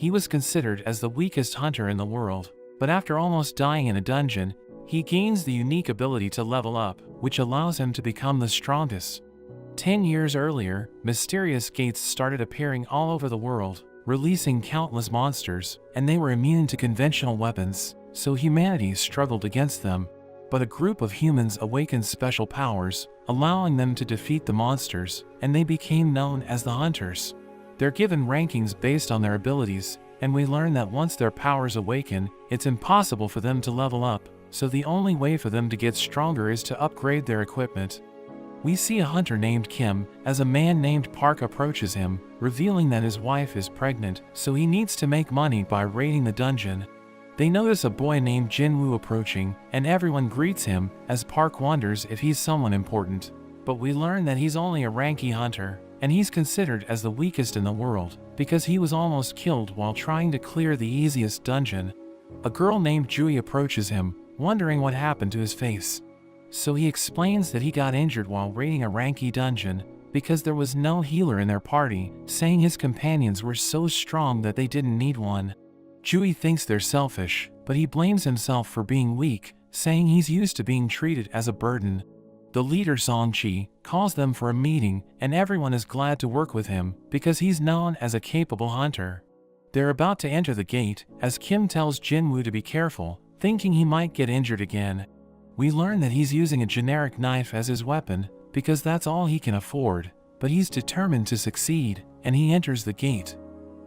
He was considered as the weakest hunter in the world, but after almost dying in a dungeon, he gains the unique ability to level up, which allows him to become the strongest. 10 years earlier, mysterious gates started appearing all over the world, releasing countless monsters, and they were immune to conventional weapons, so humanity struggled against them. But a group of humans awakened special powers, allowing them to defeat the monsters, and they became known as the Hunters. They're given rankings based on their abilities, and we learn that once their powers awaken, it's impossible for them to level up, so the only way for them to get stronger is to upgrade their equipment. We see a hunter named Kim as a man named Park approaches him, revealing that his wife is pregnant, so he needs to make money by raiding the dungeon. They notice a boy named Jin-Woo approaching, and everyone greets him, as Park wonders if he's someone important. But we learn that he's only a ranky hunter, and he's considered as the weakest in the world, because he was almost killed while trying to clear the easiest dungeon. A girl named Jui approaches him, wondering what happened to his face. So he explains that he got injured while raiding a ranky dungeon, because there was no healer in their party, saying his companions were so strong that they didn't need one. Jui thinks they're selfish, but he blames himself for being weak, saying he's used to being treated as a burden. The leader Song Chi calls them for a meeting, and everyone is glad to work with him, because he's known as a capable hunter. They're about to enter the gate, as Kim tells Jin-Woo to be careful, thinking he might get injured again. We learn that he's using a generic knife as his weapon, because that's all he can afford, but he's determined to succeed, and he enters the gate.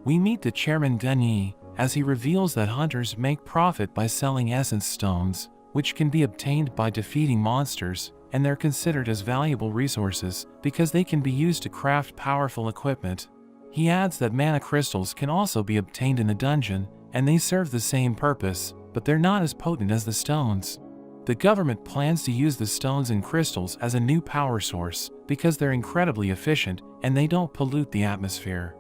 We meet the chairman Gun Yi, as he reveals that hunters make profit by selling essence stones, which can be obtained by defeating monsters, and they're considered as valuable resources because they can be used to craft powerful equipment. He adds that mana crystals can also be obtained in the dungeon, and they serve the same purpose, but they're not as potent as the stones. The government plans to use the stones and crystals as a new power source because they're incredibly efficient and they don't pollute the atmosphere.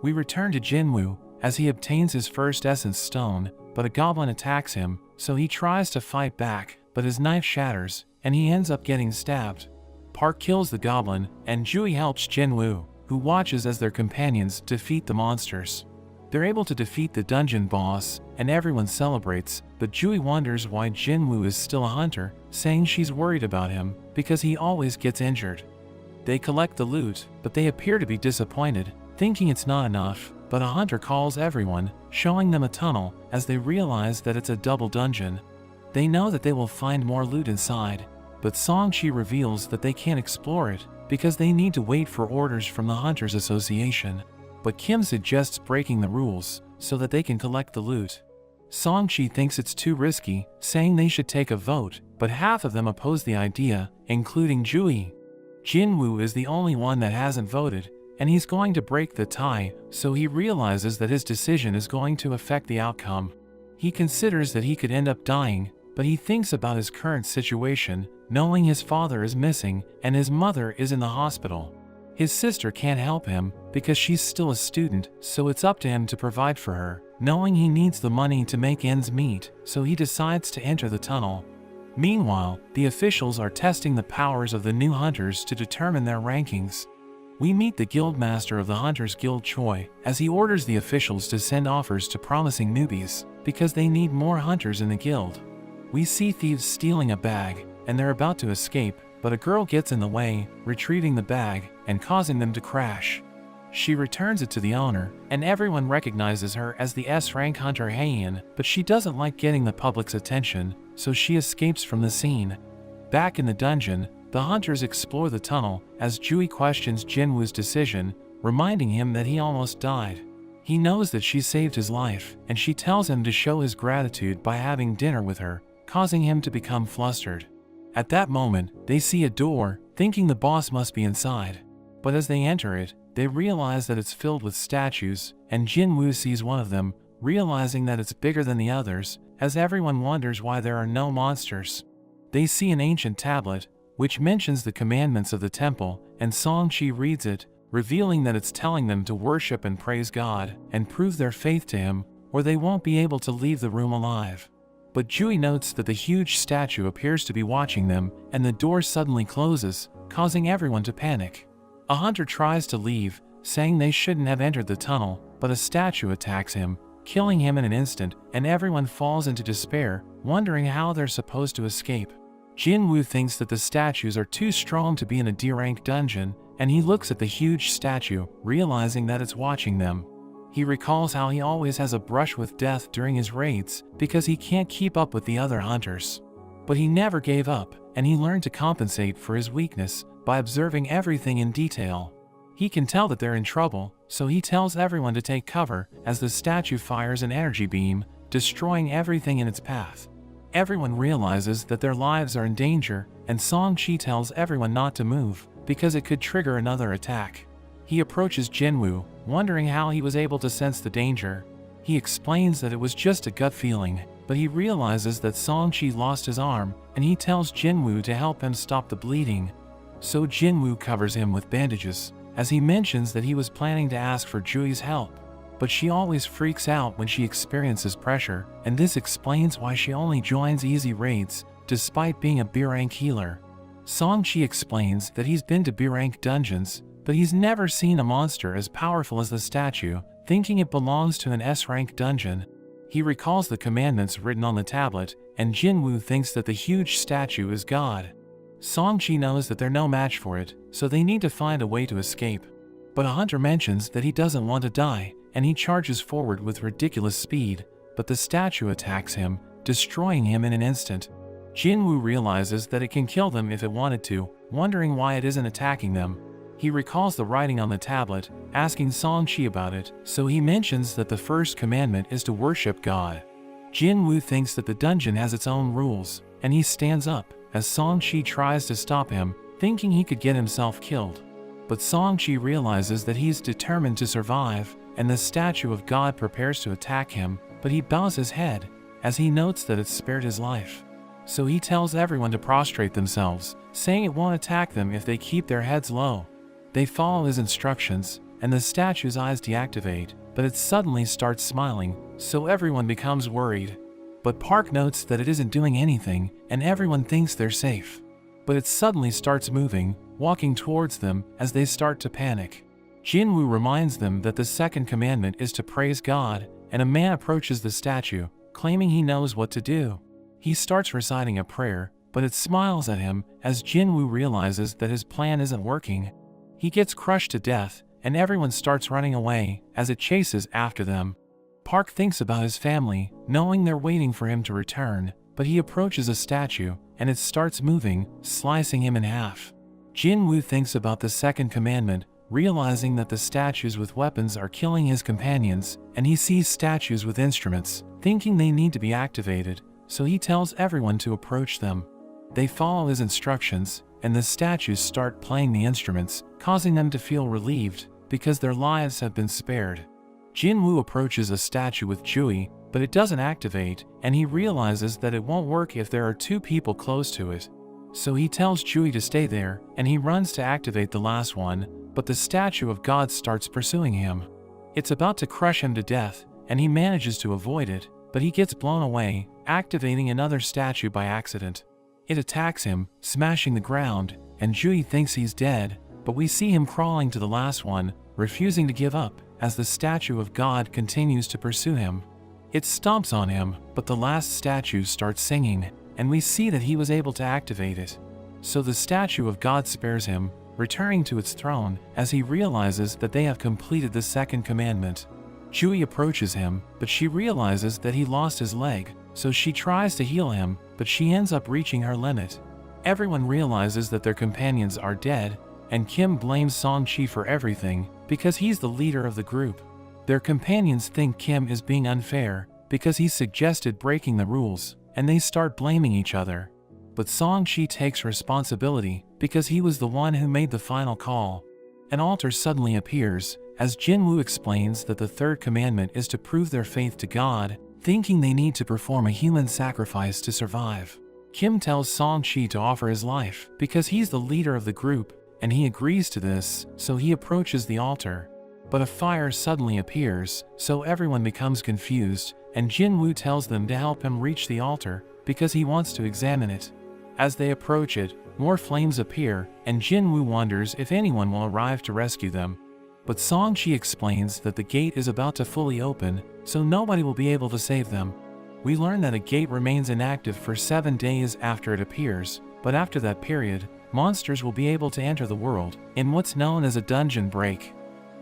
We return to Jin-Woo as he obtains his first essence stone, but a goblin attacks him, so he tries to fight back, but his knife shatters, and he ends up getting stabbed. Park kills the goblin, and Jui helps Jin-Woo, who watches as their companions defeat the monsters. They're able to defeat the dungeon boss, and everyone celebrates, but Jui wonders why Jin-Woo is still a hunter, saying she's worried about him, because he always gets injured. They collect the loot, but they appear to be disappointed, thinking it's not enough, but a hunter calls everyone, showing them a tunnel, as they realize that it's a double dungeon. They know that they will find more loot inside, but Song Chi reveals that they can't explore it, because they need to wait for orders from the Hunters Association. But Kim suggests breaking the rules, so that they can collect the loot. Song Chi thinks it's too risky, saying they should take a vote, but half of them oppose the idea, including Jui. Jin-Woo is the only one that hasn't voted, and he's going to break the tie, so he realizes that his decision is going to affect the outcome. He considers that he could end up dying, but he thinks about his current situation, knowing his father is missing and his mother is in the hospital. His sister can't help him because she's still a student, so it's up to him to provide for her, knowing he needs the money to make ends meet, so he decides to enter the tunnel. Meanwhile, the officials are testing the powers of the new hunters to determine their rankings. We meet the guildmaster of the Hunters Guild Choi, as he orders the officials to send offers to promising newbies, because they need more hunters in the guild. We see thieves stealing a bag, and they're about to escape, but a girl gets in the way, retrieving the bag, and causing them to crash. She returns it to the owner, and everyone recognizes her as the S-rank hunter Heian, but she doesn't like getting the public's attention, so she escapes from the scene. Back in the dungeon, the hunters explore the tunnel, as Jui questions Jin-Woo's decision, reminding him that he almost died. He knows that she saved his life, and she tells him to show his gratitude by having dinner with her, causing him to become flustered. At that moment, they see a door, thinking the boss must be inside. But as they enter it, they realize that it's filled with statues, and Jin-Woo sees one of them, realizing that it's bigger than the others, as everyone wonders why there are no monsters. They see an ancient tablet, which mentions the commandments of the temple, and Song Chi reads it, revealing that it's telling them to worship and praise God, and prove their faith to him, or they won't be able to leave the room alive. But Jui notes that the huge statue appears to be watching them, and the door suddenly closes, causing everyone to panic. A hunter tries to leave, saying they shouldn't have entered the tunnel, but a statue attacks him, killing him in an instant, and everyone falls into despair, wondering how they're supposed to escape. Jin-Woo thinks that the statues are too strong to be in a D-rank dungeon, and he looks at the huge statue, realizing that it's watching them. He recalls how he always has a brush with death during his raids because he can't keep up with the other hunters. But he never gave up, and he learned to compensate for his weakness by observing everything in detail. He can tell that they're in trouble, so he tells everyone to take cover as the statue fires an energy beam, destroying everything in its path. Everyone realizes that their lives are in danger, and Song-chi tells everyone not to move because it could trigger another attack. He approaches Jin-Woo, wondering how he was able to sense the danger. He explains that it was just a gut feeling, but he realizes that Song-chi lost his arm, and he tells Jin-Woo to help him stop the bleeding. So Jin-Woo covers him with bandages, as he mentions that he was planning to ask for Jui's help. But she always freaks out when she experiences pressure, and this explains why she only joins easy raids, despite being a B-rank healer. Song-chi explains that he's been to B-rank dungeons, but he's never seen a monster as powerful as the statue, thinking it belongs to an S-rank dungeon. He recalls the commandments written on the tablet, and Jin-Woo thinks that the huge statue is God. Song-chi knows that they're no match for it, so they need to find a way to escape. But a hunter mentions that he doesn't want to die, and he charges forward with ridiculous speed, but the statue attacks him, destroying him in an instant. Jin-Woo realizes that it can kill them if it wanted to, wondering why it isn't attacking them. He recalls the writing on the tablet, asking Song-chi about it, so he mentions that the first commandment is to worship God. Jin-Woo thinks that the dungeon has its own rules, and he stands up, as Song-chi tries to stop him, thinking he could get himself killed. But Song-chi realizes that he's determined to survive, and the statue of God prepares to attack him, but he bows his head, as he notes that it's spared his life. So he tells everyone to prostrate themselves, saying it won't attack them if they keep their heads low. They follow his instructions, and the statue's eyes deactivate, but it suddenly starts smiling, so everyone becomes worried. But Park notes that it isn't doing anything, and everyone thinks they're safe. But it suddenly starts moving, walking towards them as they start to panic. Jin-Woo reminds them that the second commandment is to praise God, and a man approaches the statue, claiming he knows what to do. He starts reciting a prayer, but it smiles at him as Jin-Woo realizes that his plan isn't working. He gets crushed to death, and everyone starts running away as it chases after them. Park thinks about his family, knowing they're waiting for him to return, but he approaches a statue, and it starts moving, slicing him in half. Jin-Woo thinks about the second commandment, realizing that the statues with weapons are killing his companions, and he sees statues with instruments, thinking they need to be activated, so he tells everyone to approach them. They follow his instructions, and the statues start playing the instruments, causing them to feel relieved, because their lives have been spared. Jin-Woo approaches a statue with Jui, but it doesn't activate, and he realizes that it won't work if there are two people close to it. So he tells Jui to stay there, and he runs to activate the last one, but the statue of God starts pursuing him. It's about to crush him to death, and he manages to avoid it, but he gets blown away, activating another statue by accident. It attacks him, smashing the ground, and Jui thinks he's dead, but we see him crawling to the last one, refusing to give up, as the statue of God continues to pursue him. It stomps on him, but the last statue starts singing, and we see that he was able to activate it. So the statue of God spares him, returning to its throne, as he realizes that they have completed the second commandment. Jui approaches him, but she realizes that he lost his leg, so she tries to heal him, but she ends up reaching her limit. Everyone realizes that their companions are dead, and Kim blames Song-chi for everything, because he's the leader of the group. Their companions think Kim is being unfair, because he suggested breaking the rules, and they start blaming each other. But Song-chi takes responsibility, because he was the one who made the final call. An altar suddenly appears, as Jin-Woo explains that the third commandment is to prove their faith to God, thinking they need to perform a human sacrifice to survive. Kim tells Song-chi to offer his life, because he's the leader of the group, and he agrees to this, so he approaches the altar. But a fire suddenly appears, so everyone becomes confused, and Jin-Woo tells them to help him reach the altar, because he wants to examine it. As they approach it, more flames appear, and Jin-Woo wonders if anyone will arrive to rescue them. But Song Chi explains that the gate is about to fully open, so nobody will be able to save them. We learn that a gate remains inactive for 7 days after it appears, but after that period, monsters will be able to enter the world in what's known as a dungeon break.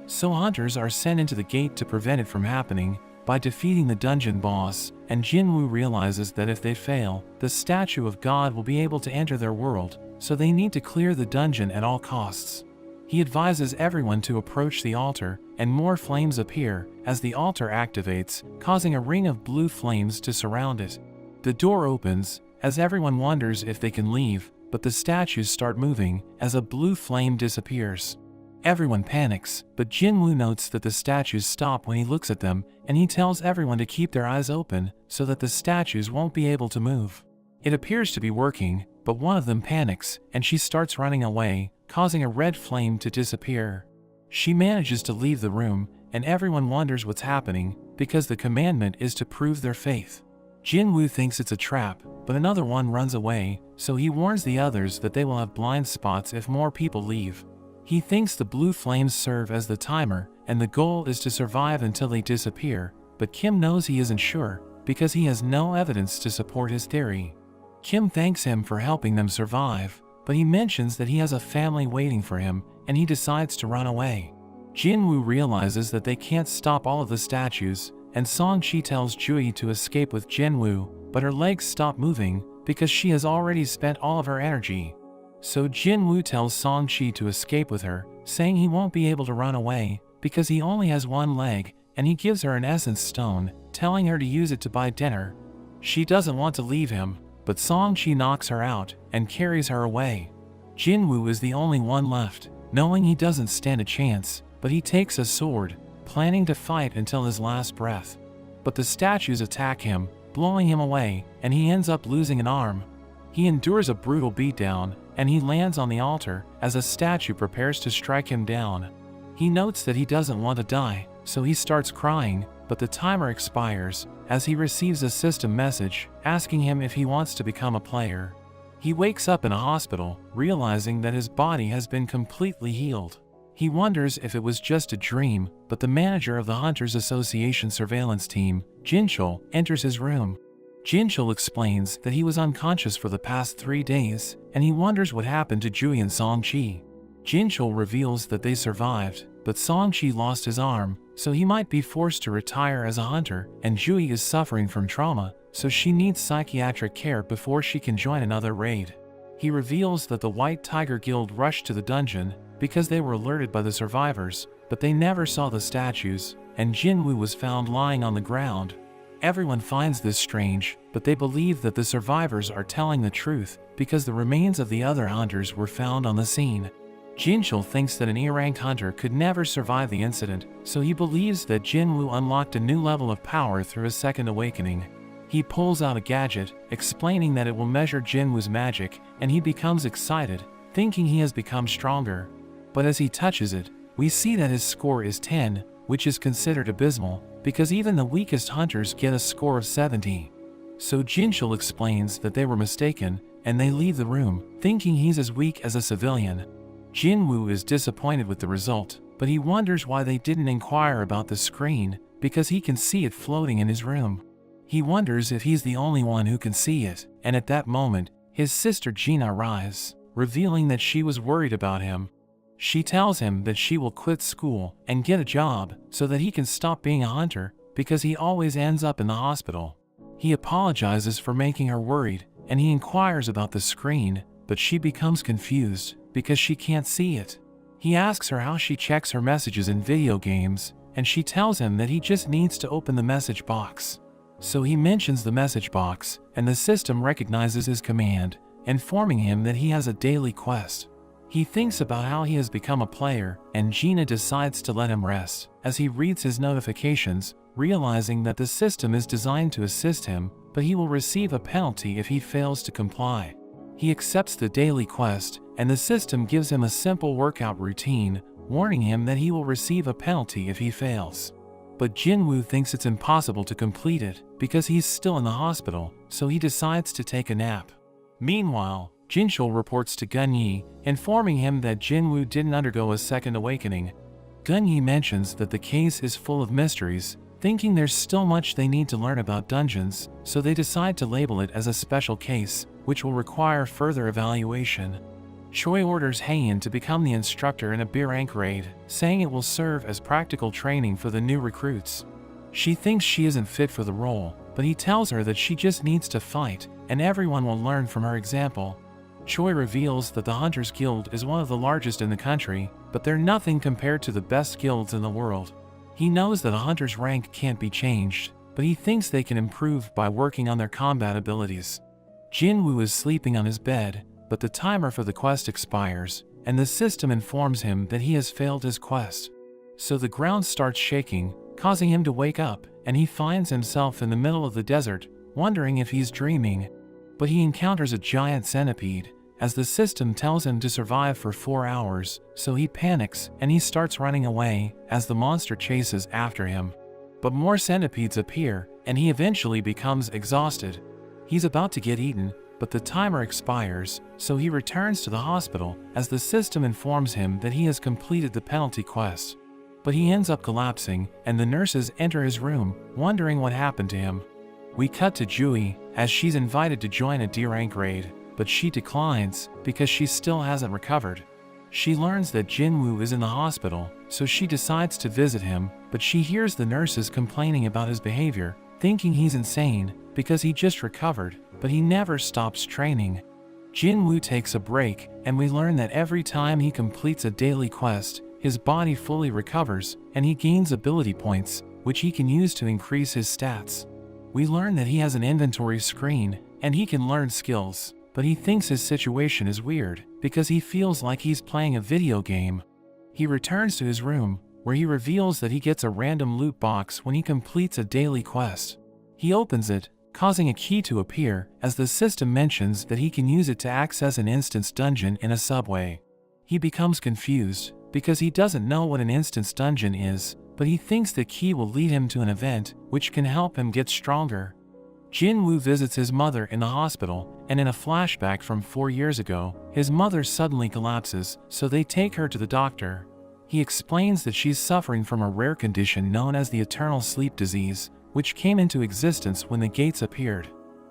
So hunters are sent into the gate to prevent it from happening by defeating the dungeon boss, and Jin-Woo realizes that if they fail, the statue of God will be able to enter their world, so they need to clear the dungeon at all costs. He advises everyone to approach the altar, and more flames appear as the altar activates, causing a ring of blue flames to surround it. The door opens, as everyone wonders if they can leave, but the statues start moving as a blue flame disappears. Everyone panics, but Jin-Woo notes that the statues stop when he looks at them, and he tells everyone to keep their eyes open so that the statues won't be able to move. It appears to be working, but one of them panics, and she starts running away, causing a red flame to disappear. She manages to leave the room, and everyone wonders what's happening, because the commandment is to prove their faith. Jin-Woo thinks it's a trap, but another one runs away, so he warns the others that they will have blind spots if more people leave. He thinks the blue flames serve as the timer, and the goal is to survive until they disappear, but Kim knows he isn't sure, because he has no evidence to support his theory. Kim thanks him for helping them survive, but he mentions that he has a family waiting for him, and he decides to run away. Jin-Woo realizes that they can't stop all of the statues, and Song Chi tells Jui to escape with Jin-Woo, but her legs stop moving because she has already spent all of her energy. So Jin-Woo tells Song Chi to escape with her, saying he won't be able to run away because he only has one leg, and he gives her an essence stone, telling her to use it to buy dinner. She doesn't want to leave him, but Song Chi knocks her out and carries her away. Jin-Woo is the only one left, knowing he doesn't stand a chance, but he takes a sword, planning to fight until his last breath. But the statues attack him, blowing him away, and he ends up losing an arm. He endures a brutal beatdown, and he lands on the altar as a statue prepares to strike him down. He notes that he doesn't want to die, so he starts crying, but the timer expires as he receives a system message asking him if he wants to become a player. He wakes up in a hospital, realizing that his body has been completely healed. He wonders if it was just a dream, but the manager of the Hunters Association surveillance team, Jin-Chul, enters his room. Jin-Chul explains that he was unconscious for the past 3 days, and he wonders what happened to Jui and Song Chi. Jin-Chul reveals that they survived, but Song Chi lost his arm, so he might be forced to retire as a hunter, and Jui is suffering from trauma, so she needs psychiatric care before she can join another raid. He reveals that the White Tiger Guild rushed to the dungeon because they were alerted by the survivors, but they never saw the statues, and Jin-Woo was found lying on the ground. Everyone finds this strange, but they believe that the survivors are telling the truth because the remains of the other hunters were found on the scene. Jin-Chul thinks that an E-rank hunter could never survive the incident, so he believes that Jin-Woo unlocked a new level of power through his second awakening. He pulls out a gadget, explaining that it will measure Jin-Woo's magic, and he becomes excited, thinking he has become stronger. But as he touches it, we see that his score is 10, which is considered abysmal, because even the weakest hunters get a score of 70. So Jin-Chul explains that they were mistaken, and they leave the room, thinking he's as weak as a civilian. Jin-Woo is disappointed with the result, but he wonders why they didn't inquire about the screen, because he can see it floating in his room. He wonders if he's the only one who can see it, and at that moment, his sister Gina arrives, revealing that she was worried about him. She tells him that she will quit school and get a job so that he can stop being a hunter because he always ends up in the hospital. He apologizes for making her worried, and he inquires about the screen, but she becomes confused because she can't see it. He asks her how she checks her messages in video games, and she tells him that he just needs to open the message box. So he mentions the message box, and the system recognizes his command, informing him that he has a daily quest. He thinks about how he has become a player, and Gina decides to let him rest as he reads his notifications, realizing that the system is designed to assist him, but he will receive a penalty if he fails to comply. He accepts the daily quest, and the system gives him a simple workout routine, warning him that he will receive a penalty if he fails. But Jin-Woo thinks it's impossible to complete it because he's still in the hospital, so he decides to take a nap. Meanwhile, Jin-Chul reports to Gun Yi, informing him that Jin-Woo didn't undergo a second awakening. Gun-Yi mentions that the case is full of mysteries, thinking there's still much they need to learn about dungeons, so they decide to label it as a special case, which will require further evaluation. Choi orders Haein to become the instructor in a brink raid, saying it will serve as practical training for the new recruits. She thinks she isn't fit for the role, but he tells her that she just needs to fight, and everyone will learn from her example. Choi reveals that the Hunters Guild is one of the largest in the country, but they're nothing compared to the best guilds in the world. He knows that a hunter's rank can't be changed, but he thinks they can improve by working on their combat abilities. Jin-Woo is sleeping on his bed, but the timer for the quest expires, and the system informs him that he has failed his quest. So the ground starts shaking, causing him to wake up, and he finds himself in the middle of the desert, wondering if he's dreaming. But he encounters a giant centipede, as the system tells him to survive for 4 hours, so he panics and he starts running away as the monster chases after him. But more centipedes appear, and he eventually becomes exhausted. He's about to get eaten, but the timer expires, so he returns to the hospital as the system informs him that he has completed the penalty quest. But he ends up collapsing, and the nurses enter his room, wondering what happened to him. We cut to Jui, as she's invited to join a D-rank raid, but she declines because she still hasn't recovered. She learns that Jin-Woo is in the hospital, so she decides to visit him, but she hears the nurses complaining about his behavior, thinking he's insane because he just recovered, but he never stops training. Jin-Woo takes a break, and we learn that every time he completes a daily quest, his body fully recovers, and he gains ability points, which he can use to increase his stats. We learn that he has an inventory screen, and he can learn skills, but he thinks his situation is weird, because he feels like he's playing a video game. He returns to his room, where he reveals that he gets a random loot box when he completes a daily quest. He opens it, causing a key to appear, as the system mentions that he can use it to access an instance dungeon in a subway. He becomes confused, because he doesn't know what an instance dungeon is, but he thinks the key will lead him to an event, which can help him get stronger. Jin-Woo visits his mother in the hospital, and in a flashback from 4 years ago, his mother suddenly collapses, so they take her to the doctor. He explains that she's suffering from a rare condition known as the eternal sleep disease, which came into existence when the gates appeared.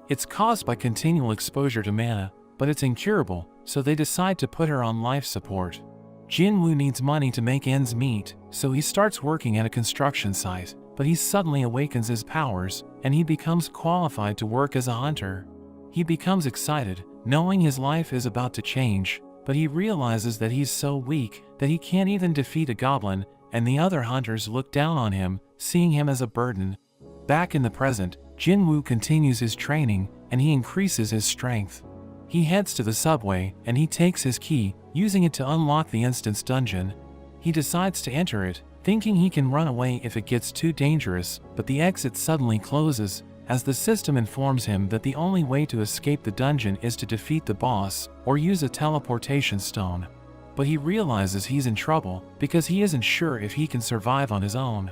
It's caused by continual exposure to mana, but it's incurable, so they decide to put her on life support. Jin-Woo needs money to make ends meet, so he starts working at a construction site, but he suddenly awakens his powers, and he becomes qualified to work as a hunter. He becomes excited, knowing his life is about to change, but he realizes that he's so weak that he can't even defeat a goblin, and the other hunters look down on him, seeing him as a burden. Back in the present, Jin-Woo continues his training, and he increases his strength. He heads to the subway, and he takes his key, using it to unlock the instance dungeon. He decides to enter it, thinking he can run away if it gets too dangerous, but the exit suddenly closes, as the system informs him that the only way to escape the dungeon is to defeat the boss, or use a teleportation stone. But he realizes he's in trouble, because he isn't sure if he can survive on his own.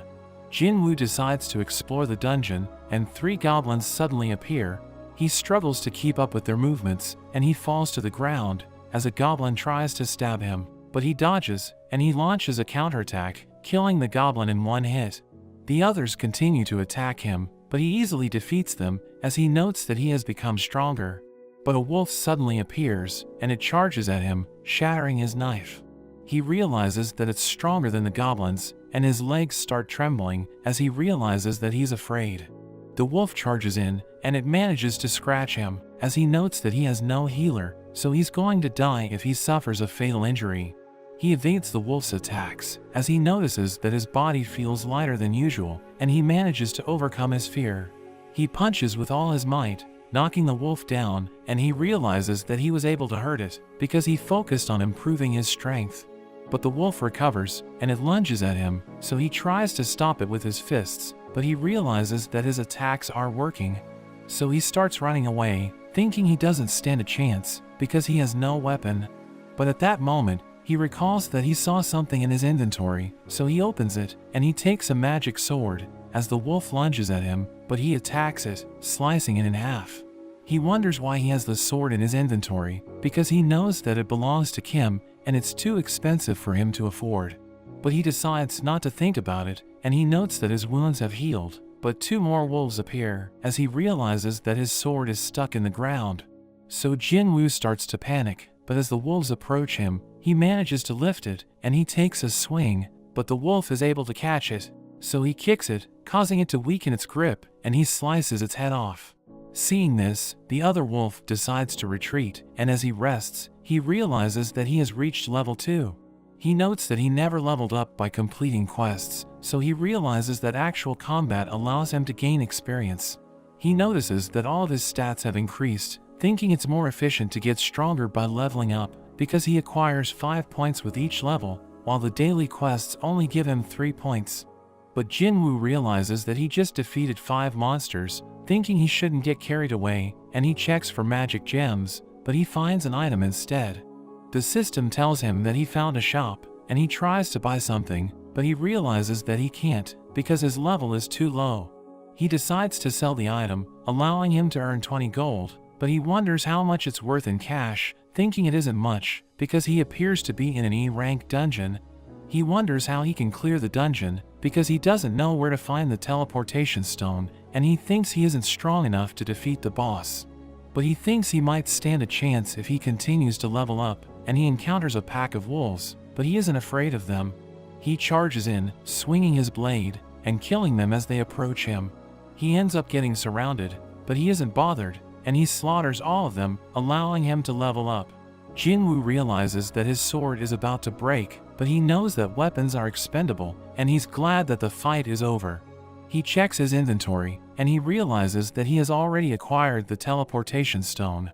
Jin-Woo decides to explore the dungeon, and 3 goblins suddenly appear. He struggles to keep up with their movements, and he falls to the ground, as a goblin tries to stab him, but he dodges, and he launches a counterattack, killing the goblin in 1 hit. The others continue to attack him, but he easily defeats them, as he notes that he has become stronger. But a wolf suddenly appears, and it charges at him, shattering his knife. He realizes that it's stronger than the goblins, and his legs start trembling as he realizes that he's afraid. The wolf charges in, and it manages to scratch him, as he notes that he has no healer, so he's going to die if he suffers a fatal injury. He evades the wolf's attacks, as he notices that his body feels lighter than usual, and he manages to overcome his fear. He punches with all his might, knocking the wolf down, and he realizes that he was able to hurt it, because he focused on improving his strength. But the wolf recovers, and it lunges at him, so he tries to stop it with his fists, but he realizes that his attacks are working. So he starts running away, thinking he doesn't stand a chance, because he has no weapon. But at that moment, he recalls that he saw something in his inventory, so he opens it, and he takes a magic sword, as the wolf lunges at him, but he attacks it, slicing it in half. He wonders why he has the sword in his inventory, because he knows that it belongs to Kim, and it's too expensive for him to afford. But he decides not to think about it, and he notes that his wounds have healed. But 2 more wolves appear, as he realizes that his sword is stuck in the ground. So Jin-Woo starts to panic, but as the wolves approach him, he manages to lift it, and he takes a swing, but the wolf is able to catch it. So he kicks it, causing it to weaken its grip, and he slices its head off. Seeing this, the other wolf decides to retreat, and as he rests, he realizes that he has reached level 2. He notes that he never leveled up by completing quests, so he realizes that actual combat allows him to gain experience. He notices that all of his stats have increased, thinking it's more efficient to get stronger by leveling up, because he acquires 5 points with each level, while the daily quests only give him 3 points. But Jin-Woo realizes that he just defeated 5 monsters, thinking he shouldn't get carried away, and he checks for magic gems, but he finds an item instead. The system tells him that he found a shop, and he tries to buy something, but he realizes that he can't, because his level is too low. He decides to sell the item, allowing him to earn 20 gold, but he wonders how much it's worth in cash, thinking it isn't much, because he appears to be in an E-rank dungeon. He wonders how he can clear the dungeon, because he doesn't know where to find the teleportation stone, and he thinks he isn't strong enough to defeat the boss. But he thinks he might stand a chance if he continues to level up, and he encounters a pack of wolves, but he isn't afraid of them. He charges in, swinging his blade, and killing them as they approach him. He ends up getting surrounded, but he isn't bothered, and he slaughters all of them, allowing him to level up. Jin-Woo realizes that his sword is about to break, but he knows that weapons are expendable, and he's glad that the fight is over. He checks his inventory, and he realizes that he has already acquired the teleportation stone.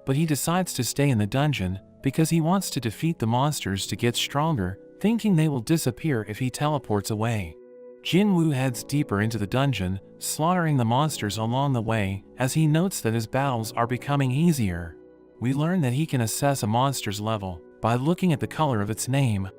But he decides to stay in the dungeon, because he wants to defeat the monsters to get stronger, thinking they will disappear if he teleports away. Jin-Woo heads deeper into the dungeon, slaughtering the monsters along the way, as he notes that his battles are becoming easier. We learn that he can assess a monster's level by looking at the color of its name.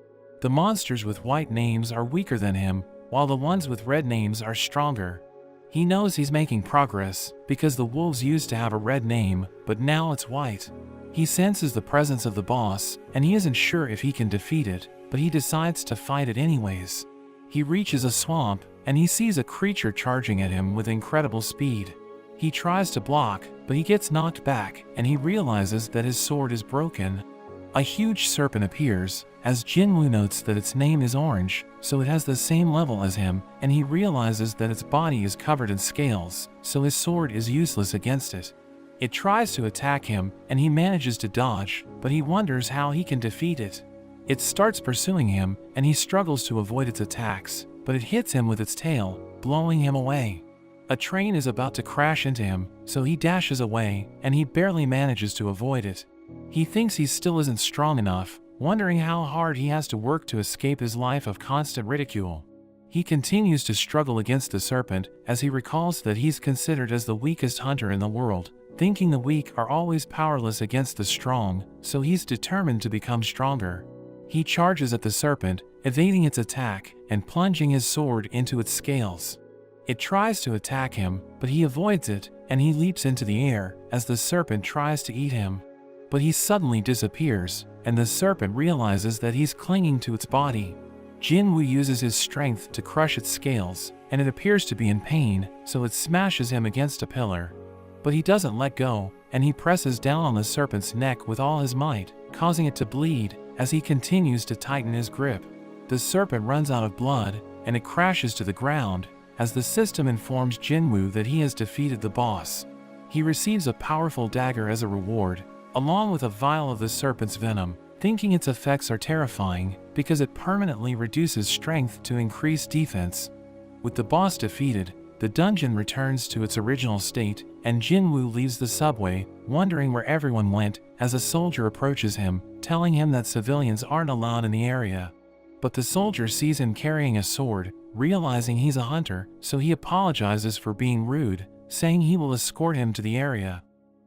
The monsters with white names are weaker than him, while the ones with red names are stronger. He knows he's making progress, because the wolves used to have a red name, but now it's white. He senses the presence of the boss, and he isn't sure if he can defeat it, but he decides to fight it anyways. He reaches a swamp, and he sees a creature charging at him with incredible speed. He tries to block, but he gets knocked back, and he realizes that his sword is broken. A huge serpent appears, as Jin-Woo notes that its name is orange, so it has the same level as him, and he realizes that its body is covered in scales, so his sword is useless against it. It tries to attack him, and he manages to dodge, but he wonders how he can defeat it. It starts pursuing him, and he struggles to avoid its attacks, but it hits him with its tail, blowing him away. A train is about to crash into him, so he dashes away, and he barely manages to avoid it. He thinks he still isn't strong enough, wondering how hard he has to work to escape his life of constant ridicule. He continues to struggle against the serpent, as he recalls that he's considered as the weakest hunter in the world, thinking the weak are always powerless against the strong, so he's determined to become stronger. He charges at the serpent, evading its attack, and plunging his sword into its scales. It tries to attack him, but he avoids it, and he leaps into the air, as the serpent tries to eat him. But he suddenly disappears, and the serpent realizes that he's clinging to its body. Jin-Woo uses his strength to crush its scales, and it appears to be in pain, so it smashes him against a pillar. But he doesn't let go, and he presses down on the serpent's neck with all his might, causing it to bleed, as he continues to tighten his grip. The serpent runs out of blood, and it crashes to the ground, as the system informs Jin-Woo that he has defeated the boss. He receives a powerful dagger as a reward, along with a vial of the serpent's venom, thinking its effects are terrifying, because it permanently reduces strength to increase defense. With the boss defeated, the dungeon returns to its original state, and Jin-Woo leaves the subway, wondering where everyone went, as a soldier approaches him, telling him that civilians aren't allowed in the area. But the soldier sees him carrying a sword, realizing he's a hunter, so he apologizes for being rude, saying he will escort him to the area.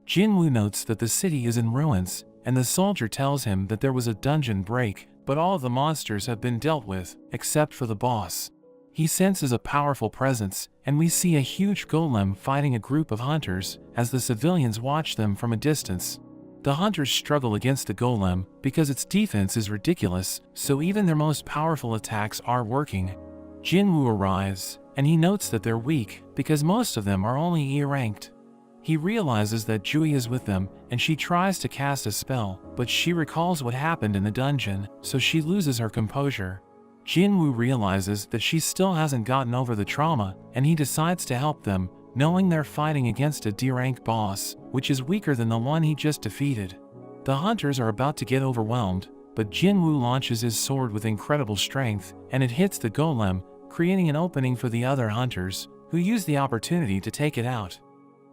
Jin-Woo notes that the city is in ruins, and the soldier tells him that there was a dungeon break, but all of the monsters have been dealt with, except for the boss. He senses a powerful presence, and we see a huge golem fighting a group of hunters, as the civilians watch them from a distance. The hunters struggle against the golem because its defense is ridiculous, so even their most powerful attacks aren't working. Jin-Woo arrives, and he notes that they're weak because most of them are only E-ranked. He realizes that Jui is with them, and she tries to cast a spell, but she recalls what happened in the dungeon, so she loses her composure. Jin-Woo realizes that she still hasn't gotten over the trauma, and he decides to help them, knowing they're fighting against a D-rank boss, which is weaker than the one he just defeated. The hunters are about to get overwhelmed, but Jin-Woo launches his sword with incredible strength, and it hits the golem, creating an opening for the other hunters, who use the opportunity to take it out.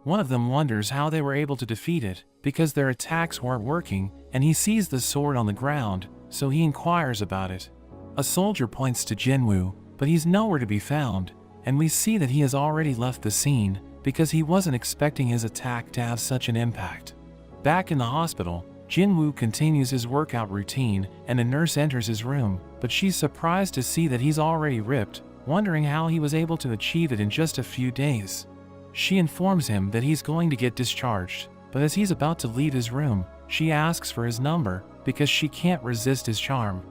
One of them wonders how they were able to defeat it, because their attacks weren't working, and he sees the sword on the ground, so he inquires about it. A soldier points to Jin-Woo, but he's nowhere to be found, and we see that he has already left the scene, because he wasn't expecting his attack to have such an impact. Back in the hospital, Jin-Woo continues his workout routine, and a nurse enters his room, but she's surprised to see that he's already ripped, wondering how he was able to achieve it in just a few days. She informs him that he's going to get discharged, but as he's about to leave his room, she asks for his number, because she can't resist his charm.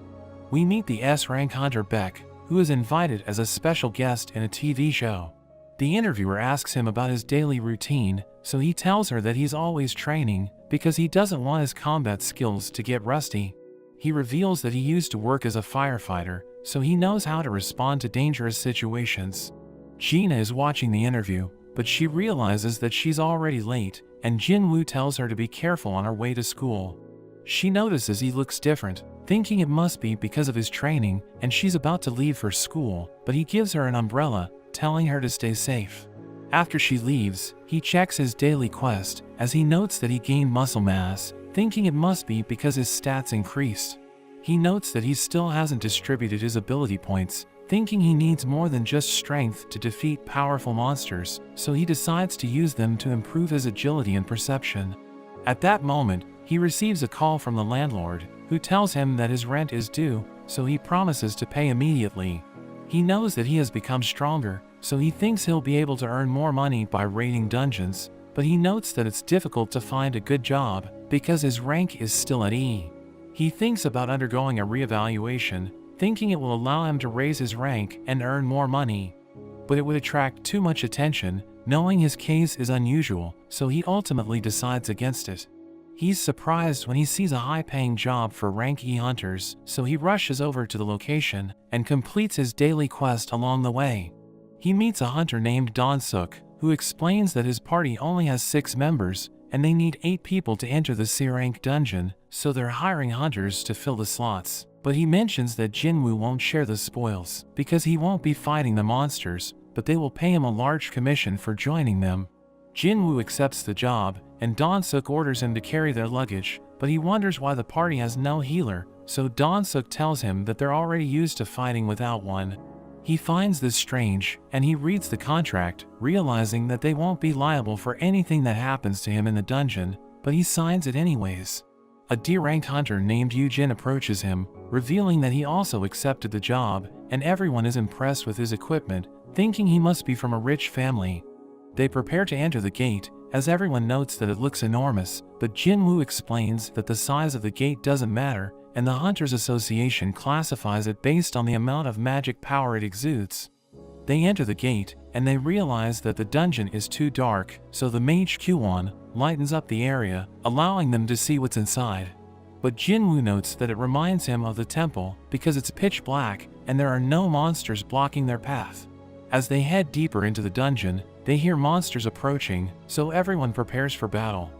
We meet the S-rank hunter Beck, who is invited as a special guest in a TV show. The interviewer asks him about his daily routine, so he tells her that he's always training, because he doesn't want his combat skills to get rusty. He reveals that he used to work as a firefighter, so he knows how to respond to dangerous situations. Gina is watching the interview, but she realizes that she's already late, and Jin-Woo tells her to be careful on her way to school. She notices he looks different, thinking it must be because of his training, and she's about to leave for school, but he gives her an umbrella, telling her to stay safe. After she leaves, he checks his daily quest, as he notes that he gained muscle mass, thinking it must be because his stats increased. He notes that he still hasn't distributed his ability points, thinking he needs more than just strength to defeat powerful monsters, so he decides to use them to improve his agility and perception. At that moment, he receives a call from the landlord, who tells him that his rent is due, so he promises to pay immediately. He knows that he has become stronger, so he thinks he'll be able to earn more money by raiding dungeons, but he notes that it's difficult to find a good job, because his rank is still at E. He thinks about undergoing a reevaluation, thinking it will allow him to raise his rank and earn more money. But it would attract too much attention, knowing his case is unusual, so he ultimately decides against it. He's surprised when he sees a high-paying job for rank E hunters, so he rushes over to the location and completes his daily quest along the way. He meets a hunter named Don-suk, who explains that his party only has 6 members, and they need 8 people to enter the C-rank dungeon, so they're hiring hunters to fill the slots. But he mentions that Jin-Woo won't share the spoils, because he won't be fighting the monsters, but they will pay him a large commission for joining them. Jin-Woo accepts the job, and Don-suk orders him to carry their luggage, but he wonders why the party has no healer, so Don-suk tells him that they're already used to fighting without one. He finds this strange, and he reads the contract, realizing that they won't be liable for anything that happens to him in the dungeon, but he signs it anyways. A D-ranked hunter named Yujin approaches him, revealing that he also accepted the job, and everyone is impressed with his equipment, thinking he must be from a rich family. They prepare to enter the gate, as everyone notes that it looks enormous, but Jin-Woo explains that the size of the gate doesn't matter, and the Hunters Association classifies it based on the amount of magic power it exudes. They enter the gate, and they realize that the dungeon is too dark, so the mage Kwon lightens up the area, allowing them to see what's inside. But Jin-Woo notes that it reminds him of the temple because it's pitch black, and there are no monsters blocking their path. As they head deeper into the dungeon, they hear monsters approaching, so everyone prepares for battle.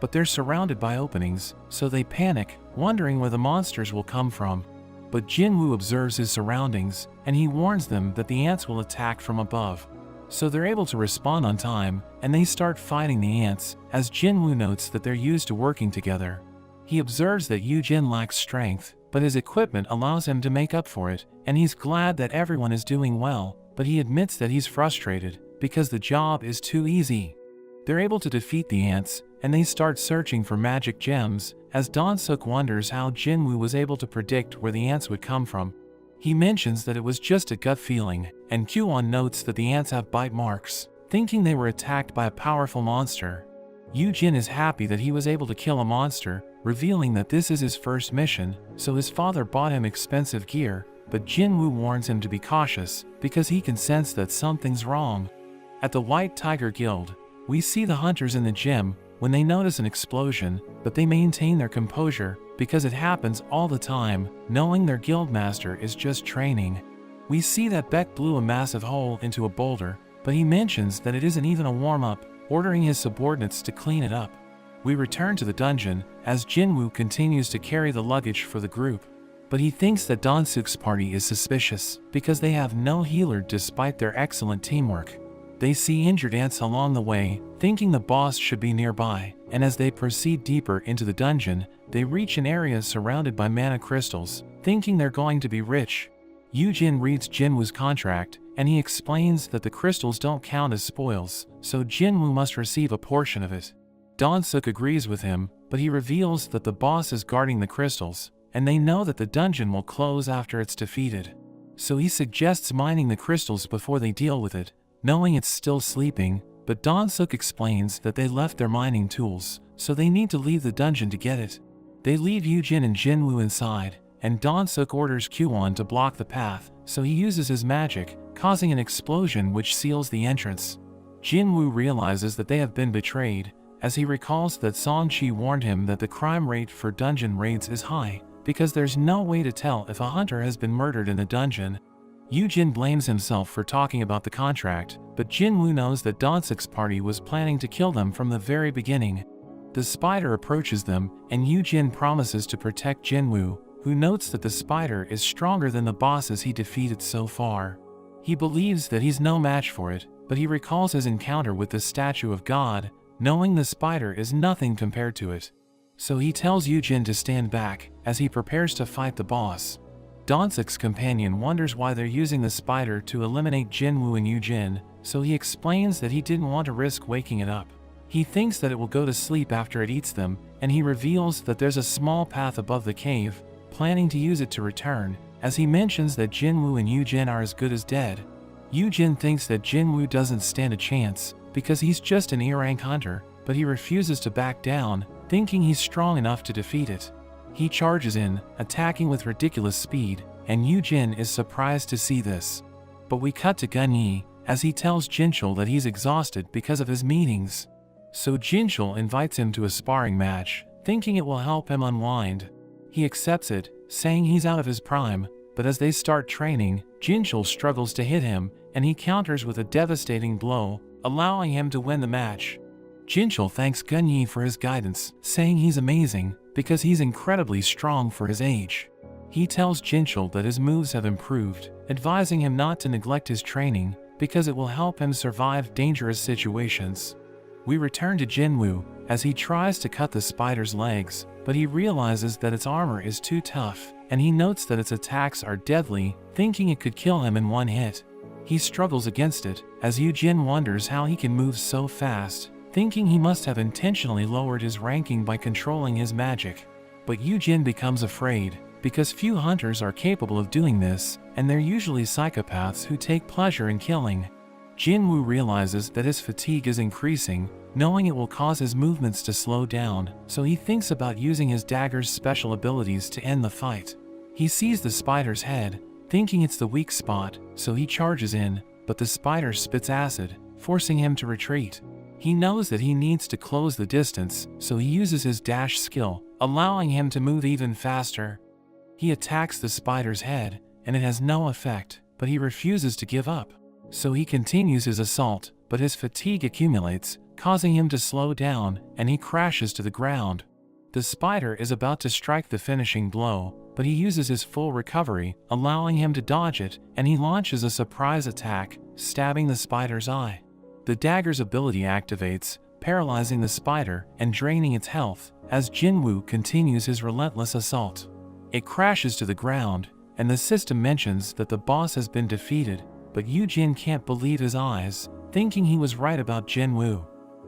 But they're surrounded by openings, so they panic, wondering where the monsters will come from. But Jin-Woo observes his surroundings, and he warns them that the ants will attack from above. So they're able to respond on time, and they start fighting the ants, as Jin-Woo notes that they're used to working together. He observes that Yujin lacks strength, but his equipment allows him to make up for it, and he's glad that everyone is doing well, but he admits that he's frustrated, because the job is too easy. They're able to defeat the ants, and they start searching for magic gems, as Don-suk wonders how Jin-Woo was able to predict where the ants would come from. He mentions that it was just a gut feeling, and Kwon notes that the ants have bite marks, thinking they were attacked by a powerful monster. Yu-Jin is happy that he was able to kill a monster, revealing that this is his first mission, so his father bought him expensive gear, but Jin-Woo warns him to be cautious, because he can sense that something's wrong. At the White Tiger Guild, we see the hunters in the gym when they notice an explosion, but they maintain their composure, because it happens all the time, knowing their guildmaster is just training. We see that Beck blew a massive hole into a boulder, but he mentions that it isn't even a warm-up, ordering his subordinates to clean it up. We return to the dungeon, as Jin-Woo continues to carry the luggage for the group. But he thinks that Dan-suk's party is suspicious, because they have no healer despite their excellent teamwork. They see injured ants along the way, thinking the boss should be nearby, and as they proceed deeper into the dungeon, they reach an area surrounded by mana crystals, thinking they're going to be rich. Yu-Jin reads Jin-Woo's contract, and he explains that the crystals don't count as spoils, so Jin-Woo must receive a portion of it. Dan-suk agrees with him, but he reveals that the boss is guarding the crystals, and they know that the dungeon will close after it's defeated. So he suggests mining the crystals before they deal with it, knowing it's still sleeping, but Dan-suk explains that they left their mining tools, so they need to leave the dungeon to get it. They leave Yu-Jin and Jin-Woo inside, and Dan-suk orders Kwon to block the path, so he uses his magic, causing an explosion which seals the entrance. Jin-Woo realizes that they have been betrayed, as he recalls that Song-chi warned him that the crime rate for dungeon raids is high, because there's no way to tell if a hunter has been murdered in a dungeon. Yu-Jin blames himself for talking about the contract, but Jin-Woo knows that Dan-suk's party was planning to kill them from the very beginning. The spider approaches them, and Yu-Jin promises to protect Jin-Woo, who notes that the spider is stronger than the bosses he defeated so far. He believes that he's no match for it, but he recalls his encounter with the statue of God, knowing the spider is nothing compared to it. So he tells Yu-Jin to stand back, as he prepares to fight the boss. Dan-suk's companion wonders why they're using the spider to eliminate Jin-Woo and Yu-Jin, so he explains that he didn't want to risk waking it up. He thinks that it will go to sleep after it eats them, and he reveals that there's a small path above the cave, planning to use it to return, as he mentions that Jin-Woo and Yu-Jin are as good as dead. Yu-Jin thinks that Jin-Woo doesn't stand a chance, because he's just an E-rank hunter, but he refuses to back down, thinking he's strong enough to defeat it. He charges in, attacking with ridiculous speed, and Yu-Jin is surprised to see this. But we cut to Gun-Yi, as he tells Jinchul that he's exhausted because of his meetings. So Jinchul invites him to a sparring match, thinking it will help him unwind. He accepts it, saying he's out of his prime, but as they start training, Jinchul struggles to hit him, and he counters with a devastating blow, allowing him to win the match. Jinchul thanks Gun-Yi for his guidance, saying he's amazing, because he's incredibly strong for his age. He tells Jinchul that his moves have improved, advising him not to neglect his training, because it will help him survive dangerous situations. We return to Jin-Woo, as he tries to cut the spider's legs, but he realizes that its armor is too tough, and he notes that its attacks are deadly, thinking it could kill him in one hit. He struggles against it, as Yu-Jin wonders how he can move so fast, thinking he must have intentionally lowered his ranking by controlling his magic. But Yu-Jin becomes afraid, because few hunters are capable of doing this, and they're usually psychopaths who take pleasure in killing. Jin-Woo realizes that his fatigue is increasing, knowing it will cause his movements to slow down, so he thinks about using his dagger's special abilities to end the fight. He sees the spider's head, thinking it's the weak spot, so he charges in, but the spider spits acid, forcing him to retreat. He knows that he needs to close the distance, so he uses his dash skill, allowing him to move even faster. He attacks the spider's head, and it has no effect, but he refuses to give up. So he continues his assault, but his fatigue accumulates, causing him to slow down, and he crashes to the ground. The spider is about to strike the finishing blow, but he uses his full recovery, allowing him to dodge it, and he launches a surprise attack, stabbing the spider's eye. The dagger's ability activates, paralyzing the spider and draining its health, as Jin-Woo continues his relentless assault. It crashes to the ground, and the system mentions that the boss has been defeated, but Yu-Jin can't believe his eyes, thinking he was right about Jin-Woo.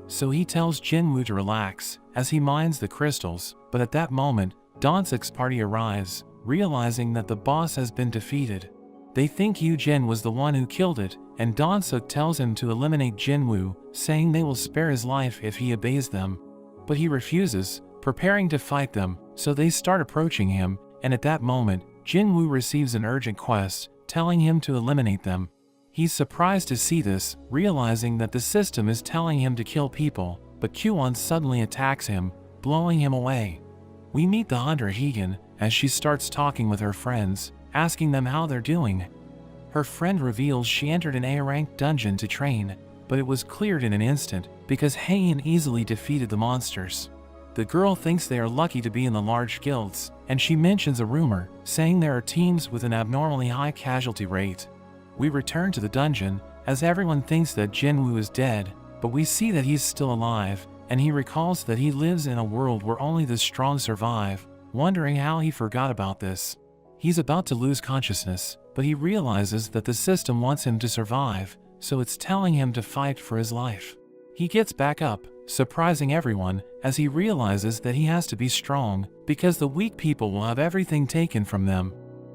So he tells Jin-Woo to relax, as he mines the crystals, but at that moment, Dan-suk's party arrives, realizing that the boss has been defeated. They think Yu-Jin was the one who killed it, and Dan-suk tells him to eliminate Jin-Woo, saying they will spare his life if he obeys them. But he refuses, preparing to fight them, so they start approaching him, and at that moment, Jin-Woo receives an urgent quest, telling him to eliminate them. He's surprised to see this, realizing that the system is telling him to kill people, but Kwon suddenly attacks him, blowing him away. We meet the hunter Hegan, as she starts talking with her friends, asking them how they're doing. Her friend reveals she entered an A-rank dungeon to train, but it was cleared in an instant, because Haein easily defeated the monsters. The girl thinks they are lucky to be in the large guilds, and she mentions a rumor, saying there are teams with an abnormally high casualty rate. We return to the dungeon, as everyone thinks that Jin-Woo is dead, but we see that he's still alive, and he recalls that he lives in a world where only the strong survive, wondering how he forgot about this. He's about to lose consciousness, but he realizes that the system wants him to survive, so it's telling him to fight for his life. He gets back up, surprising everyone, as he realizes that he has to be strong, because the weak people will have everything taken from them.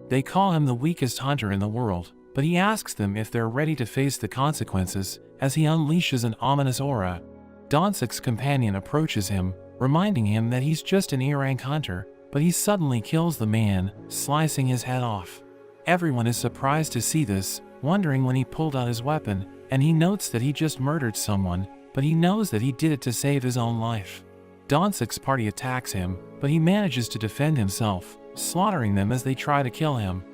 They call him the weakest hunter in the world, but he asks them if they're ready to face the consequences, as he unleashes an ominous aura. Dan-suk's companion approaches him, reminding him that he's just an A-rank hunter, but he suddenly kills the man, slicing his head off. Everyone is surprised to see this, wondering when he pulled out his weapon, and he notes that he just murdered someone, but he knows that he did it to save his own life. Dan-suk's party attacks him, but he manages to defend himself, slaughtering them as they try to kill him.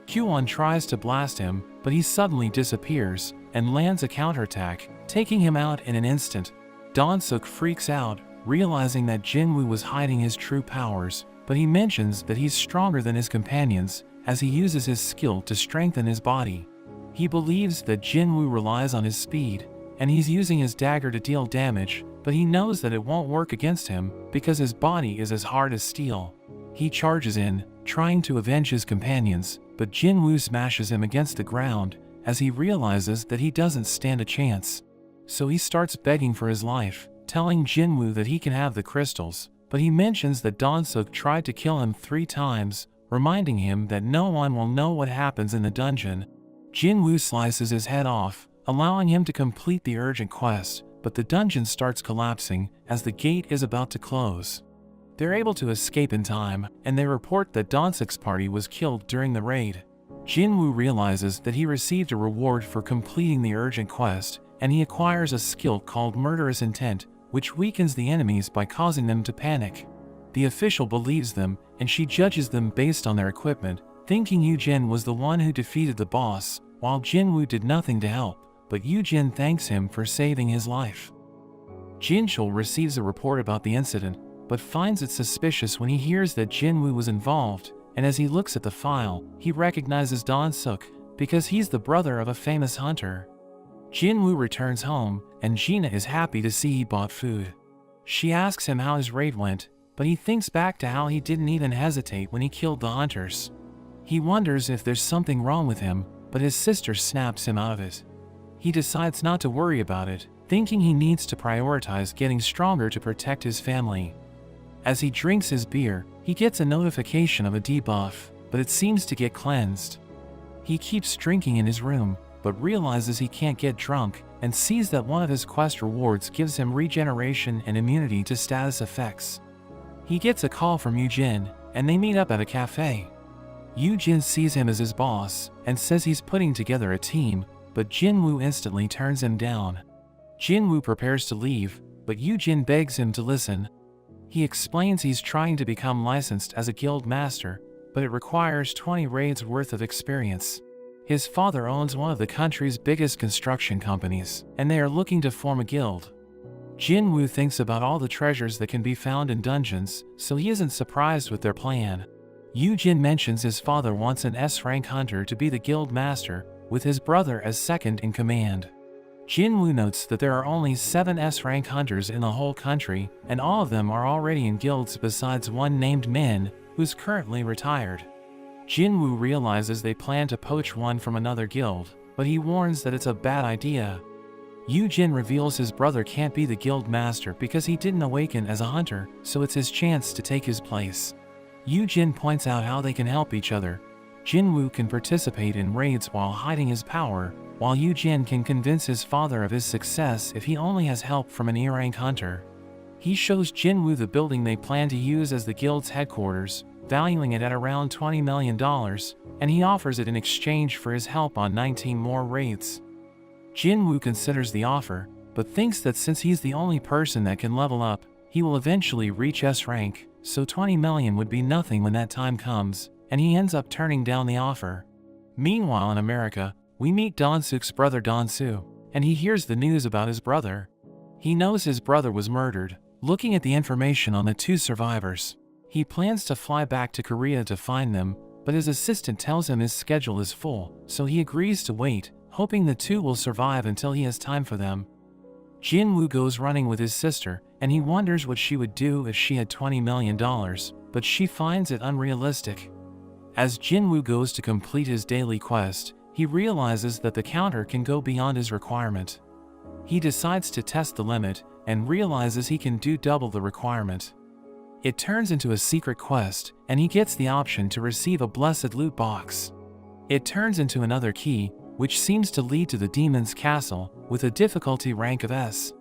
Kwon tries to blast him, but he suddenly disappears, and lands a counterattack, taking him out in an instant. Dan-suk freaks out, realizing that Jin-Woo was hiding his true powers, but he mentions that he's stronger than his companions, as he uses his skill to strengthen his body. He believes that Jin-Woo relies on his speed, and he's using his dagger to deal damage, but he knows that it won't work against him because his body is as hard as steel. He charges in, trying to avenge his companions, but Jin-Woo smashes him against the ground, as he realizes that he doesn't stand a chance. So he starts begging for his life, telling Jin-Woo that he can have the crystals, but he mentions that Dan-suk tried to kill him 3 times, reminding him that no one will know what happens in the dungeon. Jin-Woo slices his head off, allowing him to complete the urgent quest, but the dungeon starts collapsing as the gate is about to close. They're able to escape in time, and they report that Dan-suk's party was killed during the raid. Jin-Woo realizes that he received a reward for completing the urgent quest, and he acquires a skill called Murderous Intent, which weakens the enemies by causing them to panic. The official believes them, and she judges them based on their equipment, thinking Yu-jin was the one who defeated the boss, while Jin-Woo did nothing to help, but Yu-jin thanks him for saving his life. Jin-chul receives a report about the incident, but finds it suspicious when he hears that Jin-Woo was involved, and as he looks at the file, he recognizes Dan-suk, because he's the brother of a famous hunter. Jin-Woo returns home, and Gina is happy to see he bought food. She asks him how his raid went, but he thinks back to how he didn't even hesitate when he killed the hunters. He wonders if there's something wrong with him, but his sister snaps him out of it. He decides not to worry about it, thinking he needs to prioritize getting stronger to protect his family. As he drinks his beer, he gets a notification of a debuff, but it seems to get cleansed. He keeps drinking in his room, but realizes he can't get drunk, and sees that one of his quest rewards gives him regeneration and immunity to status effects. He gets a call from Yu-jin, and they meet up at a cafe. Yu-jin sees him as his boss, and says he's putting together a team, but Jin-Woo instantly turns him down. Jin-Woo prepares to leave, but Yu-jin begs him to listen. He explains he's trying to become licensed as a guild master, but it requires 20 raids worth of experience. His father owns one of the country's biggest construction companies, and they are looking to form a guild. Jin-Woo thinks about all the treasures that can be found in dungeons, so he isn't surprised with their plan. Yu-jin mentions his father wants an S-rank hunter to be the guild master, with his brother as second in command. Jin-Woo notes that there are only 7 S-rank hunters in the whole country, and all of them are already in guilds besides one named Min, who's currently retired. Jin-Woo realizes they plan to poach one from another guild, but he warns that it's a bad idea. Yu-jin reveals his brother can't be the guild master because he didn't awaken as a hunter, so it's his chance to take his place. Yu-jin points out how they can help each other. Jin-Woo can participate in raids while hiding his power, while Yu Jin can convince his father of his success if he only has help from an E-rank hunter. He shows Jin-Woo the building they plan to use as the guild's headquarters, valuing it at around $20 million, and he offers it in exchange for his help on 19 more raids. Jin-Woo considers the offer, but thinks that since he's the only person that can level up, he will eventually reach S rank, so 20 million would be nothing when that time comes, and he ends up turning down the offer. Meanwhile in America, we meet Don-Suk's brother Don-Soo, and he hears the news about his brother. He knows his brother was murdered. Looking at the information on the two survivors, he plans to fly back to Korea to find them, but his assistant tells him his schedule is full, so he agrees to wait, hoping the two will survive until he has time for them. Jin-Woo goes running with his sister, and he wonders what she would do if she had $20 million, but she finds it unrealistic. As Jin-Woo goes to complete his daily quest, he realizes that the counter can go beyond his requirement. He decides to test the limit, and realizes he can do double the requirement. It turns into a secret quest, and he gets the option to receive a blessed loot box. It turns into another key, which seems to lead to the demon's castle, with a difficulty rank of S.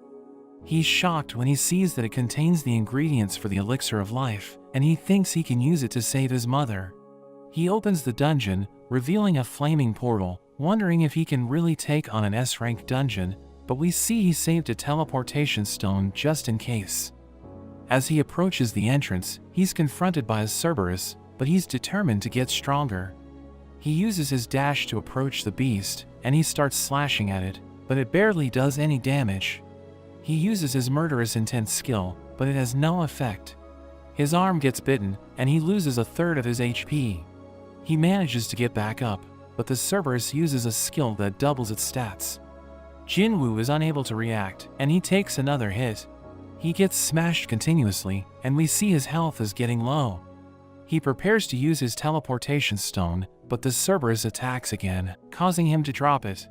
He's shocked when he sees that it contains the ingredients for the elixir of life, and he thinks he can use it to save his mother. He opens the dungeon, revealing a flaming portal, wondering if he can really take on an S-rank dungeon, but we see he saved a teleportation stone just in case. As he approaches the entrance, he's confronted by a Cerberus, but he's determined to get stronger. He uses his dash to approach the beast, and he starts slashing at it, but it barely does any damage. He uses his murderous intent skill, but it has no effect. His arm gets bitten, and he loses a third of his HP. He manages to get back up, but the Cerberus uses a skill that doubles its stats. Jin-Woo is unable to react, and he takes another hit. He gets smashed continuously, and we see his health is getting low. He prepares to use his teleportation stone, but the Cerberus attacks again, causing him to drop it.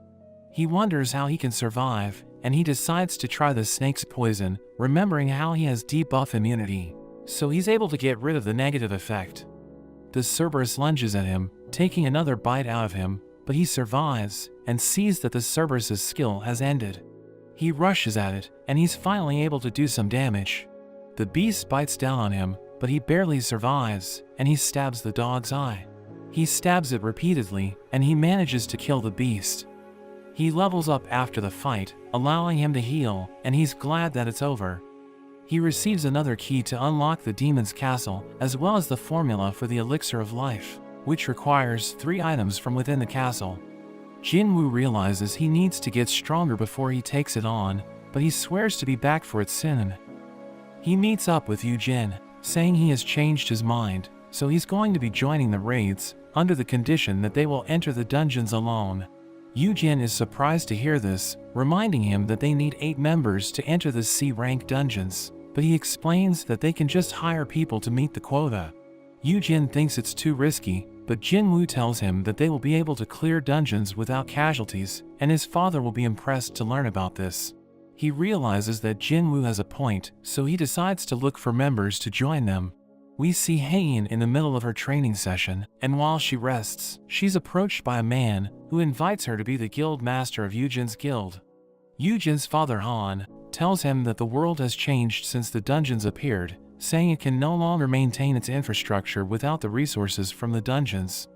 He wonders how he can survive, and he decides to try the snake's poison, remembering how he has debuff immunity, so he's able to get rid of the negative effect. The Cerberus lunges at him, taking another bite out of him, but he survives, and sees that the Cerberus's skill has ended. He rushes at it, and he's finally able to do some damage. The beast bites down on him, but he barely survives, and he stabs the dog's eye. He stabs it repeatedly, and he manages to kill the beast. He levels up after the fight, allowing him to heal, and he's glad that it's over. He receives another key to unlock the demon's castle, as well as the formula for the elixir of life, which requires 3 items from within the castle. Jin-Woo realizes he needs to get stronger before he takes it on, but he swears to be back for it soon. He meets up with Yu Jin, saying he has changed his mind, so he's going to be joining the raids, under the condition that they will enter the dungeons alone. Yu Jin is surprised to hear this, reminding him that they need 8 members to enter the C-rank dungeons, but he explains that they can just hire people to meet the quota. Yu Jin thinks it's too risky, but Jin-Woo tells him that they will be able to clear dungeons without casualties, and his father will be impressed to learn about this. He realizes that Jin-Woo has a point, so he decides to look for members to join them. We see Haein in the middle of her training session, and while she rests, she's approached by a man who invites her to be the guild master of Yujin's guild. Yujin's father Han tells him that the world has changed since the dungeons appeared, saying it can no longer maintain its infrastructure without the resources from the dungeons.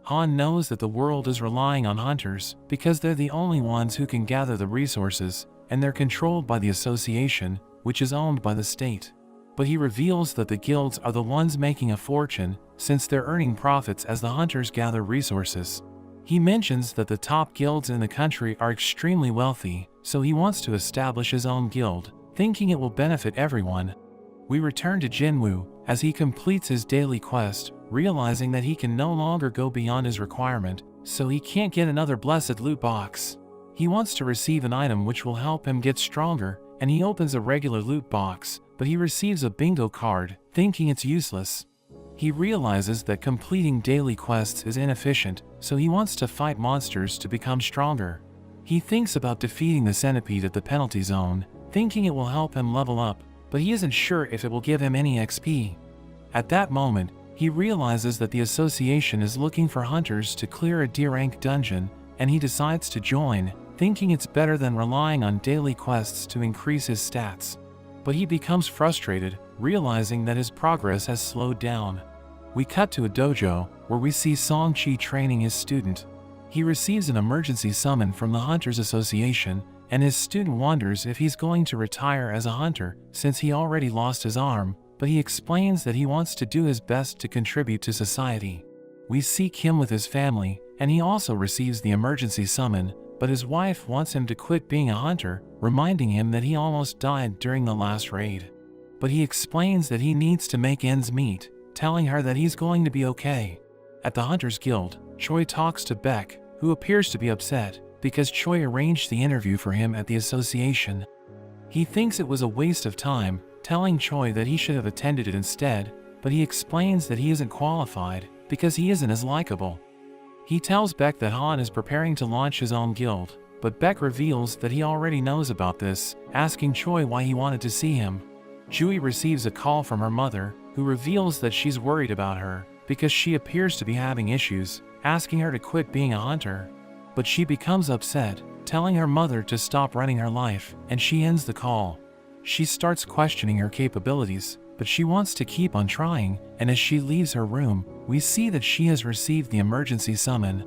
Han knows that the world is relying on hunters because they're the only ones who can gather the resources, and they're controlled by the association, which is owned by the state. But he reveals that the guilds are the ones making a fortune, since they're earning profits as the hunters gather resources. He mentions that the top guilds in the country are extremely wealthy, so he wants to establish his own guild, thinking it will benefit everyone. We return to Jin-Woo, as he completes his daily quest, realizing that he can no longer go beyond his requirement, so he can't get another blessed loot box. He wants to receive an item which will help him get stronger, and he opens a regular loot box, but he receives a bingo card, thinking it's useless. He realizes that completing daily quests is inefficient, so he wants to fight monsters to become stronger. He thinks about defeating the centipede at the penalty zone, thinking it will help him level up, but he isn't sure if it will give him any XP. At that moment, he realizes that the association is looking for hunters to clear a D-rank dungeon, and he decides to join, thinking it's better than relying on daily quests to increase his stats. But he becomes frustrated, realizing that his progress has slowed down. We cut to a dojo, where we see Sung Chi training his student. He receives an emergency summon from the Hunters Association, and his student wonders if he's going to retire as a hunter since he already lost his arm, but he explains that he wants to do his best to contribute to society. We see Kim with his family, and he also receives the emergency summon, but his wife wants him to quit being a hunter, reminding him that he almost died during the last raid. But he explains that he needs to make ends meet, telling her that he's going to be okay. At the Hunters Guild, Choi talks to Beck, who appears to be upset because Choi arranged the interview for him at the association. He thinks it was a waste of time, telling Choi that he should have attended it instead, but he explains that he isn't qualified because he isn't as likable. He tells Beck that Han is preparing to launch his own guild, but Beck reveals that he already knows about this, asking Choi why he wanted to see him. Jui receives a call from her mother, who reveals that she's worried about her because she appears to be having issues, asking her to quit being a hunter. But she becomes upset, telling her mother to stop running her life, and she ends the call. She starts questioning her capabilities, but she wants to keep on trying, and as she leaves her room, we see that she has received the emergency summon.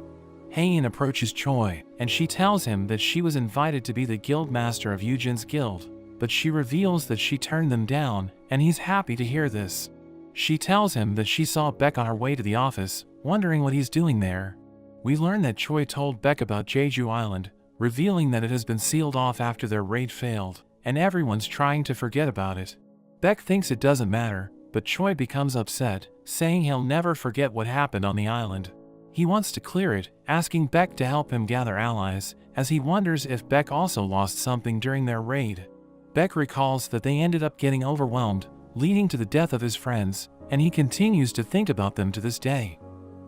Haein approaches Choi, and she tells him that she was invited to be the guild master of Yujin's guild, but she reveals that she turned them down, and he's happy to hear this. She tells him that she saw Beck on her way to the office, wondering what he's doing there. We learn that Choi told Beck about Jeju Island, revealing that it has been sealed off after their raid failed, and everyone's trying to forget about it. Beck thinks it doesn't matter, but Choi becomes upset, saying he'll never forget what happened on the island. He wants to clear it, asking Beck to help him gather allies, as he wonders if Beck also lost something during their raid. Beck recalls that they ended up getting overwhelmed, leading to the death of his friends, and he continues to think about them to this day.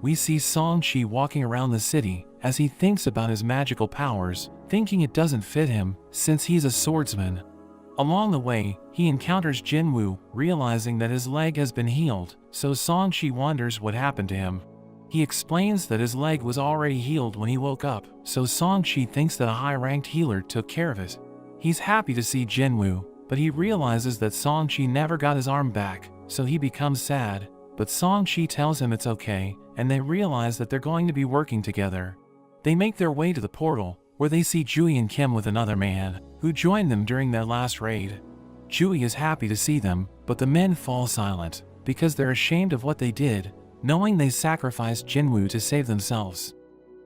We see Sung Chi walking around the city as he thinks about his magical powers, thinking it doesn't fit him since he's a swordsman. Along the way, he encounters Jin-Woo, realizing that his leg has been healed, so Sung Chi wonders what happened to him. He explains that his leg was already healed when he woke up, so Sung Chi thinks that a high-ranked healer took care of it. He's happy to see Jin-Woo, but he realizes that Sung Chi never got his arm back, so he becomes sad, but Sung Chi tells him it's okay, and they realize that they're going to be working together. They make their way to the portal, where they see Jui and Kim with another man, who joined them during their last raid. Jui is happy to see them, but the men fall silent, because they're ashamed of what they did, knowing they sacrificed Jin-Woo to save themselves.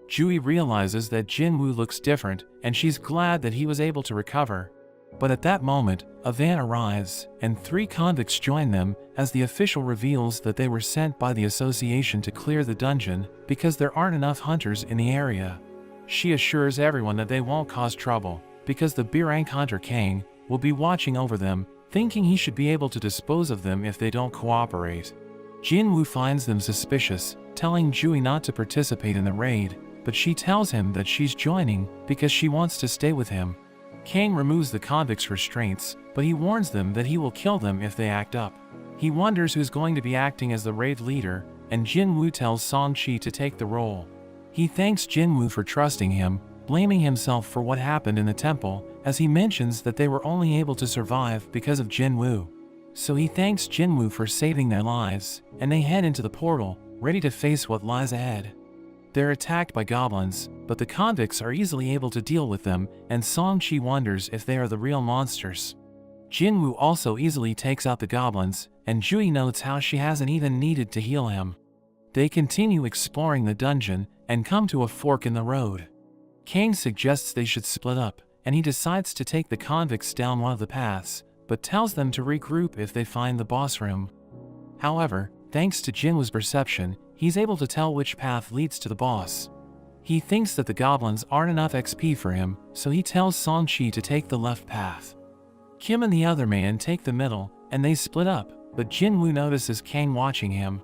Jui realizes that Jin-Woo looks different, and she's glad that he was able to recover. But at that moment, a van arrives, and 3 convicts join them, as the official reveals that they were sent by the association to clear the dungeon, because there aren't enough hunters in the area. She assures everyone that they won't cause trouble, because the B-rank hunter Kang will be watching over them, thinking he should be able to dispose of them if they don't cooperate. Jin-Woo finds them suspicious, telling Jui not to participate in the raid, but she tells him that she's joining because she wants to stay with him. Kang removes the convicts' restraints, but he warns them that he will kill them if they act up. He wonders who's going to be acting as the raid leader, and Jin-Woo tells Sung Chi to take the role. He thanks Jin-Woo for trusting him, blaming himself for what happened in the temple, as he mentions that they were only able to survive because of Jin-Woo. So he thanks Jin-Woo for saving their lives, and they head into the portal, ready to face what lies ahead. They're attacked by goblins, but the convicts are easily able to deal with them, and Sung Chi wonders if they are the real monsters. Jin-Woo also easily takes out the goblins, and Jui notes how she hasn't even needed to heal him. They continue exploring the dungeon, and come to a fork in the road. Kang suggests they should split up, and he decides to take the convicts down one of the paths, but tells them to regroup if they find the boss room. However, thanks to Jin-Woo's perception, he's able to tell which path leads to the boss. He thinks that the goblins aren't enough XP for him, so he tells Sung Chi to take the left path. Kim and the other man take the middle, and they split up, but Jin-Woo notices Kang watching him.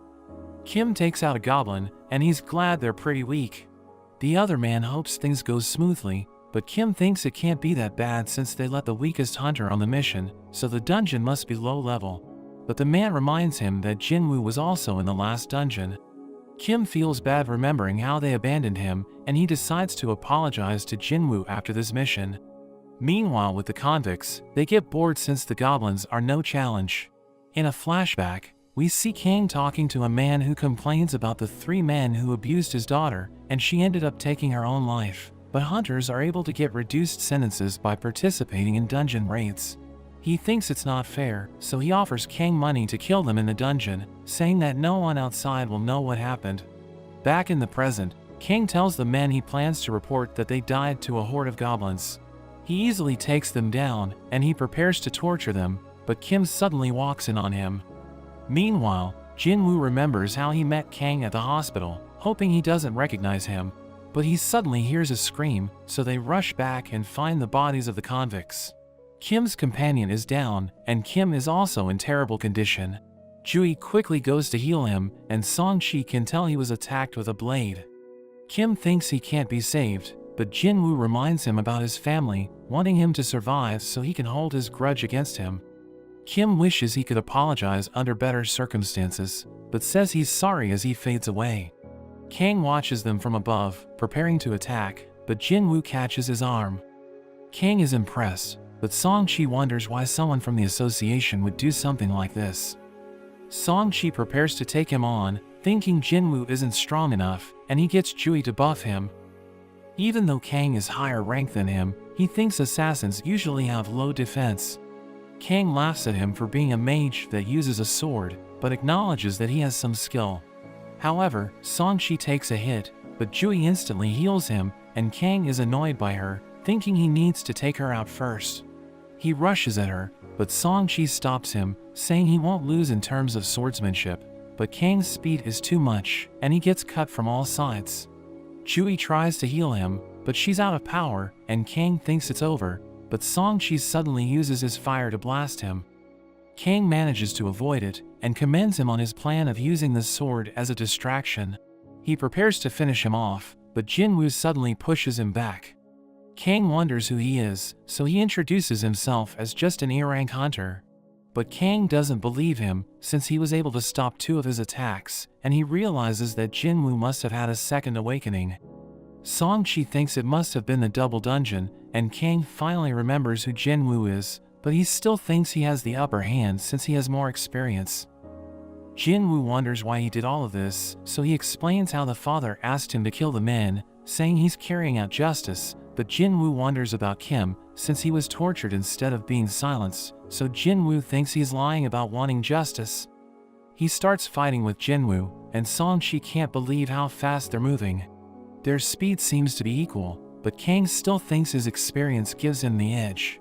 Kim takes out a goblin, and he's glad they're pretty weak. The other man hopes things go smoothly, but Kim thinks it can't be that bad since they let the weakest hunter on the mission, so the dungeon must be low level. But the man reminds him that Jin-Woo was also in the last dungeon. Kim feels bad remembering how they abandoned him, and he decides to apologize to Jin-Woo after this mission. Meanwhile, with the convicts, they get bored since the goblins are no challenge. In a flashback, we see Kang talking to a man who complains about the 3 men who abused his daughter, and she ended up taking her own life. But hunters are able to get reduced sentences by participating in dungeon raids. He thinks it's not fair, so he offers Kang money to kill them in the dungeon, saying that no one outside will know what happened. Back in the present, Kang tells the men he plans to report that they died to a horde of goblins. He easily takes them down, and he prepares to torture them, but Kim suddenly walks in on him. Meanwhile, Jin-Woo remembers how he met Kang at the hospital, hoping he doesn't recognize him. But he suddenly hears a scream, so they rush back and find the bodies of the convicts. Kim's companion is down, and Kim is also in terrible condition. Jui quickly goes to heal him, and Song-chi can tell he was attacked with a blade. Kim thinks he can't be saved, but Jin-Woo reminds him about his family, wanting him to survive so he can hold his grudge against him. Kim wishes he could apologize under better circumstances, but says he's sorry as he fades away. Kang watches them from above, preparing to attack, but Jin-Woo catches his arm. Kang is impressed, but Song-chi wonders why someone from the association would do something like this. Song-chi prepares to take him on, thinking Jin-Woo isn't strong enough, and he gets Jui to buff him. Even though Kang is higher ranked than him, he thinks assassins usually have low defense. Kang laughs at him for being a mage that uses a sword, but acknowledges that he has some skill. However, Song-chi takes a hit, but Jui instantly heals him, and Kang is annoyed by her, thinking he needs to take her out first. He rushes at her, but Song-chi stops him, saying he won't lose in terms of swordsmanship, but Kang's speed is too much, and he gets cut from all sides. Jui tries to heal him, but she's out of power, and Kang thinks it's over, but Song-chi suddenly uses his fire to blast him. Kang manages to avoid it, and commends him on his plan of using the sword as a distraction. He prepares to finish him off, but Jin-Woo suddenly pushes him back. Kang wonders who he is, so he introduces himself as just an E-rank hunter. But Kang doesn't believe him, since he was able to stop 2 of his attacks, and he realizes that Jin-Woo must have had a second awakening. Song-chi thinks it must have been the double dungeon, and Kang finally remembers who Jin-Woo is, but he still thinks he has the upper hand since he has more experience. Jin-Woo wonders why he did all of this, so he explains how the father asked him to kill the men, saying he's carrying out justice, but Jin-Woo wonders about Kim, since he was tortured instead of being silenced, so Jin-Woo thinks he's lying about wanting justice. He starts fighting with Jin-Woo, and Song-chi can't believe how fast they're moving. Their speed seems to be equal, but Kang still thinks his experience gives him the edge.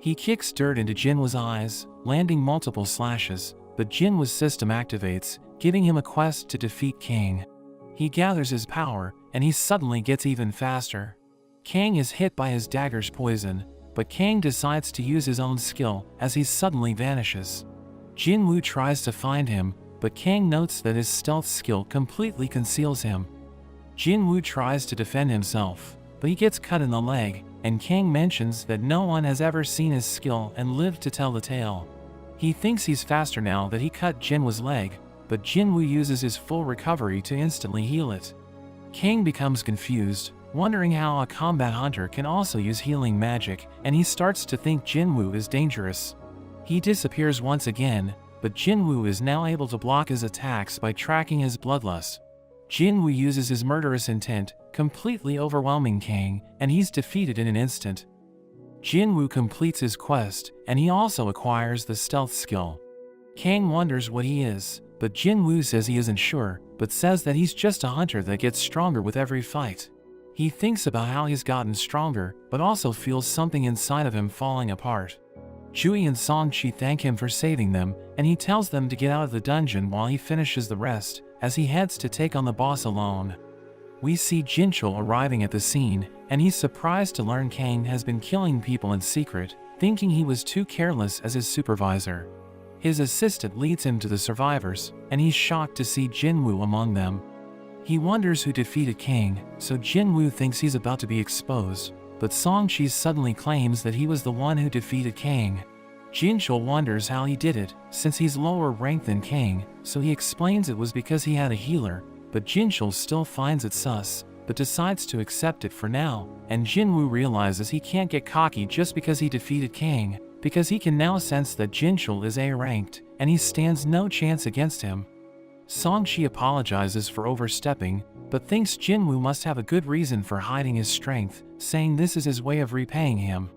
He kicks dirt into Jin-Woo's eyes, landing multiple slashes, but Jin-Woo's system activates, giving him a quest to defeat Kang. He gathers his power, and he suddenly gets even faster. Kang is hit by his dagger's poison, but Kang decides to use his own skill as he suddenly vanishes. Jin-Woo tries to find him, but Kang notes that his stealth skill completely conceals him. Jin-Woo tries to defend himself, but he gets cut in the leg, and Kang mentions that no one has ever seen his skill and lived to tell the tale. He thinks he's faster now that he cut Jin-Woo's leg, but Jin-Woo uses his full recovery to instantly heal it. Kang becomes confused, wondering how a combat hunter can also use healing magic, and he starts to think Jin-Woo is dangerous. He disappears once again, but Jin-Woo is now able to block his attacks by tracking his bloodlust. Jin-Woo uses his murderous intent, completely overwhelming Kang, and he's defeated in an instant. Jin-Woo completes his quest, and he also acquires the stealth skill. Kang wonders what he is, but Jin-Woo says he isn't sure, but says that he's just a hunter that gets stronger with every fight. He thinks about how he's gotten stronger, but also feels something inside of him falling apart. Jui and Song-chi thank him for saving them, and he tells them to get out of the dungeon while he finishes the rest, as he heads to take on the boss alone. We see Jin-chul arriving at the scene, and he's surprised to learn Kang has been killing people in secret, thinking he was too careless as his supervisor. His assistant leads him to the survivors, and he's shocked to see Jin-Woo among them. He wonders who defeated Kang, so Jin-Woo thinks he's about to be exposed, but Song-chi suddenly claims that he was the one who defeated Kang. Jin-chul wonders how he did it, since he's lower ranked than Kang, so he explains it was because he had a healer, but Jinchul still finds it sus, but decides to accept it for now, and Jin-Woo realizes he can't get cocky just because he defeated Kang, because he can now sense that Jinchul is A-ranked, and he stands no chance against him. Song-Chi apologizes for overstepping, but thinks Jin-Woo must have a good reason for hiding his strength, saying this is his way of repaying him.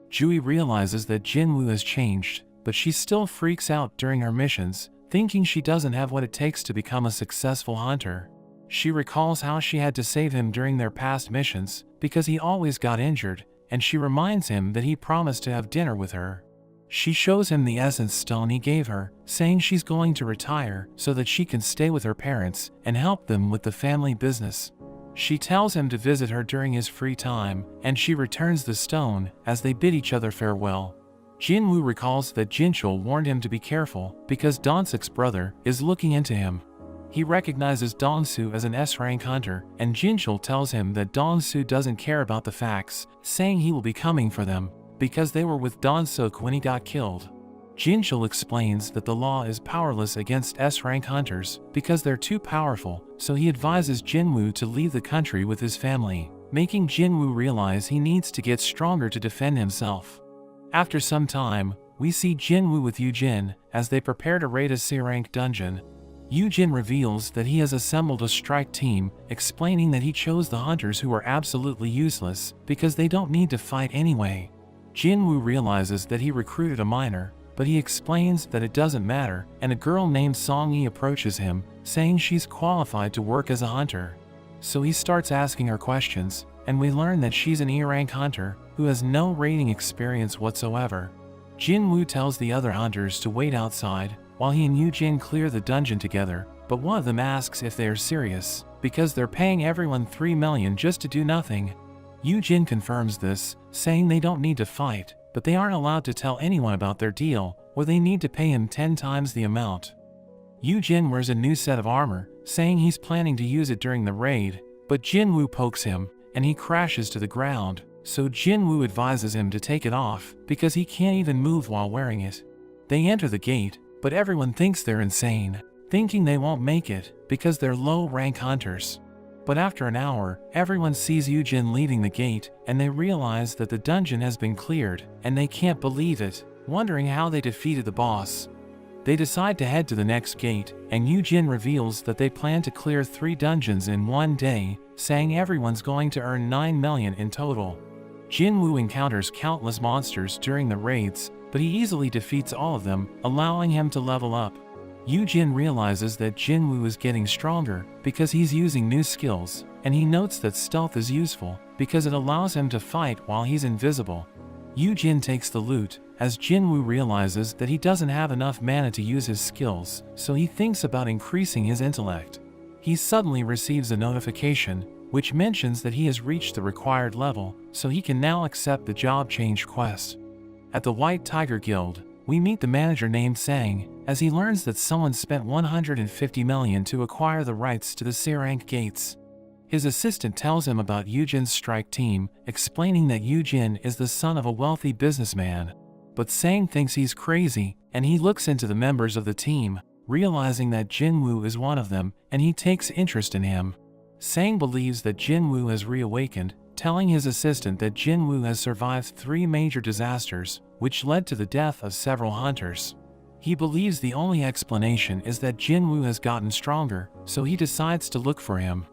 Jui realizes that Jin-Woo has changed, but she still freaks out during her missions, thinking she doesn't have what it takes to become a successful hunter. She recalls how she had to save him during their past missions, because he always got injured, and she reminds him that he promised to have dinner with her. She shows him the essence stone he gave her, saying she's going to retire so that she can stay with her parents and help them with the family business. She tells him to visit her during his free time, and she returns the stone as they bid each other farewell. Jin-Woo recalls that Jinchul warned him to be careful because Donsuk's brother is looking into him. He recognizes Dongsu as an S-rank hunter, and Jinchul tells him that Dongsu doesn't care about the facts, saying he will be coming for them, because they were with Donsuk when he got killed. Jinchul explains that the law is powerless against S-rank hunters because they're too powerful, so he advises Jin-Woo to leave the country with his family, making Jin-Woo realize he needs to get stronger to defend himself. After some time, we see Jin-Woo with Yu-Jin as they prepare to raid a C-rank dungeon. Yu-Jin reveals that he has assembled a strike team, explaining that he chose the hunters who are absolutely useless because they don't need to fight anyway. Jin-Woo realizes that he recruited a minor, but he explains that it doesn't matter, and a girl named Song-Yi approaches him, saying she's qualified to work as a hunter. So he starts asking her questions, and we learn that she's an E-rank hunter who has no raiding experience whatsoever. Jin-Woo tells the other hunters to wait outside while he and Yu-Jin clear the dungeon together, but one of them asks if they are serious, because they're paying everyone 3 million just to do nothing. Yu-Jin confirms this, saying they don't need to fight, but they aren't allowed to tell anyone about their deal, or they need to pay him 10 times the amount. Yu-Jin wears a new set of armor, saying he's planning to use it during the raid, but Jin-Woo pokes him, and he crashes to the ground, so Jin-Woo advises him to take it off, because he can't even move while wearing it. They enter the gate, but everyone thinks they're insane, thinking they won't make it, because they're low-rank hunters. But after an hour, everyone sees Yu-Jin leaving the gate, and they realize that the dungeon has been cleared, and they can't believe it, wondering how they defeated the boss. They decide to head to the next gate, and Yu-Jin reveals that they plan to clear 3 dungeons in one day, saying everyone's going to earn 9 million in total. Jin-Woo encounters countless monsters during the raids, but he easily defeats all of them, allowing him to level up. Yu-Jin realizes that Jin-Woo is getting stronger because he's using new skills, and he notes that stealth is useful because it allows him to fight while he's invisible. Yu-Jin takes the loot, as Jin-Woo realizes that he doesn't have enough mana to use his skills, so he thinks about increasing his intellect. He suddenly receives a notification, which mentions that he has reached the required level, so he can now accept the job change quest. At the White Tiger Guild, we meet the manager named Sang, as he learns that someone spent 150 million to acquire the rights to the C-rank gates. His assistant tells him about Yu-Jin's strike team, explaining that Yu-Jin is the son of a wealthy businessman. But Sang thinks he's crazy, and he looks into the members of the team, realizing that Jin-Woo is one of them, and he takes interest in him. Sang believes that Jin-Woo has reawakened, telling his assistant that Jin-Woo has survived 3 major disasters, which led to the death of several hunters. He believes the only explanation is that Jin-Woo has gotten stronger, so he decides to look for him.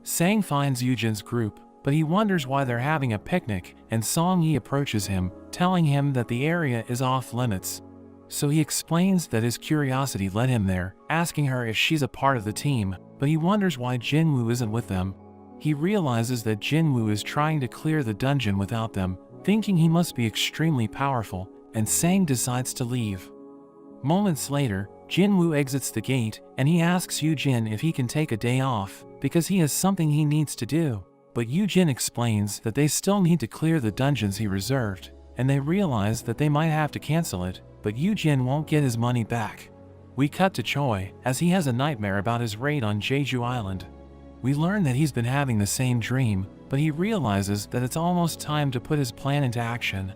Sang finds Yu-Jin's group, but he wonders why they're having a picnic, and Song-Yi approaches him, telling him that the area is off limits. So he explains that his curiosity led him there, asking her if she's a part of the team, but he wonders why Jin-Woo isn't with them. He realizes that Jin-Woo is trying to clear the dungeon without them, thinking he must be extremely powerful, and Sang decides to leave. Moments later, Jin-Woo exits the gate, and he asks Yu-Jin if he can take a day off, because he has something he needs to do. But Yu-Jin explains that they still need to clear the dungeons he reserved, and they realize that they might have to cancel it, but Yu-Jin won't get his money back. We cut to Choi, as he has a nightmare about his raid on Jeju Island. We learn that he's been having the same dream, but he realizes that it's almost time to put his plan into action.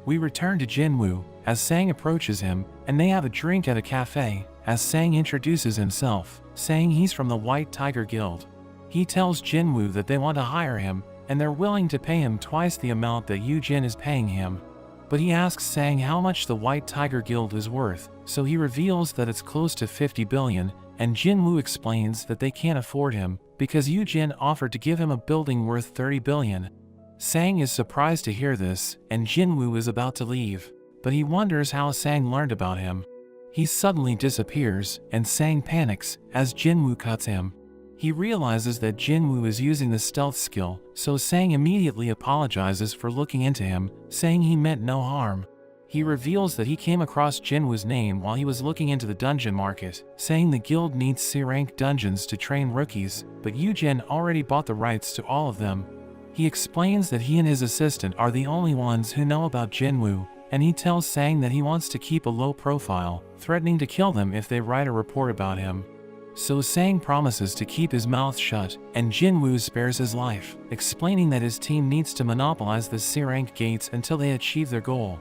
We return to Jin-Woo, as Sang approaches him, and they have a drink at a cafe, as Sang introduces himself, saying he's from the White Tiger Guild. He tells Jin-Woo that they want to hire him, and they're willing to pay him twice the amount that Yu-Jin is paying him. But he asks Sang how much the White Tiger Guild is worth, so he reveals that it's close to 50 billion, and Jin-Woo explains that they can't afford him, because Yu-Jin offered to give him a building worth 30 billion. Sang is surprised to hear this, and Jin-Woo is about to leave, but he wonders how Sang learned about him. He suddenly disappears, and Sang panics, as Jin-Woo cuts him. He realizes that Jin-Woo is using the stealth skill, so Sang immediately apologizes for looking into him, saying he meant no harm. He reveals that he came across Jin-Woo's name while he was looking into the dungeon market, saying the guild needs C-rank dungeons to train rookies, but Yu-Jin already bought the rights to all of them. He explains that he and his assistant are the only ones who know about Jin-Woo, and he tells Sang that he wants to keep a low profile, threatening to kill them if they write a report about him. So Sang promises to keep his mouth shut, and Jin-Woo spares his life, explaining that his team needs to monopolize the C-rank gates until they achieve their goal.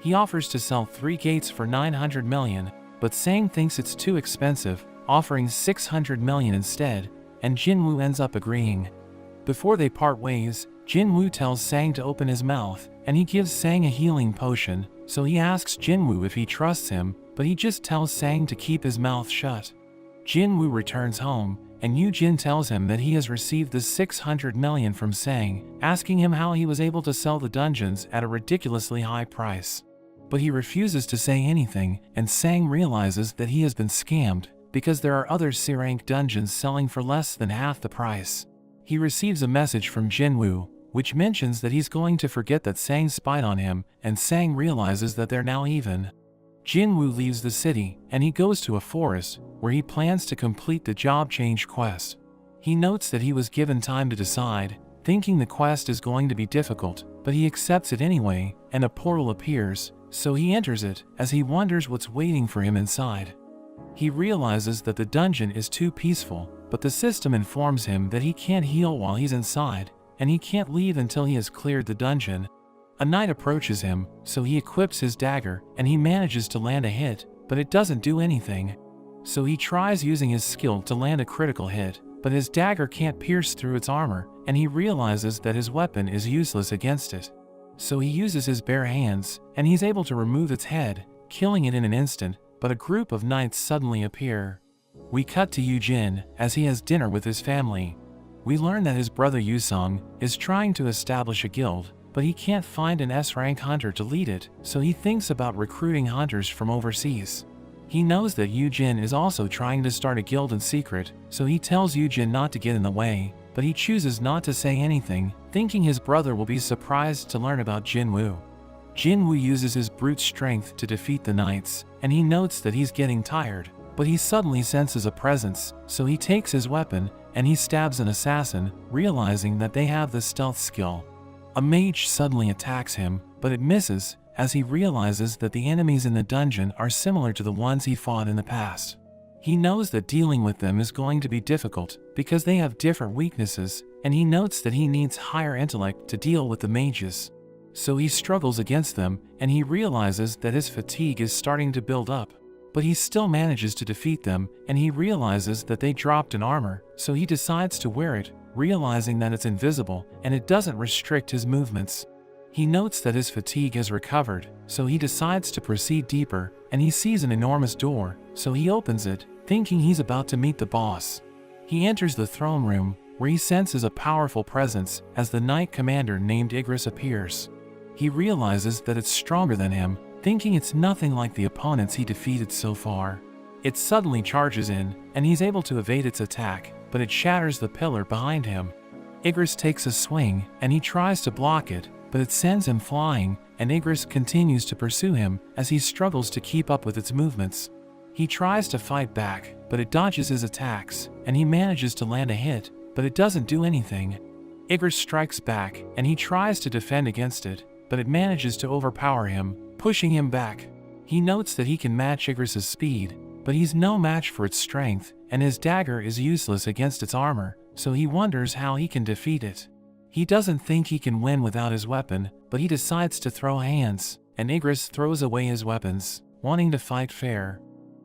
He offers to sell 3 gates for 900 million, but Sang thinks it's too expensive, offering 600 million instead, and Jin-Woo ends up agreeing. Before they part ways, Jin-Woo tells Sang to open his mouth, and he gives Sang a healing potion, so he asks Jin-Woo if he trusts him, but he just tells Sang to keep his mouth shut. Jin-Woo returns home, and Yu-Jin tells him that he has received the 600 million from Sang, asking him how he was able to sell the dungeons at a ridiculously high price. But he refuses to say anything, and Sang realizes that he has been scammed, because there are other C-rank dungeons selling for less than half the price. He receives a message from Jin-Woo, which mentions that he's going to forget that Sang spied on him, and Sang realizes that they're now even. Jin-Woo leaves the city, and he goes to a forest, where he plans to complete the job change quest. He notes that he was given time to decide, thinking the quest is going to be difficult, but he accepts it anyway, and a portal appears, so he enters it, as he wonders what's waiting for him inside. He realizes that the dungeon is too peaceful, but the system informs him that he can't heal while he's inside, and he can't leave until he has cleared the dungeon. A knight approaches him, so he equips his dagger, and he manages to land a hit, but it doesn't do anything. So he tries using his skill to land a critical hit, but his dagger can't pierce through its armor, and he realizes that his weapon is useless against it. So he uses his bare hands, and he's able to remove its head, killing it in an instant, but a group of knights suddenly appear. We cut to Yu-Jin, as he has dinner with his family. We learn that his brother Yu-Sung is trying to establish a guild, but he can't find an S-rank hunter to lead it, so he thinks about recruiting hunters from overseas. He knows that Yu-Jin is also trying to start a guild in secret, so he tells Yu-Jin not to get in the way, but he chooses not to say anything, thinking his brother will be surprised to learn about Jin-Woo. Jin-Woo uses his brute strength to defeat the knights, and he notes that he's getting tired, but he suddenly senses a presence, so he takes his weapon, and he stabs an assassin, realizing that they have the stealth skill. A mage suddenly attacks him, but it misses, as he realizes that the enemies in the dungeon are similar to the ones he fought in the past. He knows that dealing with them is going to be difficult, because they have different weaknesses, and he notes that he needs higher intellect to deal with the mages. So he struggles against them, and he realizes that his fatigue is starting to build up. But he still manages to defeat them, and he realizes that they dropped an armor, so he decides to wear it, realizing that it's invisible, and it doesn't restrict his movements. He notes that his fatigue has recovered, so he decides to proceed deeper, and he sees an enormous door, so he opens it, thinking he's about to meet the boss. He enters the throne room, where he senses a powerful presence, as the knight commander named Igris appears. He realizes that it's stronger than him, thinking it's nothing like the opponents he defeated so far. It suddenly charges in, and he's able to evade its attack, but it shatters the pillar behind him. Igris takes a swing, and he tries to block it, but it sends him flying, and Igris continues to pursue him as he struggles to keep up with its movements. He tries to fight back, but it dodges his attacks, and he manages to land a hit, but it doesn't do anything. Igris strikes back, and he tries to defend against it, but it manages to overpower him, pushing him back. He notes that he can match Igris's speed, but he's no match for its strength, and his dagger is useless against its armor, so he wonders how he can defeat it. He doesn't think he can win without his weapon, but he decides to throw hands, and Igris throws away his weapons, wanting to fight fair.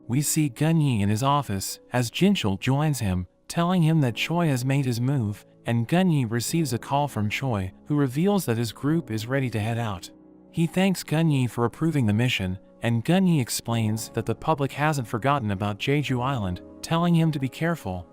We see Gun-Yi in his office as Jinchul joins him, telling him that Choi has made his move, and Gun-Yi receives a call from Choi, who reveals that his group is ready to head out. He thanks Gun-Yi for approving the mission, and Gun-Yi explains that the public hasn't forgotten about Jeju Island, telling him to be careful.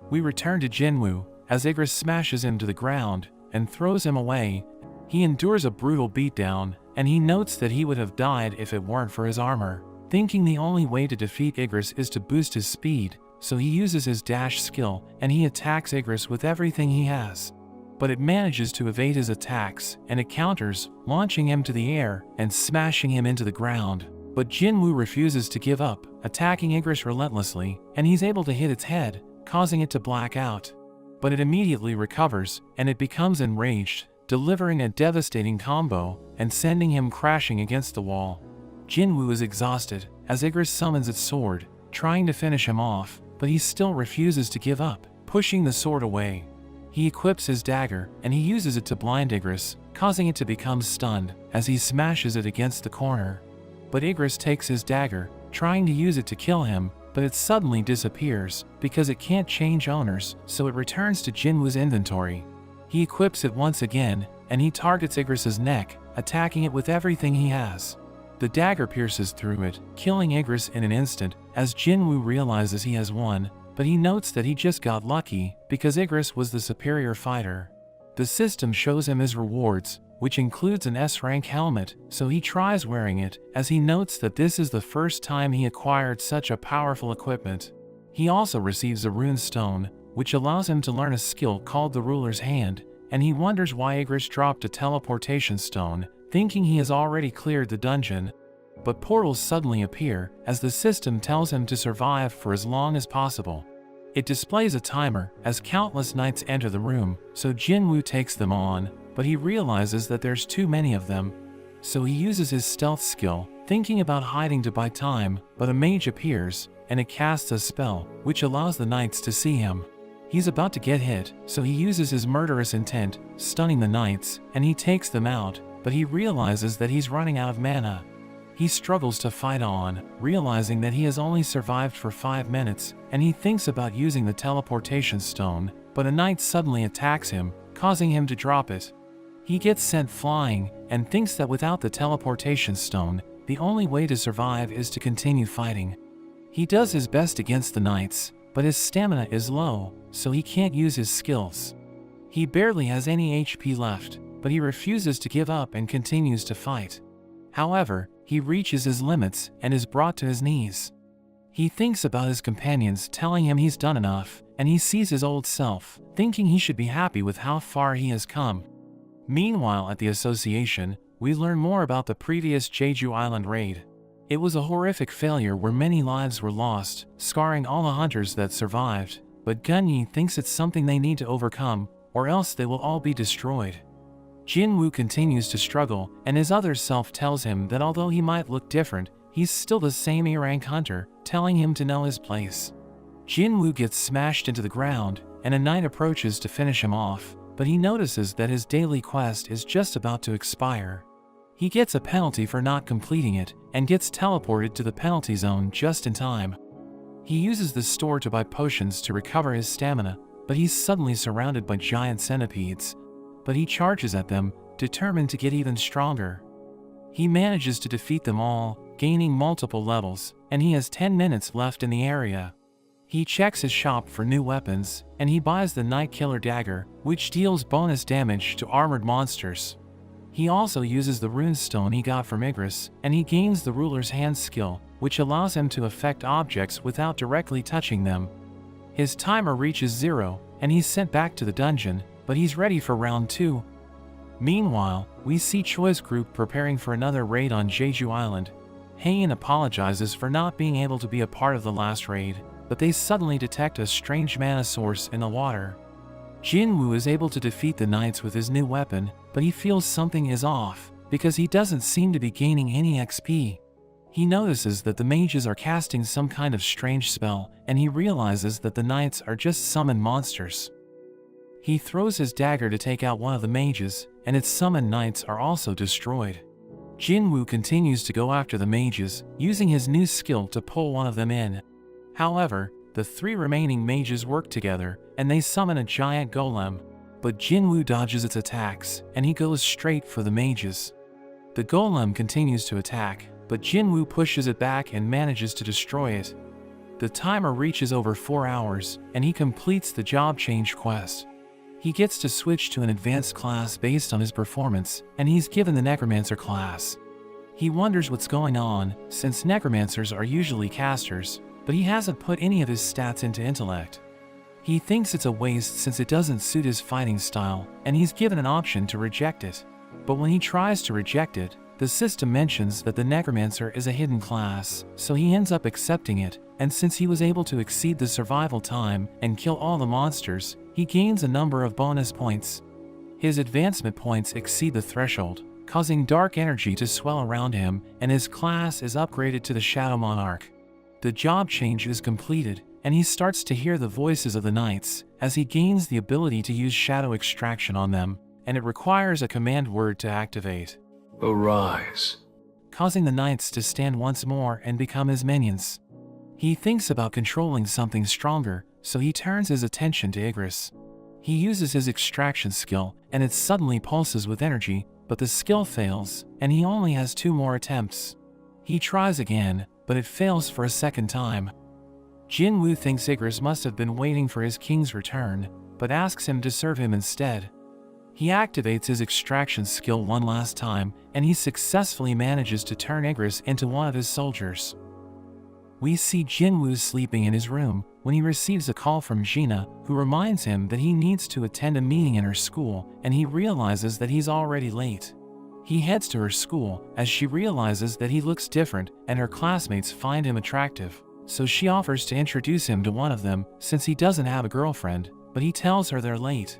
We return to Jin-Woo, as Igris smashes him to the ground and throws him away. He endures a brutal beatdown, and he notes that he would have died if it weren't for his armor. Thinking the only way to defeat Igris is to boost his speed, so he uses his dash skill and he attacks Igris with everything he has. But it manages to evade his attacks, and it counters, launching him to the air and smashing him into the ground. But Jin-Woo refuses to give up, attacking Igris relentlessly, and he's able to hit its head, causing it to black out. But it immediately recovers, and it becomes enraged, delivering a devastating combo and sending him crashing against the wall. Jin-Woo is exhausted, as Igris summons its sword, trying to finish him off, but he still refuses to give up, pushing the sword away. He equips his dagger, and he uses it to blind Igris, causing it to become stunned, as he smashes it against the corner. But Igris takes his dagger, trying to use it to kill him, but it suddenly disappears, because it can't change owners, so it returns to Jin-Woo's inventory. He equips it once again, and he targets Igris's neck, attacking it with everything he has. The dagger pierces through it, killing Igris in an instant, as Jin-Woo realizes he has won, but he notes that he just got lucky, because Igris was the superior fighter. The system shows him his rewards, which includes an S-rank helmet, so he tries wearing it, as he notes that this is the first time he acquired such a powerful equipment. He also receives a rune stone, which allows him to learn a skill called the Ruler's Hand, and he wonders why Igris dropped a teleportation stone, thinking he has already cleared the dungeon. But portals suddenly appear, as the system tells him to survive for as long as possible. It displays a timer, as countless knights enter the room, so Jin-Woo takes them on, but he realizes that there's too many of them. So he uses his stealth skill, thinking about hiding to buy time, but a mage appears, and it casts a spell, which allows the knights to see him. He's about to get hit, so he uses his murderous intent, stunning the knights, and he takes them out, but he realizes that he's running out of mana. He struggles to fight on, realizing that he has only survived for 5 minutes, and he thinks about using the teleportation stone, but a knight suddenly attacks him, causing him to drop it. He gets sent flying, and thinks that without the teleportation stone, the only way to survive is to continue fighting. He does his best against the knights, but his stamina is low, so he can't use his skills. He barely has any HP left, but he refuses to give up and continues to fight. However, he reaches his limits and is brought to his knees. He thinks about his companions telling him he's done enough, and he sees his old self, thinking he should be happy with how far he has come. Meanwhile, at the association, we learn more about the previous Jeju Island raid. It was a horrific failure where many lives were lost, scarring all the hunters that survived, but Gun-Yi thinks it's something they need to overcome, or else they will all be destroyed. Jin-Woo continues to struggle, and his other self tells him that although he might look different, he's still the same E-rank hunter, telling him to know his place. Jin-Woo gets smashed into the ground, and a knight approaches to finish him off, but he notices that his daily quest is just about to expire. He gets a penalty for not completing it, and gets teleported to the penalty zone just in time. He uses the store to buy potions to recover his stamina, but he's suddenly surrounded by giant centipedes. But he charges at them, determined to get even stronger. He manages to defeat them all, gaining multiple levels, and he has 10 minutes left in the area. He checks his shop for new weapons, and he buys the Night Killer Dagger, which deals bonus damage to armored monsters. He also uses the rune stone he got from Igris, and he gains the Ruler's Hand skill, which allows him to affect objects without directly touching them. His timer reaches 0, and he's sent back to the dungeon, but he's ready for round 2. Meanwhile, we see Choi's group preparing for another raid on Jeju Island. Haein apologizes for not being able to be a part of the last raid, but they suddenly detect a strange mana source in the water. Jin-Woo is able to defeat the knights with his new weapon, but he feels something is off, because he doesn't seem to be gaining any XP. He notices that the mages are casting some kind of strange spell, and he realizes that the knights are just summoned monsters. He throws his dagger to take out one of the mages, and its summoned knights are also destroyed. Jin-Woo continues to go after the mages, using his new skill to pull one of them in. However, the 3 remaining mages work together, and they summon a giant golem. But Jin-Woo dodges its attacks, and he goes straight for the mages. The golem continues to attack, but Jin-Woo pushes it back and manages to destroy it. The timer reaches over 4 hours, and he completes the job change quest. He gets to switch to an advanced class based on his performance, and he's given the necromancer class. He wonders what's going on, since necromancers are usually casters, but he hasn't put any of his stats into intellect. He thinks it's a waste since it doesn't suit his fighting style, and he's given an option to reject it. But when he tries to reject it, the system mentions that the necromancer is a hidden class, so he ends up accepting it, and since he was able to exceed the survival time and kill all the monsters, he gains a number of bonus points. His advancement points exceed the threshold, causing dark energy to swell around him, and his class is upgraded to the Shadow Monarch. The job change is completed, and he starts to hear the voices of the knights, as he gains the ability to use shadow extraction on them, and it requires a command word to activate. Arise. Causing the knights to stand once more and become his minions. He thinks about controlling something stronger, so he turns his attention to Igris. He uses his extraction skill, and it suddenly pulses with energy, but the skill fails, and he only has 2 more attempts. He tries again, but it fails for a second time. Jin-Woo thinks Igris must have been waiting for his king's return, but asks him to serve him instead. He activates his extraction skill one last time, and he successfully manages to turn Igris into one of his soldiers. We see Jin-Woo sleeping in his room when he receives a call from Gina, who reminds him that he needs to attend a meeting in her school, and he realizes that he's already late. He heads to her school as she realizes that he looks different and her classmates find him attractive, so she offers to introduce him to one of them since he doesn't have a girlfriend, but he tells her they're late.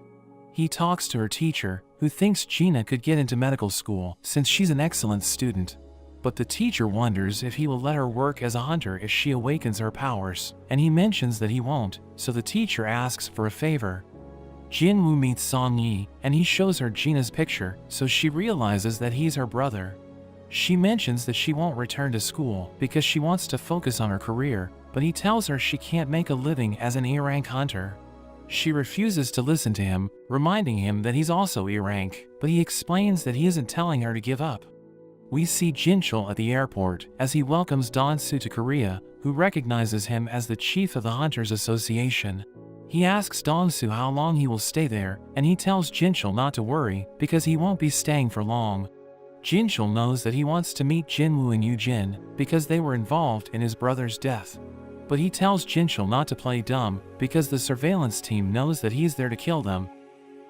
He talks to her teacher, who thinks Gina could get into medical school since she's an excellent student. But the teacher wonders if he will let her work as a hunter if she awakens her powers, and he mentions that he won't, so the teacher asks for a favor. Jin-Woo meets Song Yi, and he shows her Gina's picture, so she realizes that he's her brother. She mentions that she won't return to school because she wants to focus on her career, but he tells her she can't make a living as an A-rank hunter. She refuses to listen to him, reminding him that he's also E-rank, but he explains that he isn't telling her to give up. We see Jinchul at the airport as he welcomes Don-soo to Korea, who recognizes him as the chief of the Hunters Association. He asks Don-soo how long he will stay there, and he tells Jinchul not to worry because he won't be staying for long. Jinchul knows that he wants to meet Jin-Woo and Yoo-jin because they were involved in his brother's death. But he tells Jinchul not to play dumb because the surveillance team knows that he's there to kill them.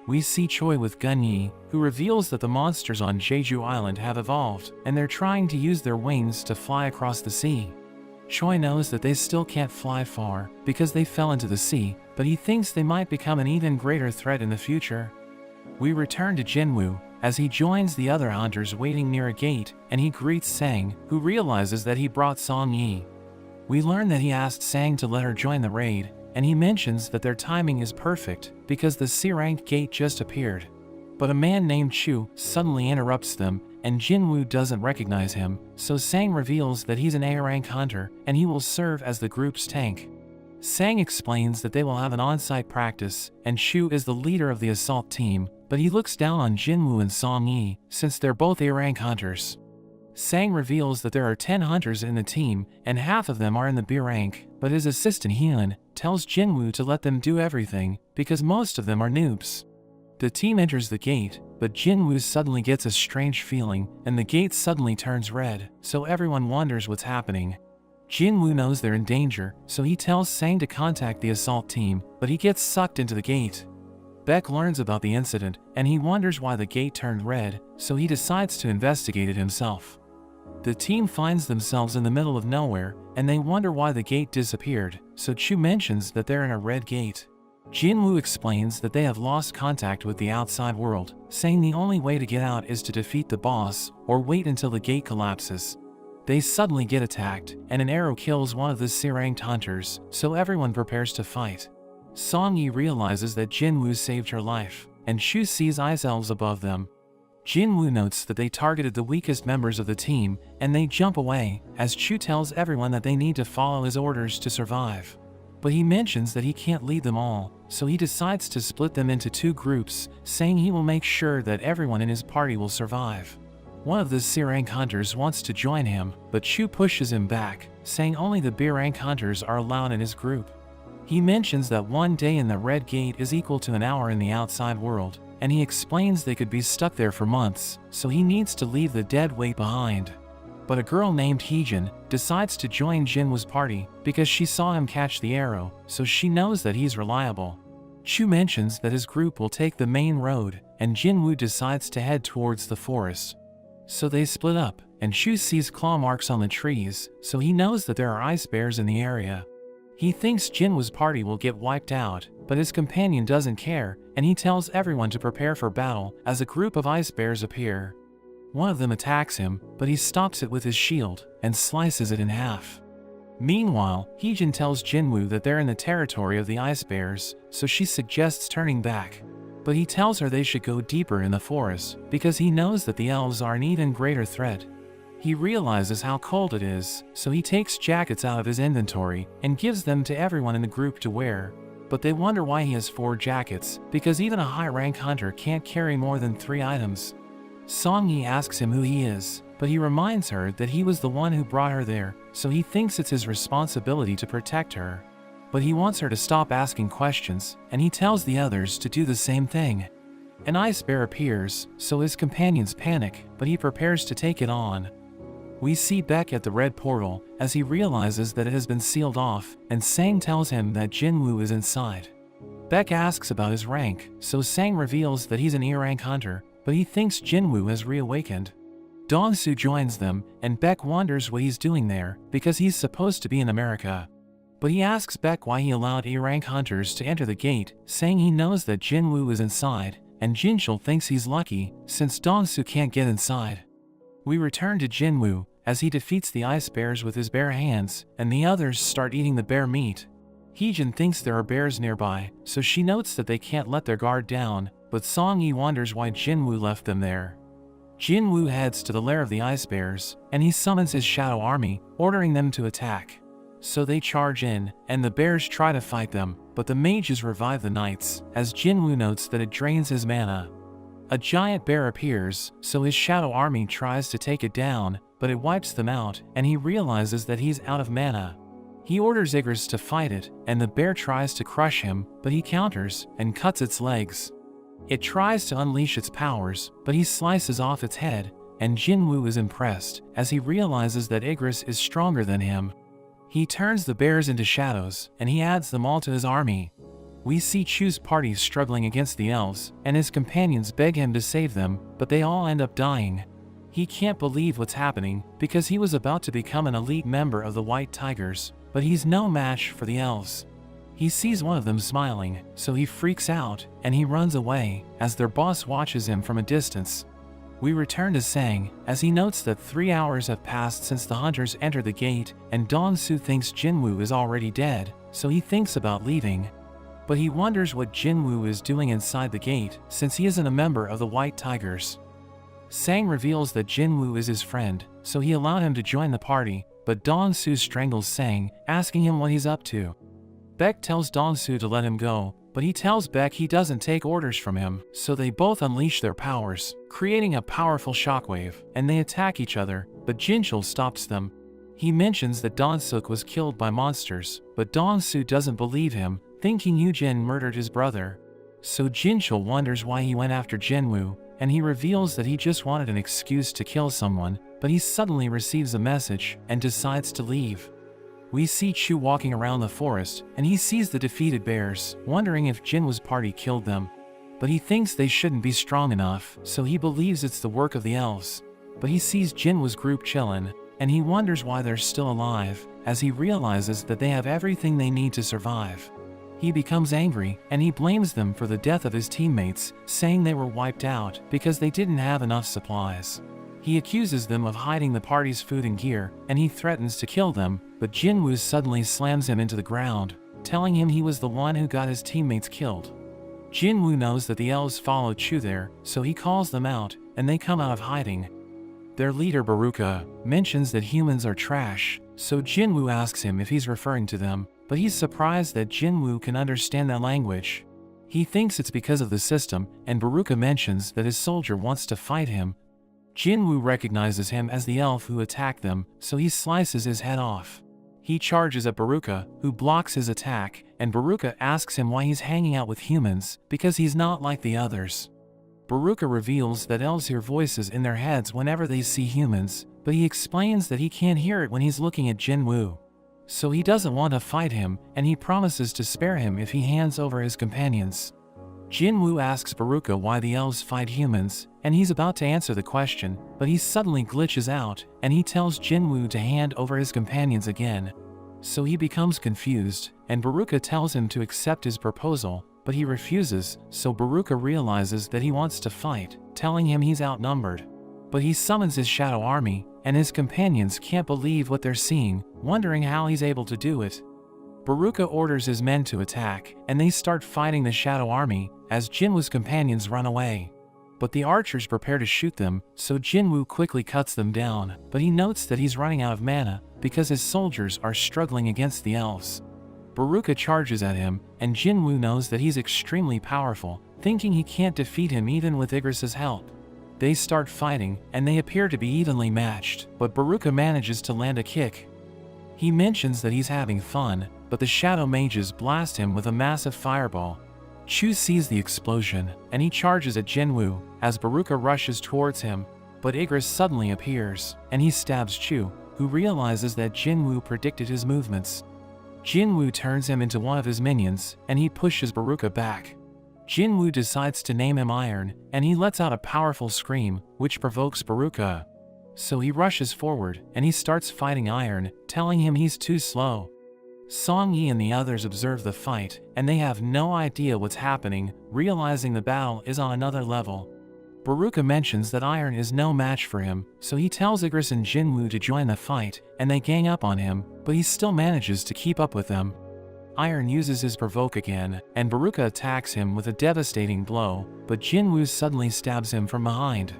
We see Choi with Gun-Yi, who reveals that the monsters on Jeju Island have evolved, and they're trying to use their wings to fly across the sea. Choi knows that they still can't fly far because they fell into the sea, but he thinks they might become an even greater threat in the future. We return to Jin-Woo as he joins the other hunters waiting near a gate, and he greets Sang, who realizes that he brought Song Yi. We learn that he asked Sang to let her join the raid, and he mentions that their timing is perfect because the C-rank gate just appeared. But a man named Chu suddenly interrupts them, and Jin-Woo doesn't recognize him, so Sang reveals that he's an A-rank hunter and he will serve as the group's tank. Sang explains that they will have an on-site practice, and Chu is the leader of the assault team, but he looks down on Jin-Woo and Song Yi since they're both A-rank hunters. Sang reveals that there are 10 hunters in the team, and half of them are in the B rank, but his assistant Hyun tells Jin-Woo to let them do everything, because most of them are noobs. The team enters the gate, but Jin-Woo suddenly gets a strange feeling, and the gate suddenly turns red, so everyone wonders what's happening. Jin-Woo knows they're in danger, so he tells Sang to contact the assault team, but he gets sucked into the gate. Beck learns about the incident, and he wonders why the gate turned red, so he decides to investigate it himself. The team finds themselves in the middle of nowhere, and they wonder why the gate disappeared, so Chu mentions that they're in a red gate. Jin-Woo explains that they have lost contact with the outside world, saying the only way to get out is to defeat the boss, or wait until the gate collapses. They suddenly get attacked, and an arrow kills one of the C-ranked hunters, so everyone prepares to fight. Song Yi realizes that Jin-Woo saved her life, and Chu sees ice elves above them. Jin-Woo notes that they targeted the weakest members of the team, and they jump away, as Chu tells everyone that they need to follow his orders to survive. But he mentions that he can't lead them all, so he decides to split them into 2 groups, saying he will make sure that everyone in his party will survive. One of the C-rank hunters wants to join him, but Chu pushes him back, saying only the B-rank hunters are allowed in his group. He mentions that 1 day in the Red Gate is equal to an hour in the outside world, and he explains they could be stuck there for months, so he needs to leave the dead weight behind. But a girl named Heejin decides to join Jinwoo's party because she saw him catch the arrow, so she knows that he's reliable. Chu mentions that his group will take the main road, and Jin-Woo decides to head towards the forest. So they split up, and Chu sees claw marks on the trees, so he knows that there are ice bears in the area. He thinks Jinwoo's party will get wiped out, but his companion doesn't care, and he tells everyone to prepare for battle as a group of ice bears appear. One of them attacks him, but he stops it with his shield and slices it in half. Meanwhile, Heejin tells Jinwoo that they're in the territory of the ice bears, so she suggests turning back. But he tells her they should go deeper in the forest because he knows that the elves are an even greater threat. He realizes how cold it is, so he takes jackets out of his inventory and gives them to everyone in the group to wear. But they wonder why he has 4 jackets, because even a high-rank hunter can't carry more than 3 items. Song-Yi asks him who he is, but he reminds her that he was the one who brought her there, so he thinks it's his responsibility to protect her. But he wants her to stop asking questions, and he tells the others to do the same thing. An ice bear appears, so his companions panic, but he prepares to take it on. We see Beck at the red portal, as he realizes that it has been sealed off, and Sang tells him that Jinwoo is inside. Beck asks about his rank, so Sang reveals that he's an E-rank hunter, but he thinks Jinwoo has reawakened. Dong-Soo joins them, and Beck wonders what he's doing there, because he's supposed to be in America. But he asks Beck why he allowed E-rank hunters to enter the gate, saying he knows that Jinwoo is inside, and Jinchul thinks he's lucky, since Dong-Soo can't get inside. We return to Jinwoo, as he defeats the ice bears with his bare hands, and the others start eating the bear meat. Heejin thinks there are bears nearby, so she notes that they can't let their guard down, but Song-Yi wonders why Jinwoo left them there. Jinwoo heads to the lair of the ice bears, and he summons his shadow army, ordering them to attack. So they charge in, and the bears try to fight them, but the mages revive the knights, as Jinwoo notes that it drains his mana. A giant bear appears, so his shadow army tries to take it down, but it wipes them out, and he realizes that he's out of mana. He orders Igris to fight it, and the bear tries to crush him, but he counters and cuts its legs. It tries to unleash its powers, but he slices off its head, and Jinwoo is impressed, as he realizes that Igris is stronger than him. He turns the bears into shadows, and he adds them all to his army. We see Chu's party struggling against the elves, and his companions beg him to save them, but they all end up dying. He can't believe what's happening, because he was about to become an elite member of the White Tigers, but he's no match for the elves. He sees one of them smiling, so he freaks out, and he runs away, as their boss watches him from a distance. We return to Sang, as he notes that 3 hours have passed since the hunters entered the gate, and Dong-Soo thinks Jinwoo is already dead, so he thinks about leaving. But he wonders what Jinwoo is doing inside the gate, since he isn't a member of the White Tigers. Sang reveals that Jinwoo is his friend, so he allowed him to join the party, but Dong-Soo strangles Sang, asking him what he's up to. Beck tells Dong-Soo to let him go, but he tells Beck he doesn't take orders from him, so they both unleash their powers, creating a powerful shockwave, and they attack each other, but Jinchul stops them. He mentions that Dong-Suk was killed by monsters, but Dong-Soo doesn't believe him, thinking Yujin murdered his brother. So Jinchul wonders why he went after Jinwoo, and he reveals that he just wanted an excuse to kill someone, but he suddenly receives a message and decides to leave. We see Chu walking around the forest, and he sees the defeated bears, wondering if Jinwoo's party killed them. But he thinks they shouldn't be strong enough, so he believes it's the work of the elves. But he sees Jinwoo's group chillin', and he wonders why they're still alive, as he realizes that they have everything they need to survive. He becomes angry, and he blames them for the death of his teammates, saying they were wiped out because they didn't have enough supplies. He accuses them of hiding the party's food and gear, and he threatens to kill them, but Jinwoo suddenly slams him into the ground, telling him he was the one who got his teammates killed. Jinwoo knows that the elves followed Chu there, so he calls them out, and they come out of hiding. Their leader Baruka mentions that humans are trash, so Jin-Woo asks him if he's referring to them, but he's surprised that Jin-Woo can understand that language. He thinks it's because of the system, and Baruka mentions that his soldier wants to fight him. Jin-Woo recognizes him as the elf who attacked them, so he slices his head off. He charges at Baruka, who blocks his attack, and Baruka asks him why he's hanging out with humans, because he's not like the others. Baruka reveals that elves hear voices in their heads whenever they see humans, but he explains that he can't hear it when he's looking at Jin-Woo. So he doesn't want to fight him, and he promises to spare him if he hands over his companions. Jin-Woo asks Baruka why the elves fight humans, and he's about to answer the question, but he suddenly glitches out, and he tells Jin-Woo to hand over his companions again. So he becomes confused, and Baruka tells him to accept his proposal, but he refuses, so Baruka realizes that he wants to fight, telling him he's outnumbered. But he summons his shadow army, and his companions can't believe what they're seeing, wondering how he's able to do it. Baruka orders his men to attack, and they start fighting the shadow army, as Jin-Woo's companions run away. But the archers prepare to shoot them, so Jin-Woo quickly cuts them down, but he notes that he's running out of mana, because his soldiers are struggling against the elves. Baruka charges at him, and Jin-Woo knows that he's extremely powerful, thinking he can't defeat him even with Igris's help. They start fighting, and they appear to be evenly matched, but Baruka manages to land a kick. He mentions that he's having fun, but the shadow mages blast him with a massive fireball. Chu sees the explosion, and he charges at Jin-Woo, as Baruka rushes towards him, but Igris suddenly appears, and he stabs Chu, who realizes that Jin-Woo predicted his movements. Jin-Woo turns him into one of his minions, and he pushes Baruka back. Jin-Woo decides to name him Iron, and he lets out a powerful scream, which provokes Baruka. So he rushes forward, and he starts fighting Iron, telling him he's too slow. Song Yi and the others observe the fight, and they have no idea what's happening, realizing the battle is on another level. Baruka mentions that Iron is no match for him, so he tells Igris and Jin-Woo to join the fight, and they gang up on him, but he still manages to keep up with them. Iron uses his provoke again, and Baruka attacks him with a devastating blow, but Jin-Woo suddenly stabs him from behind.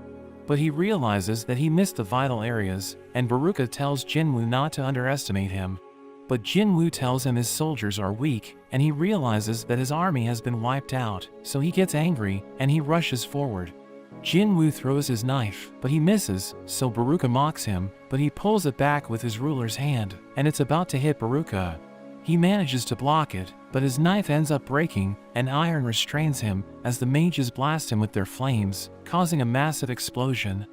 But he realizes that he missed the vital areas, and Baruka tells Jin-Woo not to underestimate him. But Jin-Woo tells him his soldiers are weak, and he realizes that his army has been wiped out, so he gets angry, and he rushes forward. Jin-Woo throws his knife, but he misses, so Baruka mocks him, but he pulls it back with his ruler's hand, and it's about to hit Baruka. He manages to block it, but his knife ends up breaking, and Iron restrains him, as the mages blast him with their flames, causing a massive explosion.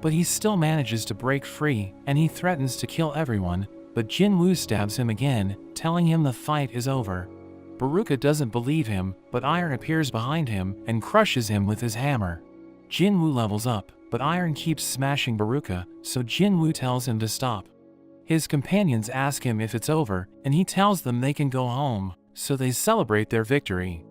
But he still manages to break free, and he threatens to kill everyone, but Jin-Woo stabs him again, telling him the fight is over. Baruka doesn't believe him, but Iron appears behind him, and crushes him with his hammer. Jin-Woo levels up, but Iron keeps smashing Baruka, so Jin-Woo tells him to stop. His companions ask him if it's over, and he tells them they can go home, so they celebrate their victory.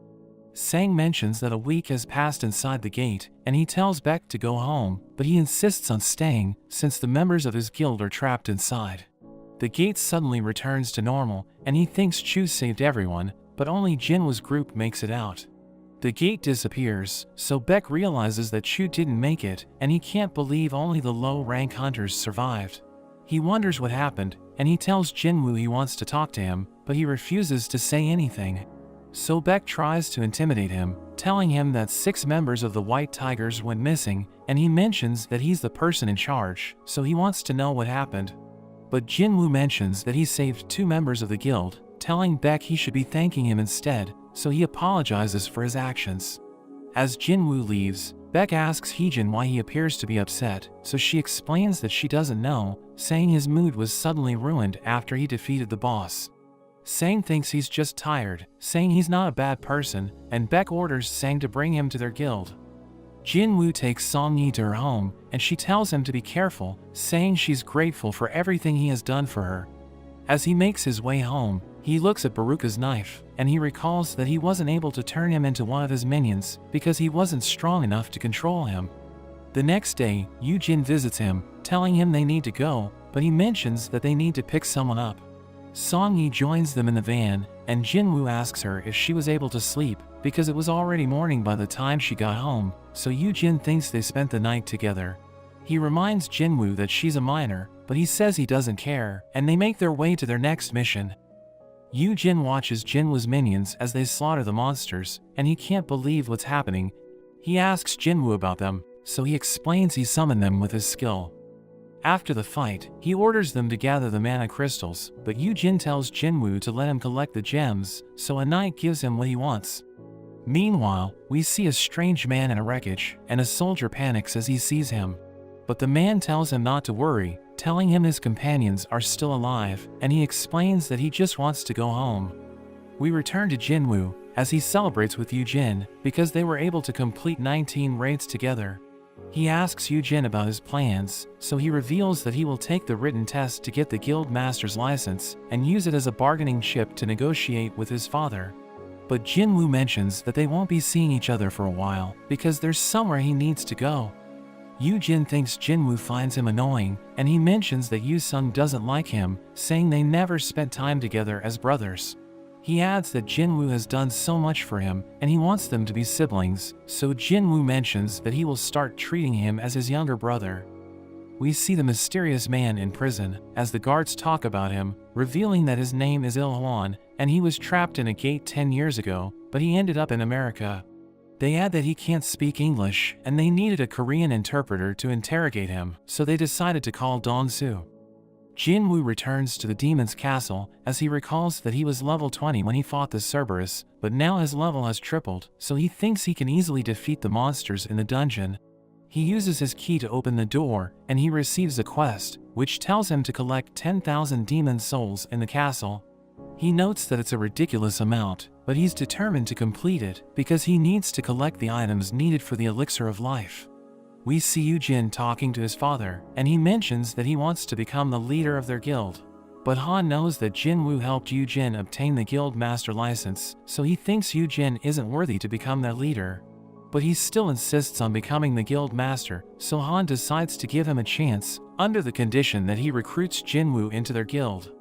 Sang mentions that a week has passed inside the gate, and he tells Beck to go home, but he insists on staying, since the members of his guild are trapped inside. The gate suddenly returns to normal, and he thinks Chu saved everyone, but only Jinwoo's group makes it out. The gate disappears, so Beck realizes that Chu didn't make it, and he can't believe only the low-rank hunters survived. He wonders what happened, and he tells Jin-Woo he wants to talk to him, but he refuses to say anything. So Beck tries to intimidate him, telling him that 6 members of the White Tigers went missing, and he mentions that he's the person in charge, so he wants to know what happened. But Jin-Woo mentions that he saved 2 members of the guild, telling Beck he should be thanking him instead, so he apologizes for his actions. As Jin-Woo leaves, Beck asks Heejin why he appears to be upset, so she explains that she doesn't know, saying his mood was suddenly ruined after he defeated the boss. Sang thinks he's just tired, saying he's not a bad person, and Beck orders Sang to bring him to their guild. Jin-Woo takes Song Yi to her home, and she tells him to be careful, saying she's grateful for everything he has done for her. As he makes his way home, he looks at Baruka's knife, and he recalls that he wasn't able to turn him into one of his minions because he wasn't strong enough to control him. The next day, Yujin visits him, telling him they need to go, but he mentions that they need to pick someone up. Song Yi joins them in the van, and Jin-Woo asks her if she was able to sleep, because it was already morning by the time she got home, so Yoo-jin thinks they spent the night together. He reminds Jin-Woo that she's a minor, but he says he doesn't care, and they make their way to their next mission. Yoo-jin watches Jin-Woo's minions as they slaughter the monsters, and he can't believe what's happening. He asks Jin-Woo about them, so he explains he summoned them with his skill. After the fight, he orders them to gather the mana crystals, but Yoo-jin tells Jin-Woo to let him collect the gems, so a knight gives him what he wants. Meanwhile, we see a strange man in a wreckage, and a soldier panics as he sees him. But the man tells him not to worry, telling him his companions are still alive, and he explains that he just wants to go home. We return to Jin-Woo, as he celebrates with Yoo-jin, because they were able to complete 19 raids together. He asks Yoo-jin about his plans, so he reveals that he will take the written test to get the guild master's license, and use it as a bargaining chip to negotiate with his father. But Jin-Woo mentions that they won't be seeing each other for a while, because there's somewhere he needs to go. Yoo-jin thinks Jin-Woo finds him annoying, and he mentions that Yoo-sung doesn't like him, saying they never spent time together as brothers. He adds that Jin-Woo has done so much for him, and he wants them to be siblings, so Jin-Woo mentions that he will start treating him as his younger brother. We see the mysterious man in prison, as the guards talk about him, revealing that his name is Il-hwan, and he was trapped in a gate 10 years ago, but he ended up in America. They add that he can't speak English, and they needed a Korean interpreter to interrogate him, so they decided to call Dong-soo. Jin-Woo returns to the demon's castle, as he recalls that he was level 20 when he fought the Cerberus, but now his level has tripled, so he thinks he can easily defeat the monsters in the dungeon. He uses his key to open the door, and he receives a quest, which tells him to collect 10,000 demon souls in the castle. He notes that it's a ridiculous amount, but he's determined to complete it, because he needs to collect the items needed for the elixir of life. We see Yoo-jin talking to his father, and he mentions that he wants to become the leader of their guild. But Han knows that Jin-Woo helped Yoo-jin obtain the guild master license, so he thinks Yoo-jin isn't worthy to become their leader. But he still insists on becoming the guild master, so Han decides to give him a chance, under the condition that he recruits Jin-Woo into their guild.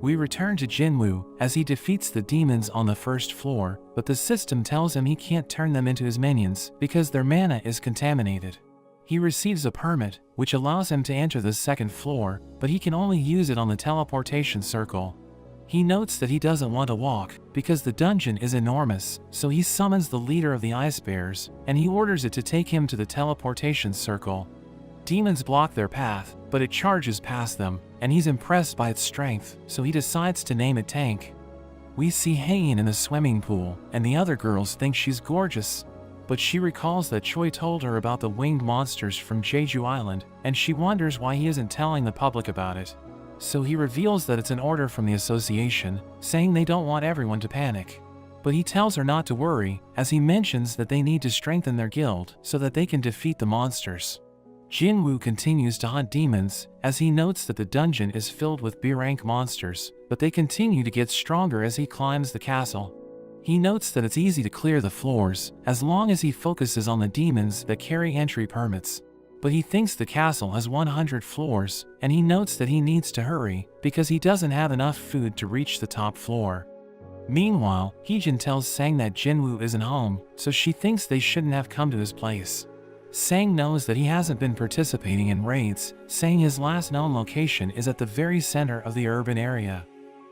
We return to Jin-Woo, as he defeats the demons on the first floor, but the system tells him he can't turn them into his minions, because their mana is contaminated. He receives a permit, which allows him to enter the second floor, but he can only use it on the teleportation circle. He notes that he doesn't want to walk, because the dungeon is enormous, so he summons the leader of the Ice Bears, and he orders it to take him to the teleportation circle. Demons block their path, but it charges past them, and he's impressed by its strength, so he decides to name it Tank. We see Haein in the swimming pool, and the other girls think she's gorgeous. But she recalls that Choi told her about the winged monsters from Jeju Island, and she wonders why he isn't telling the public about it. So he reveals that it's an order from the association, saying they don't want everyone to panic. But he tells her not to worry, as he mentions that they need to strengthen their guild so that they can defeat the monsters. Jin-Woo continues to hunt demons, as he notes that the dungeon is filled with B-rank monsters, but they continue to get stronger as he climbs the castle. He notes that it's easy to clear the floors, as long as he focuses on the demons that carry entry permits. But he thinks the castle has 100 floors, and he notes that he needs to hurry, because he doesn't have enough food to reach the top floor. Meanwhile, Heejin tells Sang that Jin-Woo isn't home, so she thinks they shouldn't have come to his place. Sang knows that he hasn't been participating in raids, saying his last known location is at the very center of the urban area.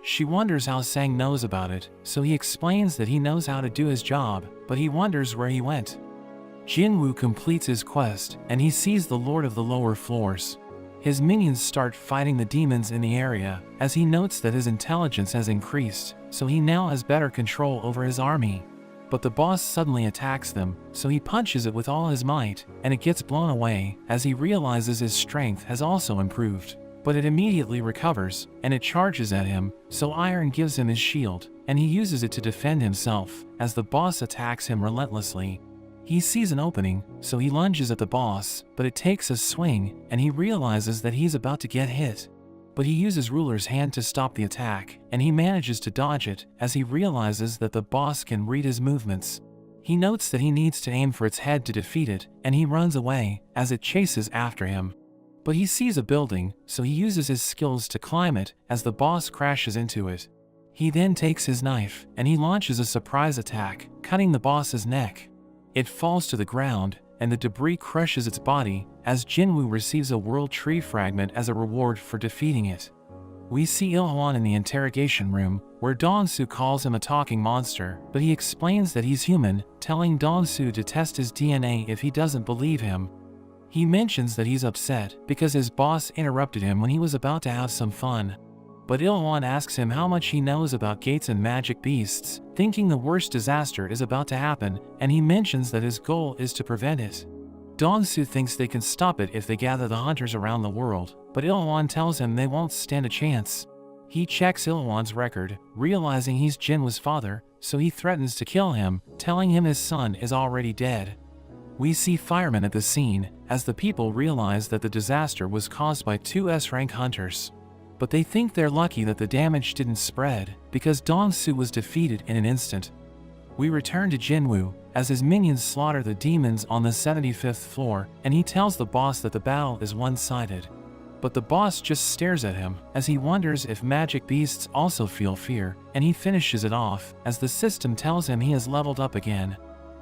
She wonders how Sang knows about it, so he explains that he knows how to do his job, but he wonders where he went. Jin-Woo completes his quest, and he sees the Lord of the Lower Floors. His minions start fighting the demons in the area, as he notes that his intelligence has increased, so he now has better control over his army. But the boss suddenly attacks them, so he punches it with all his might, and it gets blown away, as he realizes his strength has also improved. But it immediately recovers, and it charges at him, so Iron gives him his shield, and he uses it to defend himself, as the boss attacks him relentlessly. He sees an opening, so he lunges at the boss, but it takes a swing, and he realizes that he's about to get hit. But he uses Ruler's hand to stop the attack, and he manages to dodge it, as he realizes that the boss can read his movements. He notes that he needs to aim for its head to defeat it, and he runs away, as it chases after him. But he sees a building, so he uses his skills to climb it, as the boss crashes into it. He then takes his knife, and he launches a surprise attack, cutting the boss's neck. It falls to the ground, and the debris crushes its body, as Jin-Woo receives a world tree fragment as a reward for defeating it. We see Il-hwan in the interrogation room, where Dong-soo calls him a talking monster, but he explains that he's human, telling Dong-soo to test his DNA if he doesn't believe him. He mentions that he's upset because his boss interrupted him when he was about to have some fun. But Il-hwan asks him how much he knows about gates and magic beasts, thinking the worst disaster is about to happen, and he mentions that his goal is to prevent it. Dong-soo thinks they can stop it if they gather the hunters around the world, but Il-hwan tells him they won't stand a chance. He checks Il-hwan's record, realizing he's Jin-Woo's father, so he threatens to kill him, telling him his son is already dead. We see firemen at the scene, as the people realize that the disaster was caused by two S-rank hunters. But they think they're lucky that the damage didn't spread, because Dong-soo was defeated in an instant. We return to Jin-Woo, as his minions slaughter the demons on the 75th floor, and he tells the boss that the battle is one-sided. But the boss just stares at him, as he wonders if magic beasts also feel fear, and he finishes it off, as the system tells him he has leveled up again.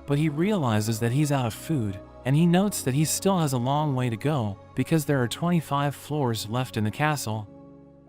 But he realizes that he's out of food, and he notes that he still has a long way to go, because there are 25 floors left in the castle.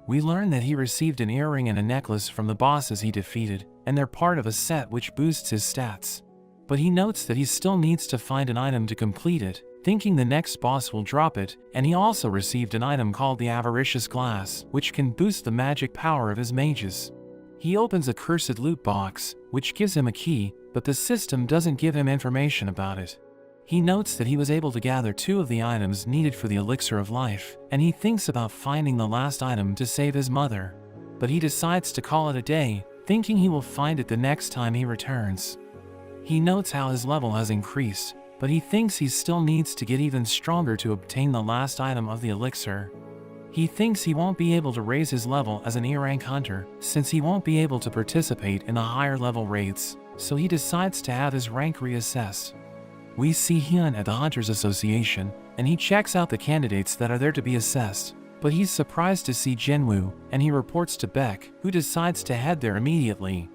We learn that he received an earring and a necklace from the bosses he defeated, and they're part of a set which boosts his stats. But he notes that he still needs to find an item to complete it, thinking the next boss will drop it, and he also received an item called the Avaricious Glass, which can boost the magic power of his mages. He opens a cursed loot box, which gives him a key, but the system doesn't give him information about it. He notes that he was able to gather 2 of the items needed for the elixir of life, and he thinks about finding the last item to save his mother. But he decides to call it a day, thinking he will find it the next time he returns. He notes how his level has increased, but he thinks he still needs to get even stronger to obtain the last item of the elixir. He thinks he won't be able to raise his level as an E-rank hunter, since he won't be able to participate in the higher level raids, so he decides to have his rank reassessed. We see Hyun at the Hunters Association, and he checks out the candidates that are there to be assessed, but he's surprised to see Jin-Woo, and he reports to Beck, who decides to head there immediately.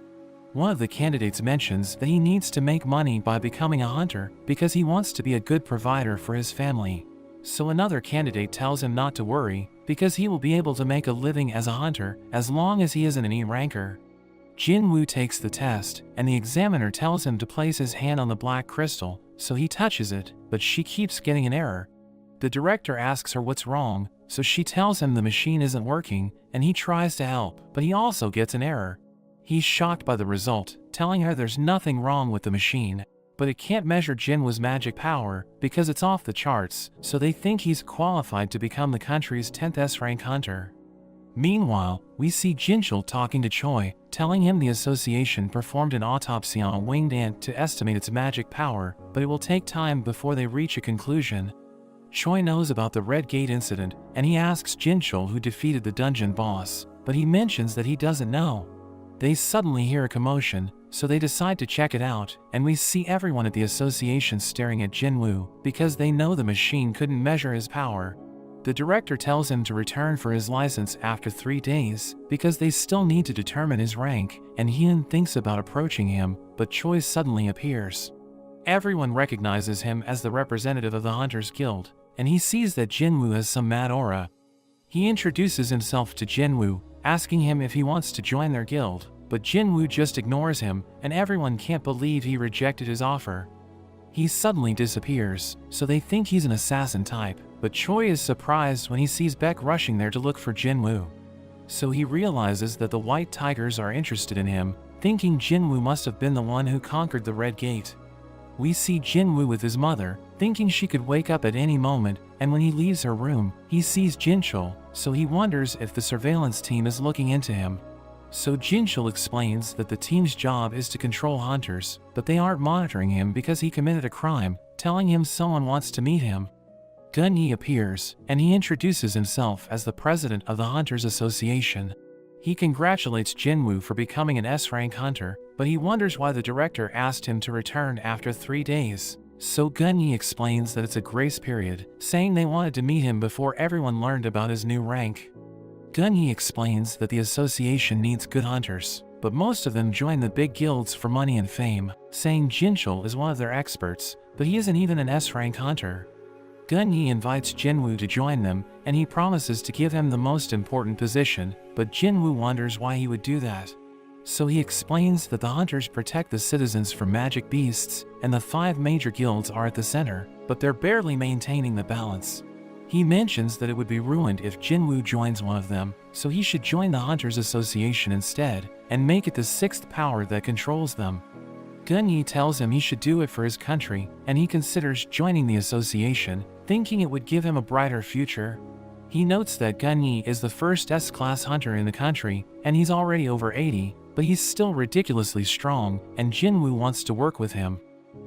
One of the candidates mentions that he needs to make money by becoming a hunter because he wants to be a good provider for his family. So another candidate tells him not to worry, because he will be able to make a living as a hunter as long as he isn't an E-ranker. Jin-Woo takes the test, and the examiner tells him to place his hand on the black crystal, so he touches it, but she keeps getting an error. The director asks her what's wrong, so she tells him the machine isn't working, and he tries to help, but he also gets an error. He's shocked by the result, telling her there's nothing wrong with the machine, but it can't measure Jin-Woo's magic power because it's off the charts, so they think he's qualified to become the country's 10th S-rank hunter. Meanwhile, we see Jinchul talking to Choi, telling him the association performed an autopsy on a winged ant to estimate its magic power, but it will take time before they reach a conclusion. Choi knows about the Red Gate incident, and he asks Jinchul who defeated the dungeon boss, but he mentions that he doesn't know. They suddenly hear a commotion, so they decide to check it out, and we see everyone at the association staring at Jin-Woo, because they know the machine couldn't measure his power. The director tells him to return for his license after 3 days, because they still need to determine his rank, and Hyun thinks about approaching him, but Choi suddenly appears. Everyone recognizes him as the representative of the Hunters Guild, and he sees that Jin-Woo has some mad aura. He introduces himself to Jin-Woo, asking him if he wants to join their guild, but Jin-Woo just ignores him, and everyone can't believe he rejected his offer. He suddenly disappears, so they think he's an assassin type, but Choi is surprised when he sees Beck rushing there to look for Jin-Woo. So he realizes that the White Tigers are interested in him, thinking Jin-Woo must have been the one who conquered the Red Gate. We see Jin-Woo with his mother, thinking she could wake up at any moment, and when he leaves her room, he sees Jinchul, so he wonders if the surveillance team is looking into him. So Jinchul explains that the team's job is to control hunters, but they aren't monitoring him because he committed a crime, telling him someone wants to meet him. Gun-Yi appears, and he introduces himself as the president of the Hunters Association. He congratulates Jin-Woo for becoming an S-rank hunter, but he wonders why the director asked him to return after 3 days. So Gun-Yi explains that it's a grace period, saying they wanted to meet him before everyone learned about his new rank. Gun-Yi explains that the association needs good hunters, but most of them join the big guilds for money and fame, saying Jinchul is one of their experts, but he isn't even an S-rank hunter. Gun-Yi invites Jin-Woo to join them, and he promises to give him the most important position, but Jin-Woo wonders why he would do that. So he explains that the hunters protect the citizens from magic beasts, and the 5 major guilds are at the center, but they're barely maintaining the balance. He mentions that it would be ruined if Jin-Woo joins one of them, so he should join the Hunters Association instead, and make it the 6th power that controls them. Gun-Yi tells him he should do it for his country, and he considers joining the association, thinking it would give him a brighter future. He notes that Gun-Yi is the first S-class hunter in the country, and he's already over 80, but he's still ridiculously strong, and Jin-Woo wants to work with him.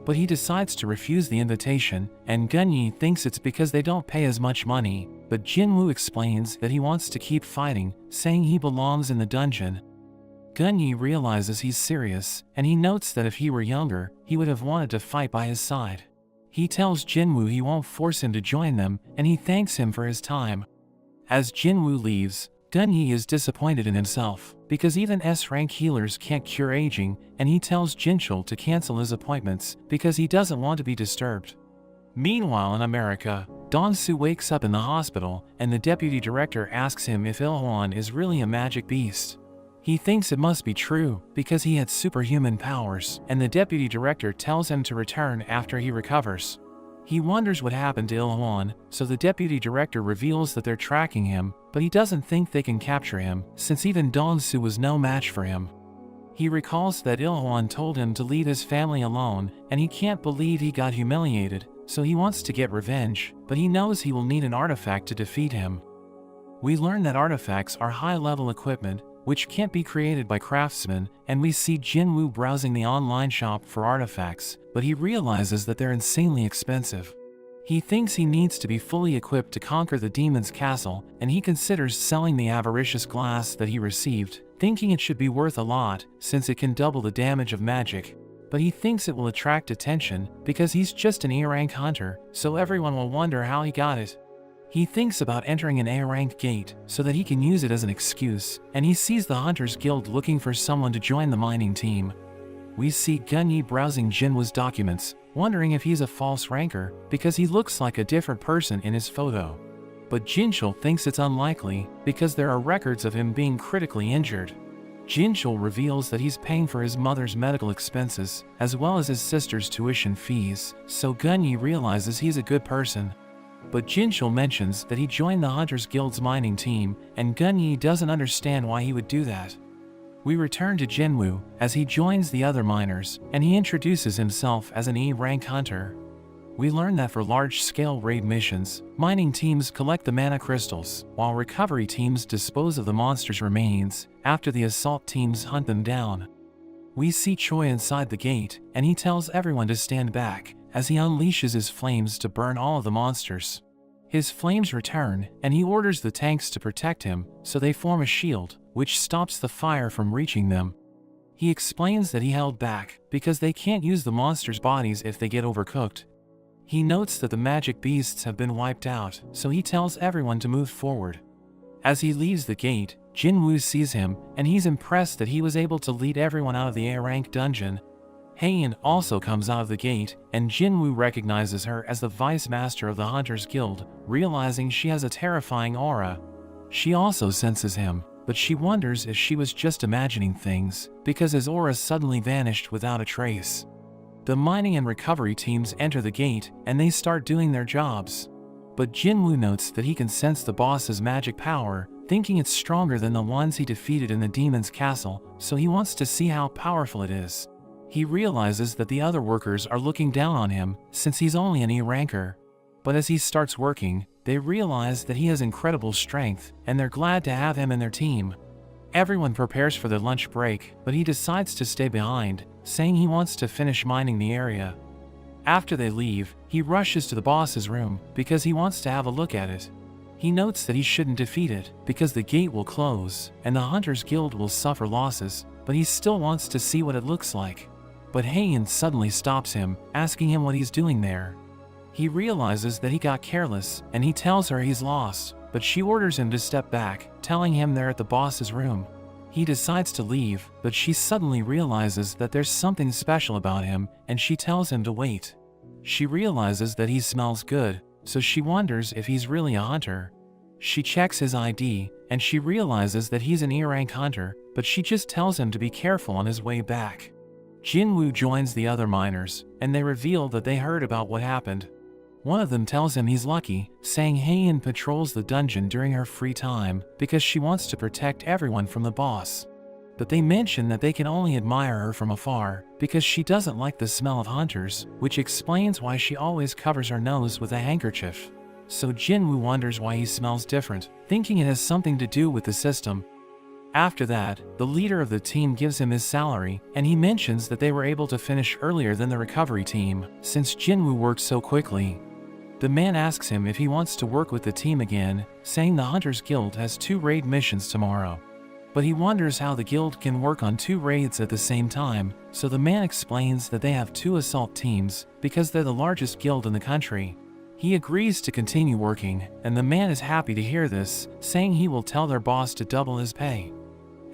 But he decides to refuse the invitation, and Gun-Yi thinks it's because they don't pay as much money, but Jin-Woo explains that he wants to keep fighting, saying he belongs in the dungeon. Gun-Yi realizes he's serious, and he notes that if he were younger, he would have wanted to fight by his side. He tells Jin-Woo he won't force him to join them, and he thanks him for his time. As Jin-Woo leaves, Gun-Yi is disappointed in himself, because even S-rank healers can't cure aging, and he tells Jinchul to cancel his appointments because he doesn't want to be disturbed. Meanwhile in America, Dong-Soo wakes up in the hospital, and the deputy director asks him if Il-hwan is really a magic beast. He thinks it must be true, because he had superhuman powers, and the deputy director tells him to return after he recovers. He wonders what happened to Il-hwan, so the deputy director reveals that they're tracking him, but he doesn't think they can capture him, since even Dong-Soo was no match for him. He recalls that Il-hwan told him to leave his family alone, and he can't believe he got humiliated, so he wants to get revenge, but he knows he will need an artifact to defeat him. We learn that artifacts are high-level equipment, which can't be created by craftsmen, and we see Jin-Woo browsing the online shop for artifacts, but he realizes that they're insanely expensive. He thinks he needs to be fully equipped to conquer the demon's castle, and he considers selling the avaricious glass that he received, thinking it should be worth a lot, since it can double the damage of magic. But he thinks it will attract attention, because he's just an A-rank hunter, so everyone will wonder how he got it. He thinks about entering an A-rank gate, so that he can use it as an excuse, and he sees the Hunters Guild looking for someone to join the mining team. We see Gun-Yi browsing Jinwoo's documents, wondering if he's a false ranker, because he looks like a different person in his photo. But Jinchul thinks it's unlikely, because there are records of him being critically injured. Jinchul reveals that he's paying for his mother's medical expenses, as well as his sister's tuition fees, so Gun-Yi realizes he's a good person. But Jinchul mentions that he joined the Hunters Guild's mining team, and Gun-Yi doesn't understand why he would do that. We return to Jin-Woo, as he joins the other miners, and he introduces himself as an E-rank hunter. We learn that for large-scale raid missions, mining teams collect the mana crystals, while recovery teams dispose of the monsters' remains, after the assault teams hunt them down. We see Choi inside the gate, and he tells everyone to stand back, as he unleashes his flames to burn all of the monsters. His flames return, and he orders the tanks to protect him, so they form a shield, which stops the fire from reaching them. He explains that he held back, because they can't use the monsters' bodies if they get overcooked. He notes that the magic beasts have been wiped out, so he tells everyone to move forward. As he leaves the gate, Jin-Woo sees him, and he's impressed that he was able to lead everyone out of the A-rank dungeon. Haein also comes out of the gate, and Jin-Woo recognizes her as the Vice Master of the Hunters Guild, realizing she has a terrifying aura. She also senses him, but she wonders if she was just imagining things, because his aura suddenly vanished without a trace. The mining and recovery teams enter the gate, and they start doing their jobs. But Jin-Woo notes that he can sense the boss's magic power, thinking it's stronger than the ones he defeated in the demon's castle, so he wants to see how powerful it is. He realizes that the other workers are looking down on him, since he's only an E-ranker. But as he starts working, they realize that he has incredible strength, and they're glad to have him in their team. Everyone prepares for their lunch break, but he decides to stay behind, saying he wants to finish mining the area. After they leave, he rushes to the boss's room, because he wants to have a look at it. He notes that he shouldn't defeat it, because the gate will close, and the Hunters Guild will suffer losses, but he still wants to see what it looks like. But Haein suddenly stops him, asking him what he's doing there. He realizes that he got careless, and he tells her he's lost, but she orders him to step back, telling him they're at the boss's room. He decides to leave, but she suddenly realizes that there's something special about him, and she tells him to wait. She realizes that he smells good, so she wonders if he's really a hunter. She checks his ID, and she realizes that he's an E-rank hunter, but she just tells him to be careful on his way back. Jin-Woo joins the other miners, and they reveal that they heard about what happened. One of them tells him he's lucky, saying Hae-in patrols the dungeon during her free time because she wants to protect everyone from the boss. But they mention that they can only admire her from afar because she doesn't like the smell of hunters, which explains why she always covers her nose with a handkerchief. So Jin-Woo wonders why he smells different, thinking it has something to do with the system. After that, the leader of the team gives him his salary, and he mentions that they were able to finish earlier than the recovery team, since Jin-Woo worked so quickly. The man asks him if he wants to work with the team again, saying the Hunters Guild has 2 raid missions tomorrow. But he wonders how the guild can work on 2 raids at the same time, so the man explains that they have 2 assault teams because they're the largest guild in the country. He agrees to continue working, and the man is happy to hear this, saying he will tell their boss to double his pay.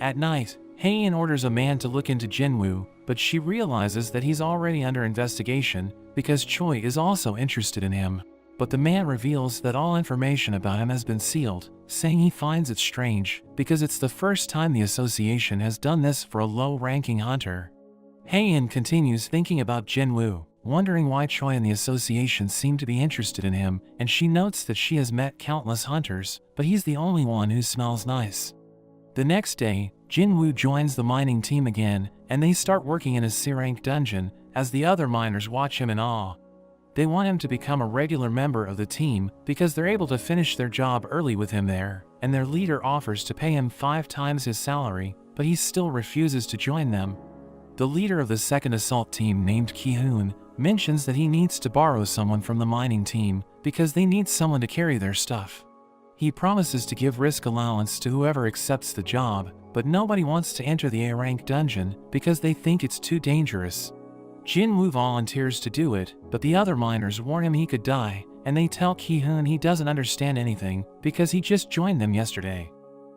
At night, Hae-in orders a man to look into Jin-Woo, but she realizes that he's already under investigation because Choi is also interested in him. But the man reveals that all information about him has been sealed, saying he finds it strange because it's the first time the association has done this for a low-ranking hunter. Hae-in continues thinking about Jin-Woo, wondering why Choi and the association seem to be interested in him, and she notes that she has met countless hunters, but he's the only one who smells nice. The next day, Jin-Woo joins the mining team again, and they start working in a C-rank dungeon as the other miners watch him in awe. They want him to become a regular member of the team because they're able to finish their job early with him there, and their leader offers to pay him 5 times his salary, but he still refuses to join them. The leader of the second assault team, named Ki-hoon, mentions that he needs to borrow someone from the mining team because they need someone to carry their stuff. He promises to give risk allowance to whoever accepts the job, but nobody wants to enter the A-rank dungeon because they think it's too dangerous. Jin-Woo volunteers to do it, but the other miners warn him he could die, and they tell Ki-hoon he doesn't understand anything because he just joined them yesterday.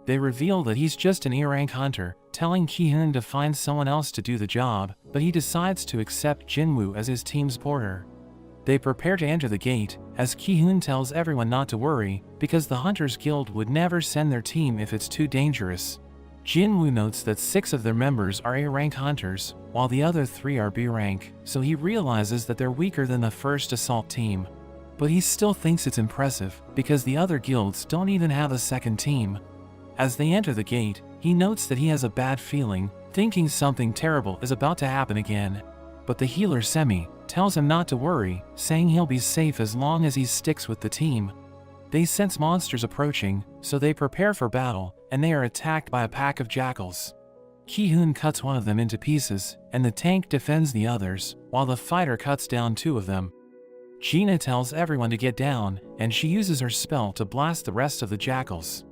They reveal that he's just an E-rank hunter, telling Ki-hoon to find someone else to do the job, but he decides to accept Jin-Woo as his team's porter. They prepare to enter the gate, as Ki-hoon tells everyone not to worry, because the Hunters Guild would never send their team if it's too dangerous. Jin-Woo notes that 6 of their members are A-rank hunters, while the other 3 are B-rank, so he realizes that they're weaker than the first assault team. But he still thinks it's impressive, because the other guilds don't even have a second team. As they enter the gate, he notes that he has a bad feeling, thinking something terrible is about to happen again. But the healer Semi tells him not to worry, saying he'll be safe as long as he sticks with the team. They sense monsters approaching, so they prepare for battle, and they are attacked by a pack of jackals. Ki-hoon cuts one of them into pieces, and the tank defends the others, while the fighter cuts down 2 of them. Gina tells everyone to get down, and she uses her spell to blast the rest of the jackals.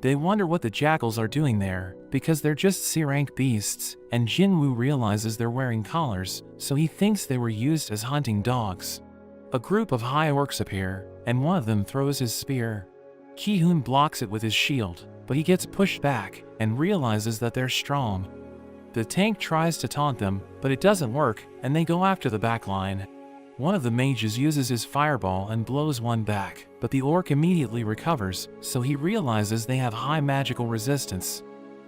They wonder what the jackals are doing there, because they're just C-rank beasts, and Jin-Woo realizes they're wearing collars, so he thinks they were used as hunting dogs. A group of high orcs appear, and one of them throws his spear. Ki-hoon blocks it with his shield, but he gets pushed back and realizes that they're strong. The tank tries to taunt them, but it doesn't work, and they go after the back line. One of the mages uses his fireball and blows one back, but the orc immediately recovers, so he realizes they have high magical resistance.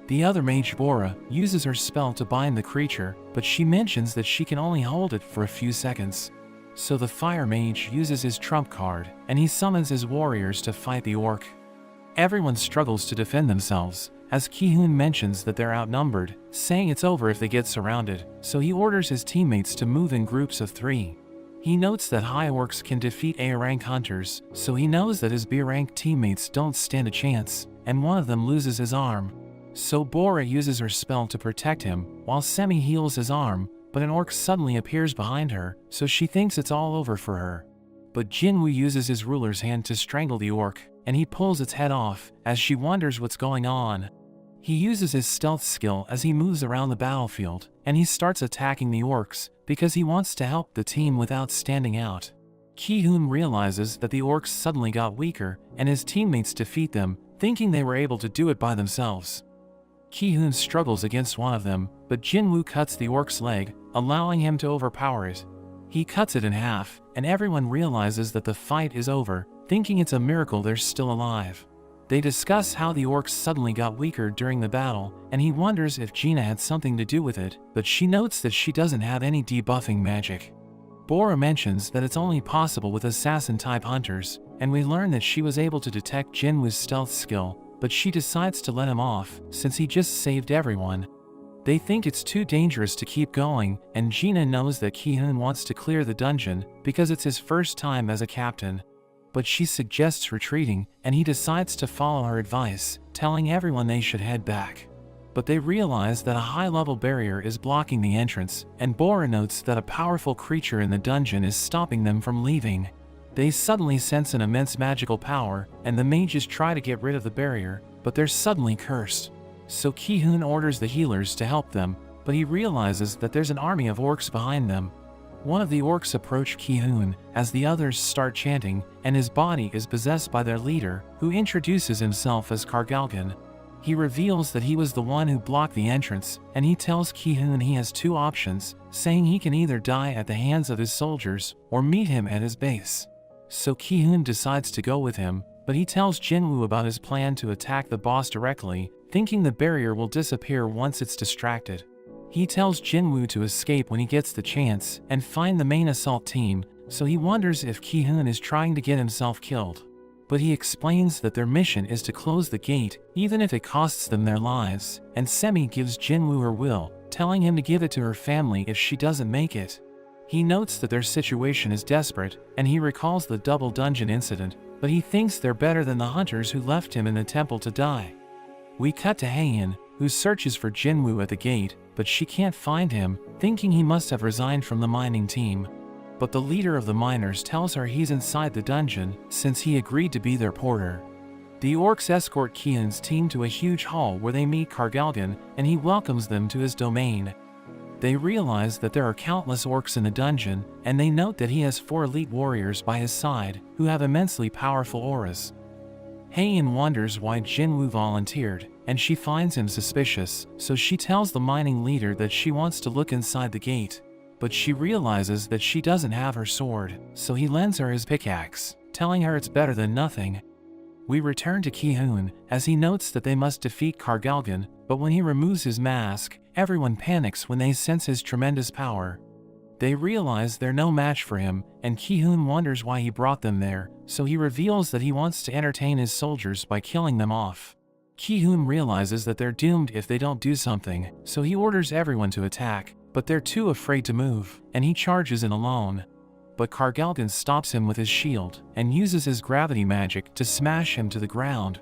The other mage, Bora, uses her spell to bind the creature, but she mentions that she can only hold it for a few seconds. So the fire mage uses his trump card, and he summons his warriors to fight the orc. Everyone struggles to defend themselves, as Ki-hoon mentions that they're outnumbered, saying it's over if they get surrounded, so he orders his teammates to move in groups of 3. He notes that high orcs can defeat A-rank hunters, so he knows that his B-rank teammates don't stand a chance, and one of them loses his arm. So Bora uses her spell to protect him, while Semi heals his arm, but an orc suddenly appears behind her, so she thinks it's all over for her. But Jin-Woo uses his ruler's hand to strangle the orc, and he pulls its head off, as she wonders what's going on. He uses his stealth skill as he moves around the battlefield, and he starts attacking the orcs, because he wants to help the team without standing out. Ki-hoon realizes that the orcs suddenly got weaker, and his teammates defeat them, thinking they were able to do it by themselves. Ki-hoon struggles against one of them, but Jin-Woo cuts the orc's leg, allowing him to overpower it. He cuts it in half, and everyone realizes that the fight is over, thinking it's a miracle they're still alive. They discuss how the orcs suddenly got weaker during the battle, and he wonders if Gina had something to do with it, but she notes that she doesn't have any debuffing magic. Bora mentions that it's only possible with assassin-type hunters, and we learn that she was able to detect Jin-Woo's stealth skill, but she decides to let him off, since he just saved everyone. They think it's too dangerous to keep going, and Gina knows that Ki-hoon wants to clear the dungeon, because it's his first time as a captain. But she suggests retreating, and he decides to follow her advice, telling everyone they should head back. But they realize that a high-level barrier is blocking the entrance, and Bora notes that a powerful creature in the dungeon is stopping them from leaving. They suddenly sense an immense magical power, and the mages try to get rid of the barrier, but they're suddenly cursed. So Ki-hoon orders the healers to help them, but he realizes that there's an army of orcs behind them. One of the orcs approach Ki-hoon as the others start chanting, and his body is possessed by their leader, who introduces himself as Kargalgan. He reveals that he was the one who blocked the entrance, and he tells Ki-hoon he has two options, saying he can either die at the hands of his soldiers or meet him at his base. So Ki-hoon decides to go with him, but he tells Jin-Woo about his plan to attack the boss directly, thinking the barrier will disappear once it's distracted. He tells Jin-Woo to escape when he gets the chance and find the main assault team, so he wonders if Ki-hoon is trying to get himself killed. But he explains that their mission is to close the gate, even if it costs them their lives, and Semi gives Jin-Woo her will, telling him to give it to her family if she doesn't make it. He notes that their situation is desperate, and he recalls the double dungeon incident, but he thinks they're better than the hunters who left him in the temple to die. We cut to Haein, who searches for Jin-Woo at the gate, but she can't find him, thinking he must have resigned from the mining team. But the leader of the miners tells her he's inside the dungeon, since he agreed to be their porter. The orcs escort Ki-hoon's team to a huge hall where they meet Kargalgan, and he welcomes them to his domain. They realize that there are countless orcs in the dungeon, and they note that he has 4 elite warriors by his side, who have immensely powerful auras. Haein wonders why Jin-Woo volunteered, and she finds him suspicious, so she tells the mining leader that she wants to look inside the gate. But she realizes that she doesn't have her sword, so he lends her his pickaxe, telling her it's better than nothing. We return to Ki-hoon, as he notes that they must defeat Kargalgan, but when he removes his mask, everyone panics when they sense his tremendous power. They realize they're no match for him, and Ki-hoon wonders why he brought them there, so he reveals that he wants to entertain his soldiers by killing them off. Ki-hoon realizes that they're doomed if they don't do something, so he orders everyone to attack, but they're too afraid to move, and he charges in alone. But Kargalgan stops him with his shield, and uses his gravity magic to smash him to the ground.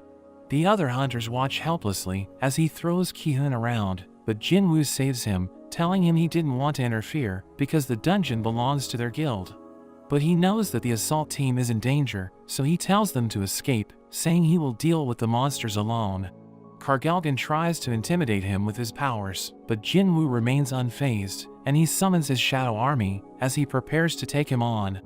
The other hunters watch helplessly as he throws Ki-hoon around, but Jin-Woo saves him, telling him he didn't want to interfere because the dungeon belongs to their guild. But he knows that the assault team is in danger, so he tells them to escape, saying he will deal with the monsters alone. Kargalgan tries to intimidate him with his powers, but Jin-Woo remains unfazed, and he summons his shadow army as he prepares to take him on.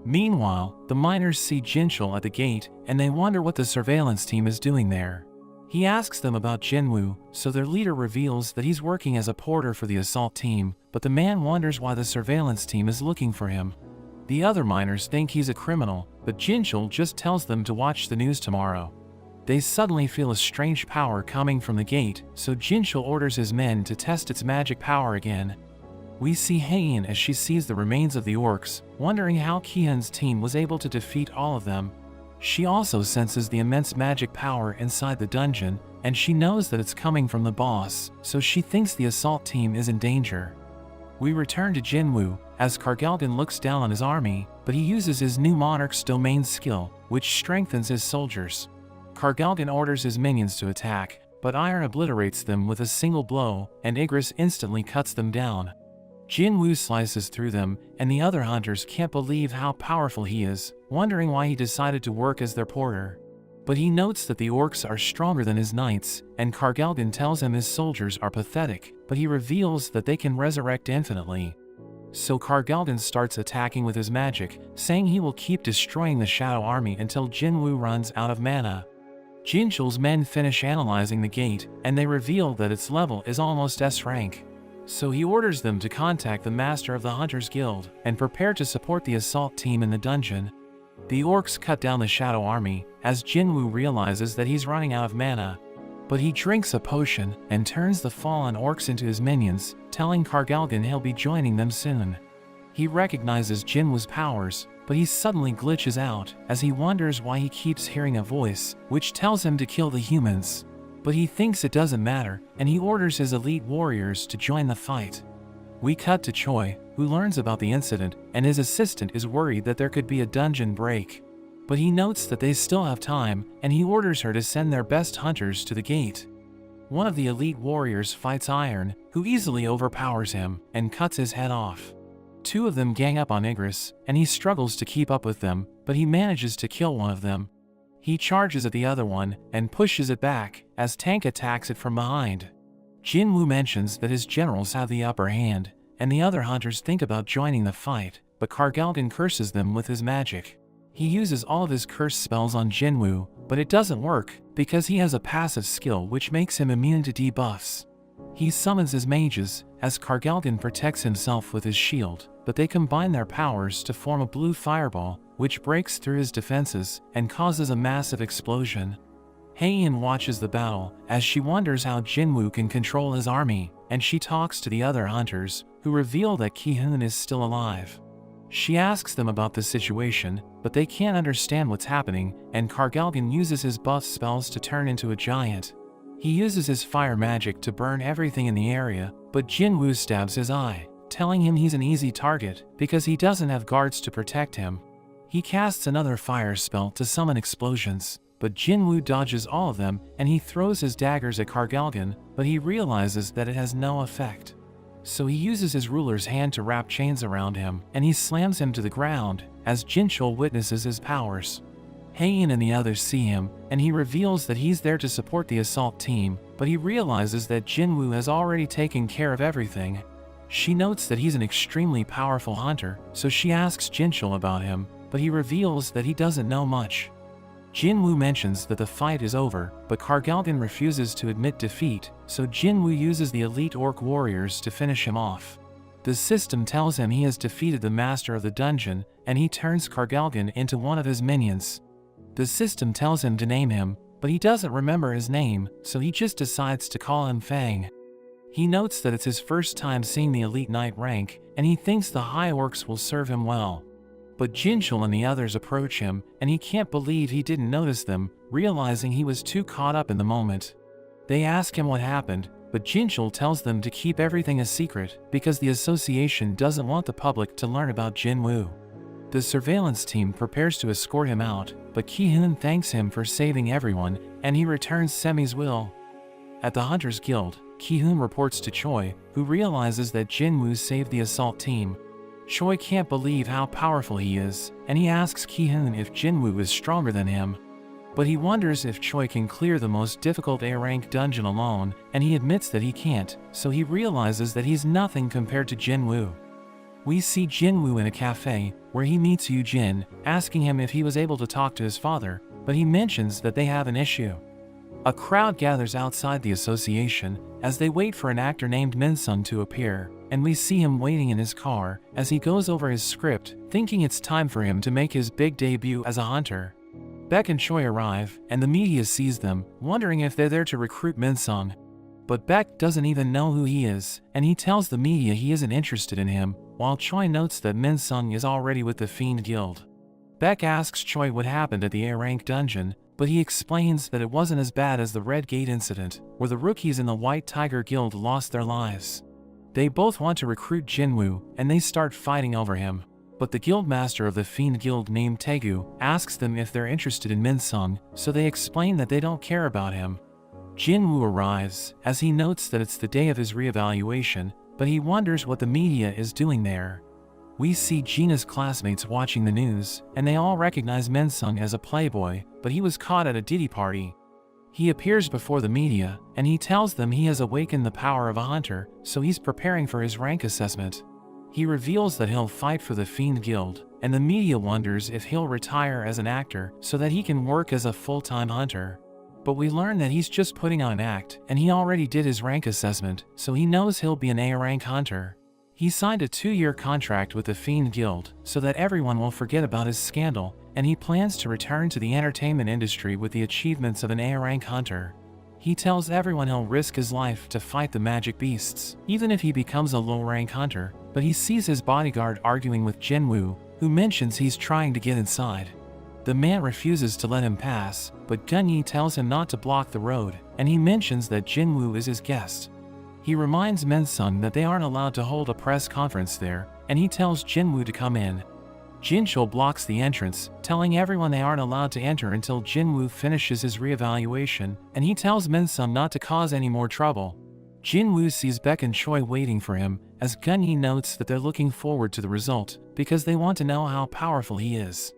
Meanwhile, the miners see Jinchul at the gate, and they wonder what the surveillance team is doing there. He asks them about Jin-Woo, so their leader reveals that he's working as a porter for the assault team, but the man wonders why the surveillance team is looking for him. The other miners think he's a criminal, but Jinchul just tells them to watch the news tomorrow. They suddenly feel a strange power coming from the gate, so Jinchul orders his men to test its magic power again. We see Haein as she sees the remains of the orcs, wondering how Ki-hoon's team was able to defeat all of them. She also senses the immense magic power inside the dungeon, and she knows that it's coming from the boss, so she thinks the assault team is in danger. We return to Jin-Woo, as Kargalgan looks down on his army, but he uses his new Monarch's domain skill, which strengthens his soldiers. Kargalgan orders his minions to attack, but Iron obliterates them with a single blow, and Igris instantly cuts them down. Jin-Woo slices through them, and the other hunters can't believe how powerful he is, wondering why he decided to work as their porter. But he notes that the orcs are stronger than his knights, and Kargalgan tells him his soldiers are pathetic, but he reveals that they can resurrect infinitely. So Kargalgan starts attacking with his magic, saying he will keep destroying the Shadow Army until Jin-Woo runs out of mana. Jinchul's men finish analyzing the gate, and they reveal that its level is almost S rank. So he orders them to contact the master of the Hunters Guild and prepare to support the assault team in the dungeon. The orcs cut down the Shadow Army, as Jin-Woo realizes that he's running out of mana. But he drinks a potion and turns the fallen orcs into his minions, telling Kargalgan he'll be joining them soon. He recognizes Jin-Woo's powers, but he suddenly glitches out as he wonders why he keeps hearing a voice, which tells him to kill the humans. But he thinks it doesn't matter, and he orders his elite warriors to join the fight. We cut to Choi, who learns about the incident, and his assistant is worried that there could be a dungeon break. But he notes that they still have time, and he orders her to send their best hunters to the gate. One of the elite warriors fights Iron, who easily overpowers him, and cuts his head off. Two of them gang up on Igris, and he struggles to keep up with them, but he manages to kill one of them. He charges at the other one, and pushes it back, as Tank attacks it from behind. Jin-Woo mentions that his generals have the upper hand, and the other hunters think about joining the fight, but Kargalgan curses them with his magic. He uses all of his curse spells on Jin-Woo, but it doesn't work, because he has a passive skill which makes him immune to debuffs. He summons his mages, as Kargalgan protects himself with his shield, but they combine their powers to form a blue fireball, which breaks through his defenses and causes a massive explosion. Haein watches the battle, as she wonders how Jin-Woo can control his army, and she talks to the other hunters, who reveal that Ki-hun is still alive. She asks them about the situation, but they can't understand what's happening, and Kargalgan uses his buff spells to turn into a giant. He uses his fire magic to burn everything in the area, but Jin-Woo stabs his eye, telling him he's an easy target because he doesn't have guards to protect him. He casts another fire spell to summon explosions, but Jin-Woo dodges all of them and he throws his daggers at Kargalgan, but he realizes that it has no effect. So he uses his ruler's hand to wrap chains around him, and he slams him to the ground, as Jinchul witnesses his powers. Haein and the others see him, and he reveals that he's there to support the assault team, but he realizes that Jin-Woo has already taken care of everything. She notes that he's an extremely powerful hunter, so she asks Jinchul about him, but he reveals that he doesn't know much. Jin-Woo mentions that the fight is over, but Kargalgan refuses to admit defeat, so Jin-Woo uses the elite orc warriors to finish him off. The system tells him he has defeated the master of the dungeon, and he turns Kargalgan into one of his minions. The system tells him to name him, but he doesn't remember his name, so he just decides to call him Fang. He notes that it's his first time seeing the elite knight rank, and he thinks the high orcs will serve him well. But Jinchul and the others approach him, and he can't believe he didn't notice them, realizing he was too caught up in the moment. They ask him what happened, but Jinchul tells them to keep everything a secret because the association doesn't want the public to learn about Jin-Woo. The surveillance team prepares to escort him out, but Ki-hun thanks him for saving everyone, and he returns Semi's will. At the Hunters Guild, Ki-hun reports to Choi, who realizes that Jin-Woo saved the assault team. Choi can't believe how powerful he is, and he asks Ki-hun if Jin-Woo is stronger than him. But he wonders if Choi can clear the most difficult A-rank dungeon alone, and he admits that he can't, so he realizes that he's nothing compared to Jin-Woo. We see Jin-Woo in a cafe, where he meets Yu-Jin, asking him if he was able to talk to his father, but he mentions that they have an issue. A crowd gathers outside the association, as they wait for an actor named Min-sung to appear, and we see him waiting in his car, as he goes over his script, thinking it's time for him to make his big debut as a hunter. Beck and Choi arrive, and the media sees them, wondering if they're there to recruit Min-sung. But Beck doesn't even know who he is, and he tells the media he isn't interested in him, while Choi notes that Min-sung is already with the Fiend Guild. Beck asks Choi what happened at the A-rank dungeon, but he explains that it wasn't as bad as the Red Gate incident, where the rookies in the White Tiger Guild lost their lives. They both want to recruit Jin-Woo, and they start fighting over him. But the guildmaster of the Fiend Guild named Taegu asks them if they're interested in Min-sung, so they explain that they don't care about him. Jin-Woo arrives, as he notes that it's the day of his reevaluation, but he wonders what the media is doing there. We see Gina's classmates watching the news, and they all recognize Min-sung as a playboy, but he was caught at a Diddy party. He appears before the media, and he tells them he has awakened the power of a hunter, so he's preparing for his rank assessment. He reveals that he'll fight for the Fiend Guild, and the media wonders if he'll retire as an actor so that he can work as a full-time hunter. But we learn that he's just putting on an act, and he already did his rank assessment, so he knows he'll be an A-rank hunter. He signed a 2-year contract with the Fiend Guild so that everyone will forget about his scandal, and he plans to return to the entertainment industry with the achievements of an A-rank hunter. He tells everyone he'll risk his life to fight the magic beasts, even if he becomes a low-rank hunter, but he sees his bodyguard arguing with Jin-Woo, who mentions he's trying to get inside. The man refuses to let him pass, but Gun-Yi tells him not to block the road, and he mentions that Jin-Woo is his guest. He reminds Min-sung that they aren't allowed to hold a press conference there, and he tells Jin-Woo to come in. Jin-chul blocks the entrance, telling everyone they aren't allowed to enter until Jin-Woo finishes his reevaluation, and he tells Min-sung not to cause any more trouble. Jin-Woo sees Baek and Choi waiting for him, as Gun-Yi notes that they're looking forward to the result, because they want to know how powerful he is.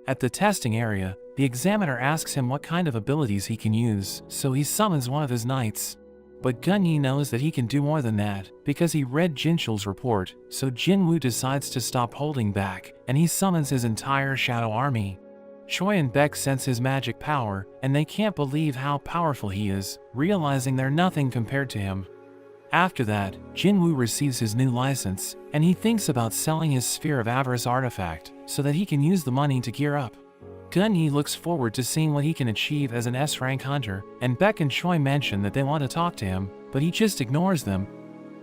At the testing area, the examiner asks him what kind of abilities he can use, so he summons one of his knights. But Gun-Yi knows that he can do more than that, because he read Jin-chul's report, so Jin-Woo decides to stop holding back, and he summons his entire shadow army. Choi and Baek sense his magic power, and they can't believe how powerful he is, realizing they're nothing compared to him. After that, Jin-Woo receives his new license, and he thinks about selling his Sphere of Avarice artifact, so that he can use the money to gear up. Gun-Yi looks forward to seeing what he can achieve as an S-rank hunter, and Baek and Choi mention that they want to talk to him, but he just ignores them.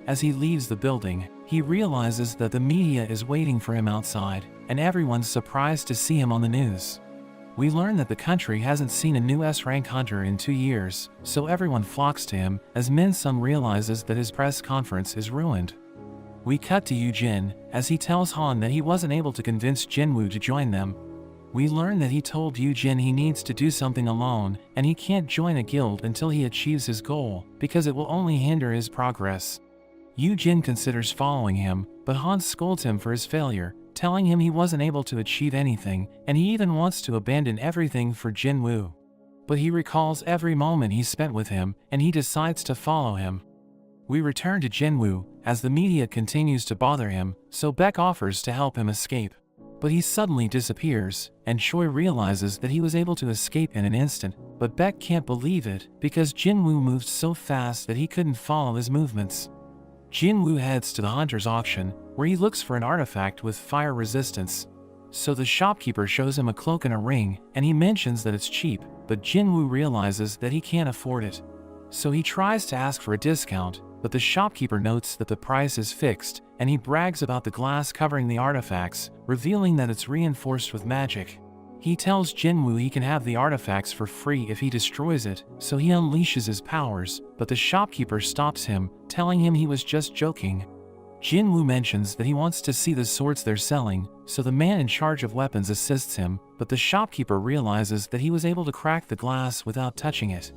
As he leaves the building, he realizes that the media is waiting for him outside, and everyone's surprised to see him on the news. We learn that the country hasn't seen a new S-rank hunter in 2 years, so everyone flocks to him, as Min-sung realizes that his press conference is ruined. We cut to Yoo-jin, as he tells Han that he wasn't able to convince Jin-Woo to join them. We learn that he told Yoo-jin he needs to do something alone, and he can't join a guild until he achieves his goal, because it will only hinder his progress. Yoo-jin considers following him, but Han scolds him for his failure, telling him he wasn't able to achieve anything, and he even wants to abandon everything for Jin-Woo. But he recalls every moment he spent with him, and he decides to follow him. We return to Jin-Woo, as the media continues to bother him, so Baek offers to help him escape. But he suddenly disappears, and Choi realizes that he was able to escape in an instant, but Baek can't believe it, because Jin-Woo moved so fast that he couldn't follow his movements. Jin-Woo heads to the hunter's auction, where he looks for an artifact with fire resistance. So the shopkeeper shows him a cloak and a ring, and he mentions that it's cheap, but Jin-Woo realizes that he can't afford it. So he tries to ask for a discount, but the shopkeeper notes that the price is fixed, and he brags about the glass covering the artifacts, revealing that it's reinforced with magic. He tells Jin-Woo he can have the artifacts for free if he destroys it, so he unleashes his powers, but the shopkeeper stops him, telling him he was just joking. Jin-Woo mentions that he wants to see the swords they're selling, so the man in charge of weapons assists him, but the shopkeeper realizes that he was able to crack the glass without touching it.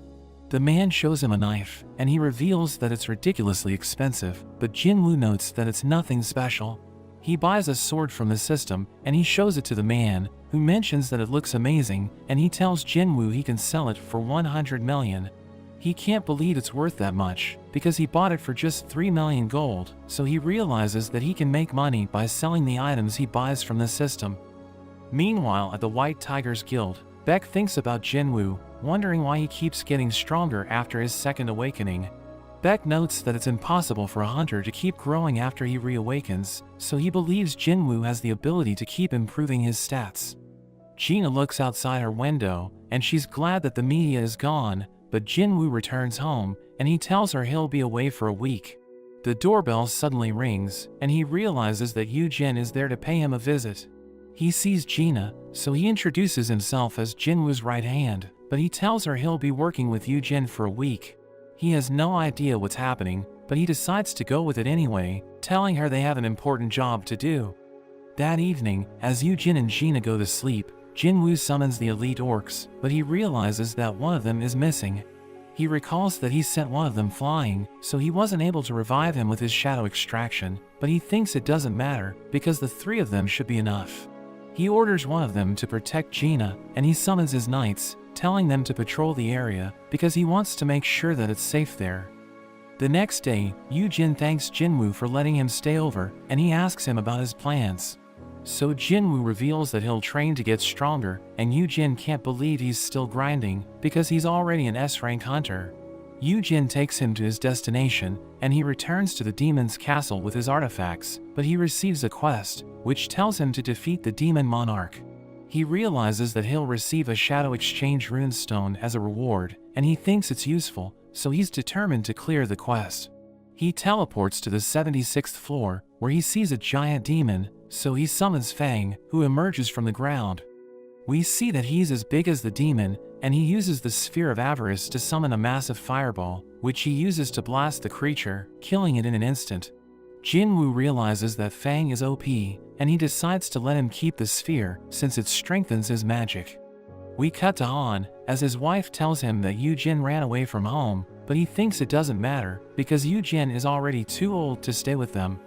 The man shows him a knife, and he reveals that it's ridiculously expensive, but Jin-Woo notes that it's nothing special. He buys a sword from the system, and he shows it to the man, who mentions that it looks amazing, and he tells Jin-Woo he can sell it for 100 million. He can't believe it's worth that much, because he bought it for just 3 million gold, so he realizes that he can make money by selling the items he buys from the system. Meanwhile, at the White Tigers Guild, Baek thinks about Jin-Woo, wondering why he keeps getting stronger after his second awakening. Baek notes that it's impossible for a hunter to keep growing after he reawakens, so he believes Jin-Woo has the ability to keep improving his stats. Gina looks outside her window, and she's glad that the media is gone, but Jin-Woo returns home, and he tells her he'll be away for a week. The doorbell suddenly rings, and he realizes that Yoo-jin is there to pay him a visit. He sees Gina, so he introduces himself as Jin-Woo's right hand, but he tells her he'll be working with Yoo-jin for a week. He has no idea what's happening, but he decides to go with it anyway, telling her they have an important job to do. That evening, as Yoo-jin and Gina go to sleep, Jin-Woo summons the elite orcs, but he realizes that one of them is missing. He recalls that he sent one of them flying, so he wasn't able to revive him with his shadow extraction, but he thinks it doesn't matter, because the 3 of them should be enough. He orders one of them to protect Gina, and he summons his knights, telling them to patrol the area, because he wants to make sure that it's safe there. The next day, Yoo-jin thanks Jin-Woo for letting him stay over, and he asks him about his plans. So Jin-Woo reveals that he'll train to get stronger, and Yoo-jin can't believe he's still grinding, because he's already an S-rank hunter. Yoo-jin takes him to his destination, and he returns to the demon's castle with his artifacts, but he receives a quest, which tells him to defeat the demon monarch. He realizes that he'll receive a shadow exchange runestone as a reward, and he thinks it's useful, so he's determined to clear the quest. He teleports to the 76th floor, where he sees a giant demon, so he summons Fang, who emerges from the ground. We see that he's as big as the demon, and he uses the Sphere of Avarice to summon a massive fireball, which he uses to blast the creature, killing it in an instant. Jin-Woo realizes that Fang is OP, and he decides to let him keep the sphere, since it strengthens his magic. We cut to Han, as his wife tells him that Yoo-jin ran away from home, but he thinks it doesn't matter, because Yoo-jin is already too old to stay with them.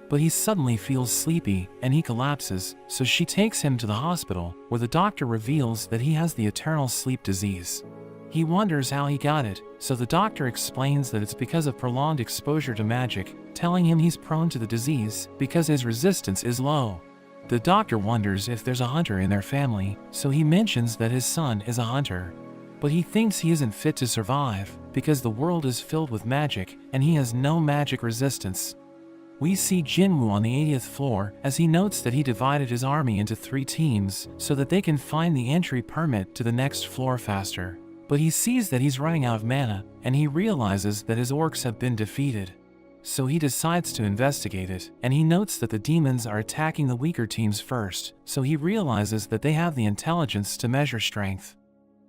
But he suddenly feels sleepy, and he collapses, so she takes him to the hospital, where the doctor reveals that he has the eternal sleep disease. He wonders how he got it, so the doctor explains that it's because of prolonged exposure to magic, telling him he's prone to the disease because his resistance is low. The doctor wonders if there's a hunter in their family, so he mentions that his son is a hunter. But he thinks he isn't fit to survive, because the world is filled with magic, and he has no magic resistance. We see Jin-Woo on the 80th floor, as he notes that he divided his army into 3 teams, so that they can find the entry permit to the next floor faster. But he sees that he's running out of mana, and he realizes that his orcs have been defeated. So he decides to investigate it, and he notes that the demons are attacking the weaker teams first, so he realizes that they have the intelligence to measure strength.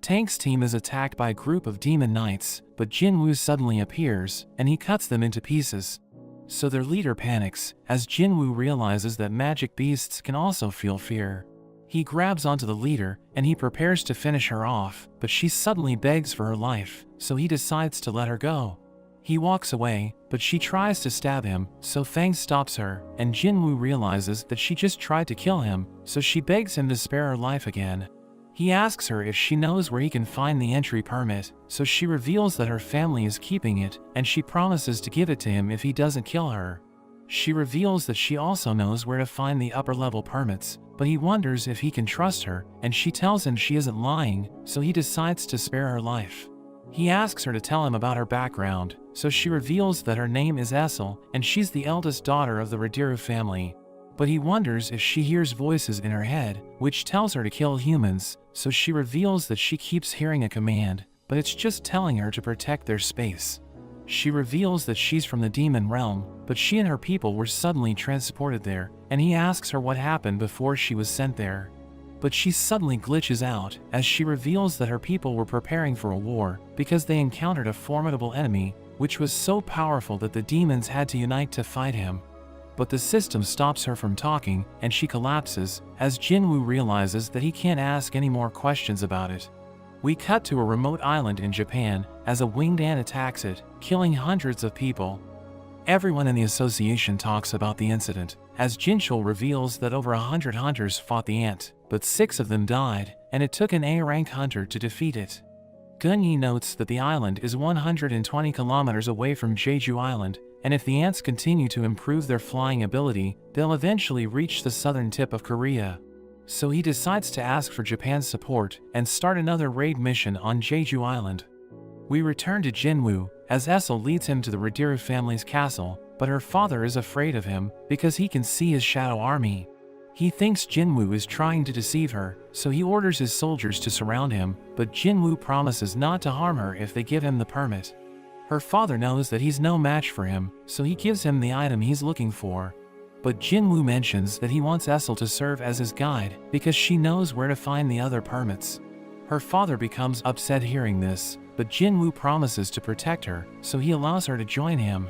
Tank's team is attacked by a group of demon knights, but Jin-Woo suddenly appears, and he cuts them into pieces. So their leader panics, as Jin-Woo realizes that magic beasts can also feel fear. He grabs onto the leader, and he prepares to finish her off, but she suddenly begs for her life, so he decides to let her go. He walks away, but she tries to stab him, so Fang stops her, and Jin-Woo realizes that she just tried to kill him, so she begs him to spare her life again. He asks her if she knows where he can find the entry permit, so she reveals that her family is keeping it, and she promises to give it to him if he doesn't kill her. She reveals that she also knows where to find the upper-level permits, but he wonders if he can trust her, and she tells him she isn't lying, so he decides to spare her life. He asks her to tell him about her background, so she reveals that her name is Essel, and she's the eldest daughter of the Radiru family. But he wonders if she hears voices in her head, which tells her to kill humans, so she reveals that she keeps hearing a command, but it's just telling her to protect their space. She reveals that she's from the demon realm, but she and her people were suddenly transported there, and he asks her what happened before she was sent there. But she suddenly glitches out, as she reveals that her people were preparing for a war, because they encountered a formidable enemy, which was so powerful that the demons had to unite to fight him. But the system stops her from talking, and she collapses, as Jin-Woo realizes that he can't ask any more questions about it. We cut to a remote island in Japan, as a winged ant attacks it, killing hundreds of people. Everyone in the association talks about the incident, as Jinchul reveals that over 100 hunters fought the ant, but 6 of them died, and it took an A-rank hunter to defeat it. Gunyi notes that the island is 120 kilometers away from Jeju Island, and if the ants continue to improve their flying ability, they'll eventually reach the southern tip of Korea. So he decides to ask for Japan's support and start another raid mission on Jeju Island. We return to Jin-Woo, as Essel leads him to the Radiru family's castle, but her father is afraid of him because he can see his shadow army. He thinks Jin-Woo is trying to deceive her, so he orders his soldiers to surround him, but Jin-Woo promises not to harm her if they give him the permit. Her father knows that he's no match for him, so he gives him the item he's looking for. But Jin-Woo mentions that he wants Essel to serve as his guide, because she knows where to find the other permits. Her father becomes upset hearing this, but Jin-Woo promises to protect her, so he allows her to join him.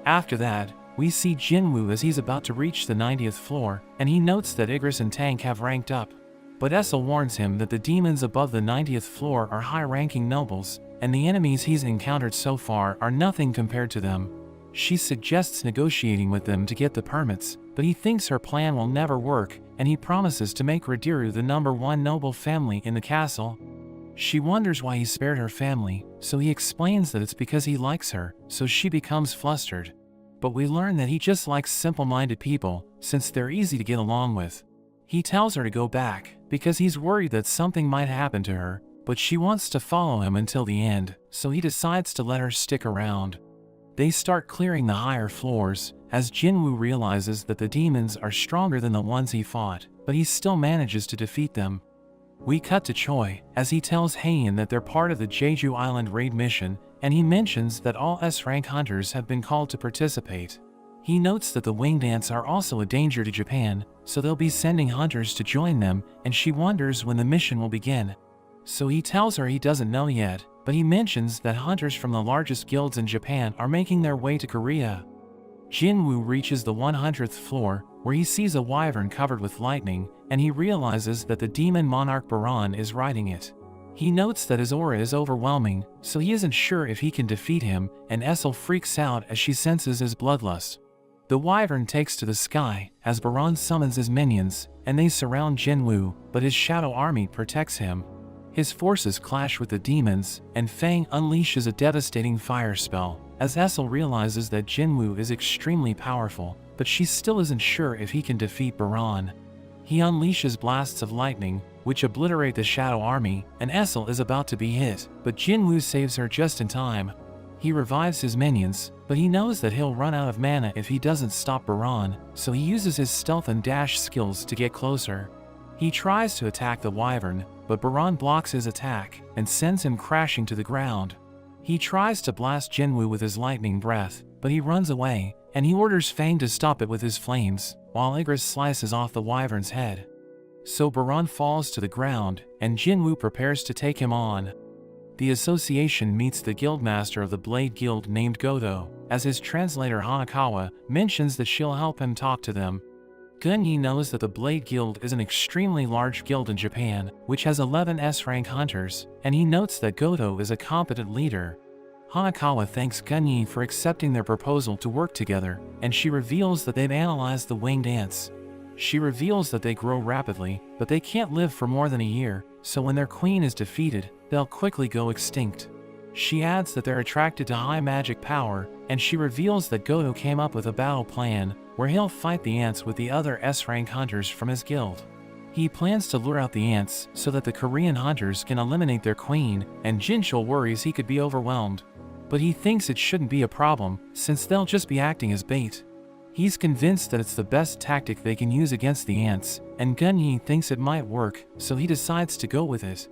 After that, we see Jin-Woo as he's about to reach the 90th floor, and he notes that Igris and Tank have ranked up. But Essel warns him that the demons above the 90th floor are high-ranking nobles, and the enemies he's encountered so far are nothing compared to them. She suggests negotiating with them to get the permits, but he thinks her plan will never work, and he promises to make Radiru the #1 noble family in the castle. She wonders why he spared her family, so he explains that it's because he likes her, so she becomes flustered. But we learn that he just likes simple-minded people, since they're easy to get along with. He tells her to go back, because he's worried that something might happen to her, but she wants to follow him until the end, so he decides to let her stick around. They start clearing the higher floors, as Jin-Woo realizes that the demons are stronger than the ones he fought, but he still manages to defeat them. We cut to Choi, as he tells Haein that they're part of the Jeju Island raid mission, and he mentions that all S-rank hunters have been called to participate. He notes that the winged ants are also a danger to Japan, so they'll be sending hunters to join them, and she wonders when the mission will begin. So he tells her he doesn't know yet, but he mentions that hunters from the largest guilds in Japan are making their way to Korea. Jin-Woo reaches the 100th floor, where he sees a wyvern covered with lightning, and he realizes that the demon monarch Baran is riding it. He notes that his aura is overwhelming, so he isn't sure if he can defeat him, and Essel freaks out as she senses his bloodlust. The wyvern takes to the sky, as Baran summons his minions, and they surround Jin-Woo, but his shadow army protects him. His forces clash with the demons, and Fang unleashes a devastating fire spell, as Essel realizes that Jin-Woo is extremely powerful, but she still isn't sure if he can defeat Baran. He unleashes blasts of lightning, which obliterate the shadow army, and Essel is about to be hit, but Jin-Woo saves her just in time. He revives his minions, but he knows that he'll run out of mana if he doesn't stop Baran, so he uses his stealth and dash skills to get closer. He tries to attack the wyvern, but Baran blocks his attack and sends him crashing to the ground. He tries to blast Jin-Woo with his lightning breath, but he runs away, and he orders Fang to stop it with his flames, while Igris slices off the wyvern's head. So Baran falls to the ground, and Jin-Woo prepares to take him on. The association meets the guildmaster of the Blade Guild named Godo, as his translator Hanakawa mentions that she'll help him talk to them. Gun-Yi knows that the Blade Guild is an extremely large guild in Japan, which has 11 S-rank hunters, and he notes that Godo is a competent leader. Hanakawa thanks Gun-Yi for accepting their proposal to work together, and she reveals that they've analyzed the winged ants. She reveals that they grow rapidly, but they can't live for more than a year, so when their queen is defeated, they'll quickly go extinct. She adds that they're attracted to high magic power, and she reveals that Godo came up with a battle plan, where he'll fight the ants with the other S-rank hunters from his guild. He plans to lure out the ants so that the Korean hunters can eliminate their queen, and Jinchul worries he could be overwhelmed. But he thinks it shouldn't be a problem, since they'll just be acting as bait. He's convinced that it's the best tactic they can use against the ants, and Gun-Yi thinks it might work, so he decides to go with it.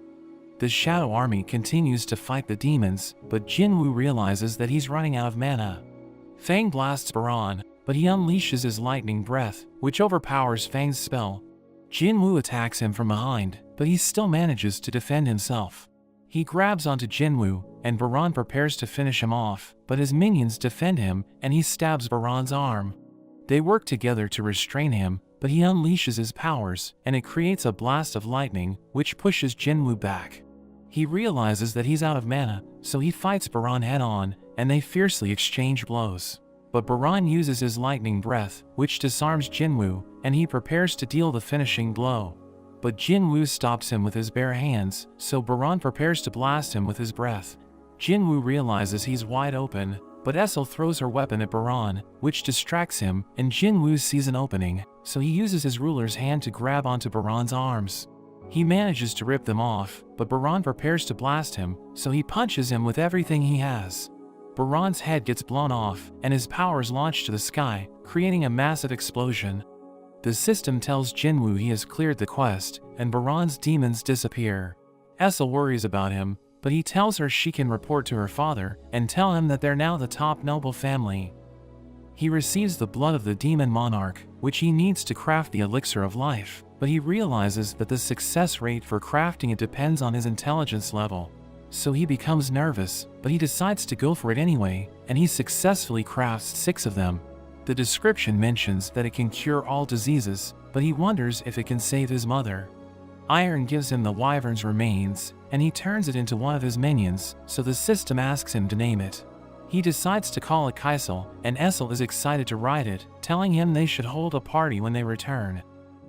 The Shadow Army continues to fight the demons, but Jin-Woo realizes that he's running out of mana. Fang blasts Baran, but he unleashes his lightning breath, which overpowers Fang's spell. Jin-Woo attacks him from behind, but he still manages to defend himself. He grabs onto Jin-Woo, and Baran prepares to finish him off, but his minions defend him, and he stabs Baran's arm. They work together to restrain him, but he unleashes his powers, and it creates a blast of lightning, which pushes Jin-Woo back. He realizes that he's out of mana, so he fights Baran head-on, and they fiercely exchange blows. But Baran uses his lightning breath, which disarms Jin-Woo, and he prepares to deal the finishing blow. But Jin-Woo stops him with his bare hands, so Baran prepares to blast him with his breath. Jin-Woo realizes he's wide open, but Essel throws her weapon at Baran, which distracts him, and Jin-Woo sees an opening, so he uses his ruler's hand to grab onto Baran's arms. He manages to rip them off, but Baran prepares to blast him, so he punches him with everything he has. Baran's head gets blown off, and his powers launch to the sky, creating a massive explosion. The system tells Jin-Woo he has cleared the quest, and Baran's demons disappear. Essel worries about him, but he tells her she can report to her father, and tell him that they're now the top noble family. He receives the blood of the demon monarch, which he needs to craft the elixir of life, but he realizes that the success rate for crafting it depends on his intelligence level. So he becomes nervous, but he decides to go for it anyway, and he successfully crafts 6 of them. The description mentions that it can cure all diseases, but he wonders if it can save his mother. Iron gives him the wyvern's remains, and he turns it into one of his minions, so the system asks him to name it. He decides to call it Kaisel, and Essel is excited to ride it, telling him they should hold a party when they return.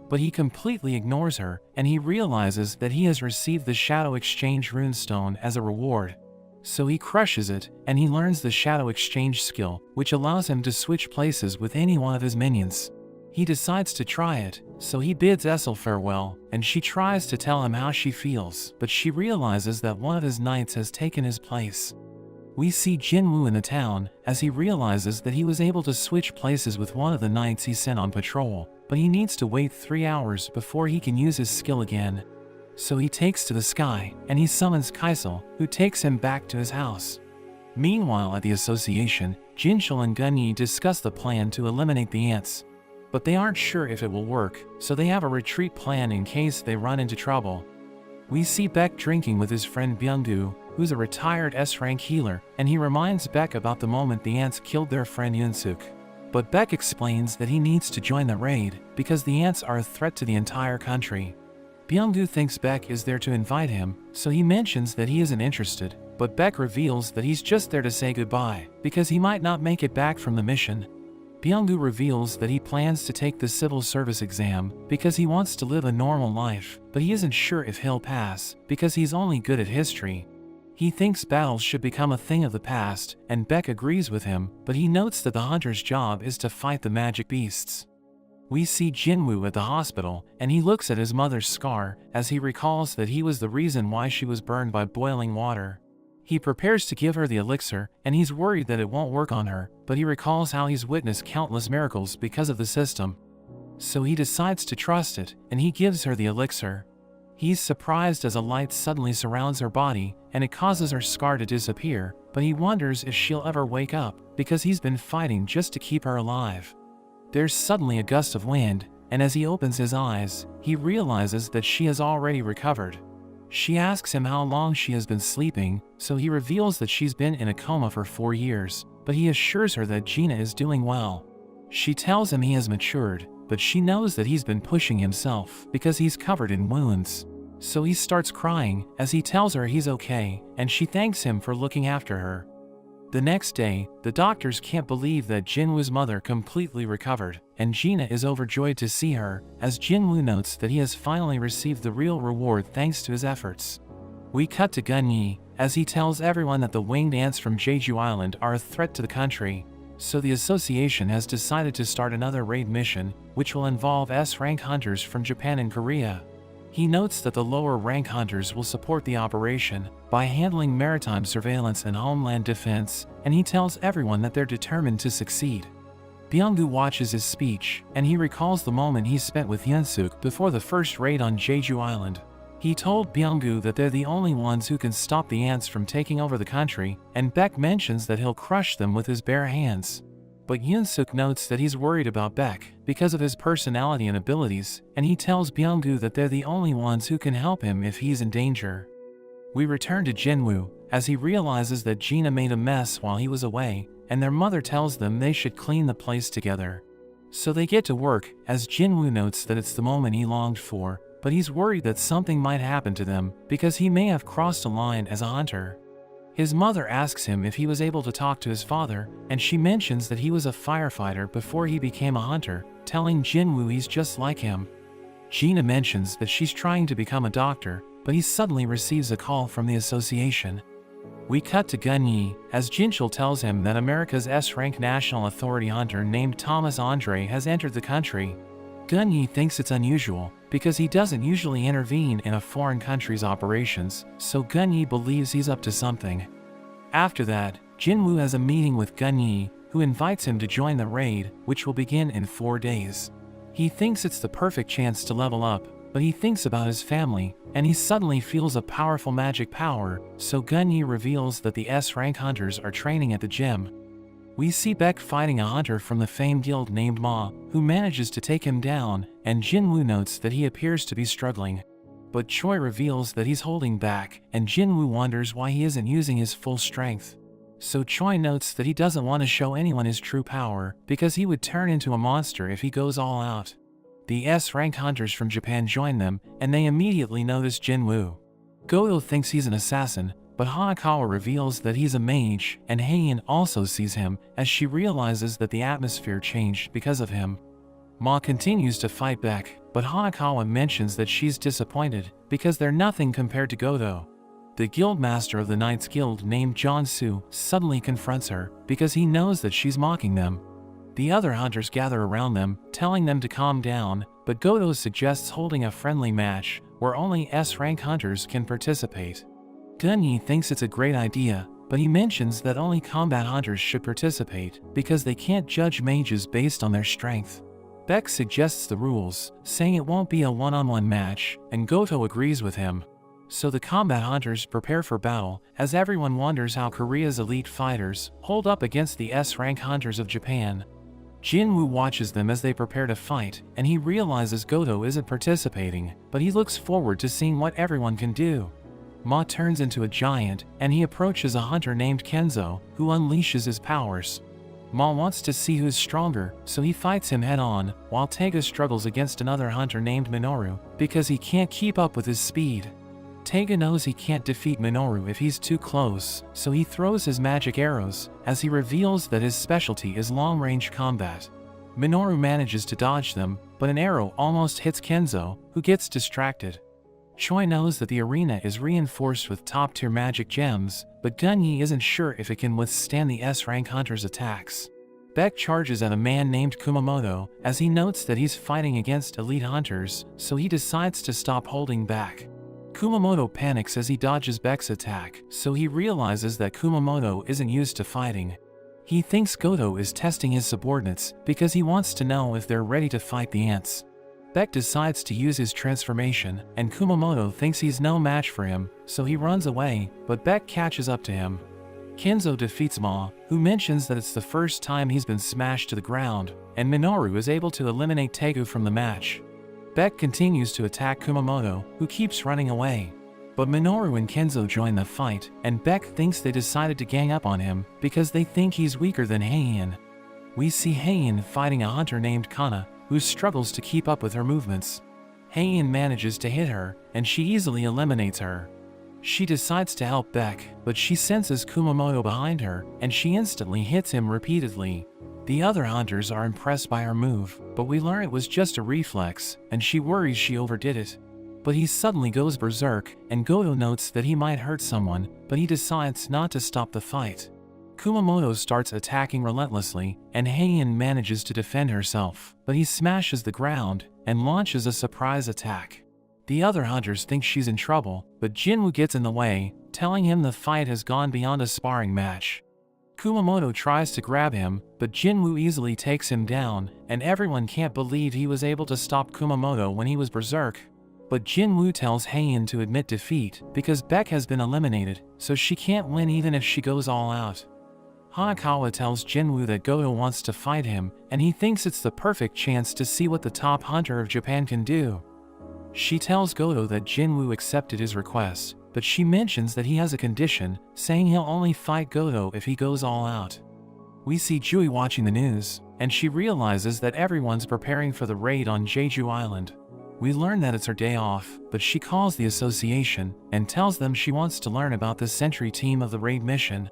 But he completely ignores her, and he realizes that he has received the Shadow Exchange runestone as a reward. So he crushes it, and he learns the Shadow Exchange skill, which allows him to switch places with any one of his minions. He decides to try it, so he bids Essel farewell, and she tries to tell him how she feels, but she realizes that one of his knights has taken his place. We see Jin-Woo in the town, as he realizes that he was able to switch places with one of the knights he sent on patrol, but he needs to wait 3 hours before he can use his skill again. So he takes to the sky, and he summons Kaisel, who takes him back to his house. Meanwhile at the association, Jinchul and Gunyi discuss the plan to eliminate the ants. But they aren't sure if it will work, so they have a retreat plan in case they run into trouble. We see Baek drinking with his friend Byung-gu, who's a retired S-rank healer, and he reminds Baek about the moment the ants killed their friend Yoon-suk. But Baek explains that he needs to join the raid, because the ants are a threat to the entire country. Byung-gu thinks Baek is there to invite him, so he mentions that he isn't interested, but Baek reveals that he's just there to say goodbye, because he might not make it back from the mission. Byung-gu reveals that he plans to take the civil service exam because he wants to live a normal life, but he isn't sure if he'll pass because he's only good at history. He thinks battles should become a thing of the past, and Baek agrees with him, but he notes that the hunter's job is to fight the magic beasts. We see Jin-Woo at the hospital, and he looks at his mother's scar as he recalls that he was the reason why she was burned by boiling water. He prepares to give her the elixir, and he's worried that it won't work on her, but he recalls how he's witnessed countless miracles because of the system. So he decides to trust it, and he gives her the elixir. He's surprised as a light suddenly surrounds her body, and it causes her scar to disappear, but he wonders if she'll ever wake up, because he's been fighting just to keep her alive. There's suddenly a gust of wind, and as he opens his eyes, he realizes that she has already recovered. She asks him how long she has been sleeping, so he reveals that she's been in a coma for 4 years, but he assures her that Gina is doing well. She tells him he has matured, but she knows that he's been pushing himself because he's covered in wounds. So he starts crying as he tells her he's okay, and she thanks him for looking after her. The next day, the doctors can't believe that Jin-Woo's mother completely recovered, and Gina is overjoyed to see her, as Jin-Woo notes that he has finally received the real reward thanks to his efforts. We cut to Gunyi, as he tells everyone that the winged ants from Jeju Island are a threat to the country, so the association has decided to start another raid mission, which will involve S-rank hunters from Japan and Korea. He notes that the lower-rank hunters will support the operation by handling maritime surveillance and homeland defense, and he tells everyone that they're determined to succeed. Byung-gu watches his speech, and he recalls the moment he spent with Yoon-suk before the first raid on Jeju Island. He told Byung-gu that they're the only ones who can stop the ants from taking over the country, and Baek mentions that he'll crush them with his bare hands. But Yoon-suk notes that he's worried about Baek because of his personality and abilities, and he tells Byung-gu that they're the only ones who can help him if he's in danger. We return to Jin-Woo, as he realizes that Gina made a mess while he was away, and their mother tells them they should clean the place together. So they get to work, as Jin-Woo notes that it's the moment he longed for, but he's worried that something might happen to them because he may have crossed a line as a hunter. His mother asks him if he was able to talk to his father, and she mentions that he was a firefighter before he became a hunter, telling Jin-Woo he's just like him. Gina mentions that she's trying to become a doctor, but he suddenly receives a call from the association. We cut to Gunyi, as Jinchul tells him that America's S-rank national authority hunter named Thomas Andre has entered the country. Gunyi thinks it's unusual, because he doesn't usually intervene in a foreign country's operations, so Gunyi believes he's up to something. After that, Jin-Woo has a meeting with Gunyi, who invites him to join the raid, which will begin in 4 days. He thinks it's the perfect chance to level up, but he thinks about his family, and he suddenly feels a powerful magic power, so Gunyi reveals that the S-rank hunters are training at the gym. We see Baek fighting a hunter from the famed guild named Ma, who manages to take him down, and Jin-Woo notes that he appears to be struggling. But Choi reveals that he's holding back, and Jin-Woo wonders why he isn't using his full strength. So Choi notes that he doesn't want to show anyone his true power, because he would turn into a monster if he goes all out. The S-rank hunters from Japan join them, and they immediately notice Jin-Woo. Goyo thinks he's an assassin, but Hanakawa reveals that he's a mage, and Heian also sees him, as she realizes that the atmosphere changed because of him. Ma continues to fight back, but Hanakawa mentions that she's disappointed because they're nothing compared to Goto. The guildmaster of the Knights Guild named Jansu suddenly confronts her because he knows that she's mocking them. The other hunters gather around them, telling them to calm down, but Goto suggests holding a friendly match where only S-rank hunters can participate. Gunyi thinks it's a great idea, but he mentions that only combat hunters should participate because they can't judge mages based on their strength. Beck suggests the rules, saying it won't be a one-on-one match, and Goto agrees with him. So the combat hunters prepare for battle, as everyone wonders how Korea's elite fighters hold up against the S-rank hunters of Japan. Jin-Woo watches them as they prepare to fight, and he realizes Goto isn't participating, but he looks forward to seeing what everyone can do. Ma turns into a giant, and he approaches a hunter named Kenzo, who unleashes his powers. Ma wants to see who's stronger, so he fights him head-on, while Taiga struggles against another hunter named Minoru, because he can't keep up with his speed. Taiga knows he can't defeat Minoru if he's too close, so he throws his magic arrows, as he reveals that his specialty is long-range combat. Minoru manages to dodge them, but an arrow almost hits Kenzo, who gets distracted. Choi knows that the arena is reinforced with top-tier magic gems, but Gunyi isn't sure if it can withstand the S-rank hunter's attacks. Beck charges at a man named Kumamoto, as he notes that he's fighting against elite hunters, so he decides to stop holding back. Kumamoto panics as he dodges Beck's attack, so he realizes that Kumamoto isn't used to fighting. He thinks Goto is testing his subordinates because he wants to know if they're ready to fight the ants. Beck decides to use his transformation, and Kumamoto thinks he's no match for him, so he runs away, but Beck catches up to him. Kenzo defeats Ma, who mentions that it's the first time he's been smashed to the ground, and Minoru is able to eliminate Tegu from the match. Beck continues to attack Kumamoto, who keeps running away. But Minoru and Kenzo join the fight, and Beck thinks they decided to gang up on him because they think he's weaker than Heian. We see Heian fighting a hunter named Kana, who struggles to keep up with her movements. Heian manages to hit her, and she easily eliminates her. She decides to help Beck, but she senses Kumamoto behind her, and she instantly hits him repeatedly. The other hunters are impressed by her move, but we learn it was just a reflex, and she worries she overdid it. But he suddenly goes berserk, and Goto notes that he might hurt someone, but he decides not to stop the fight. Kumamoto starts attacking relentlessly, and Heian manages to defend herself, but he smashes the ground and launches a surprise attack. The other hunters think she's in trouble, but Jin-Woo gets in the way, telling him the fight has gone beyond a sparring match. Kumamoto tries to grab him, but Jin-Woo easily takes him down, and everyone can't believe he was able to stop Kumamoto when he was berserk. But Jin-Woo tells Heian to admit defeat because Beck has been eliminated, so she can't win even if she goes all out. Hanakawa tells Jin-Woo that Goto wants to fight him, and he thinks it's the perfect chance to see what the top hunter of Japan can do. She tells Goto that Jin-Woo accepted his request, but she mentions that he has a condition, saying he'll only fight Goto if he goes all out. We see Jui watching the news, and she realizes that everyone's preparing for the raid on Jeju Island. We learn that it's her day off, but she calls the association and tells them she wants to learn about the sentry team of the raid mission.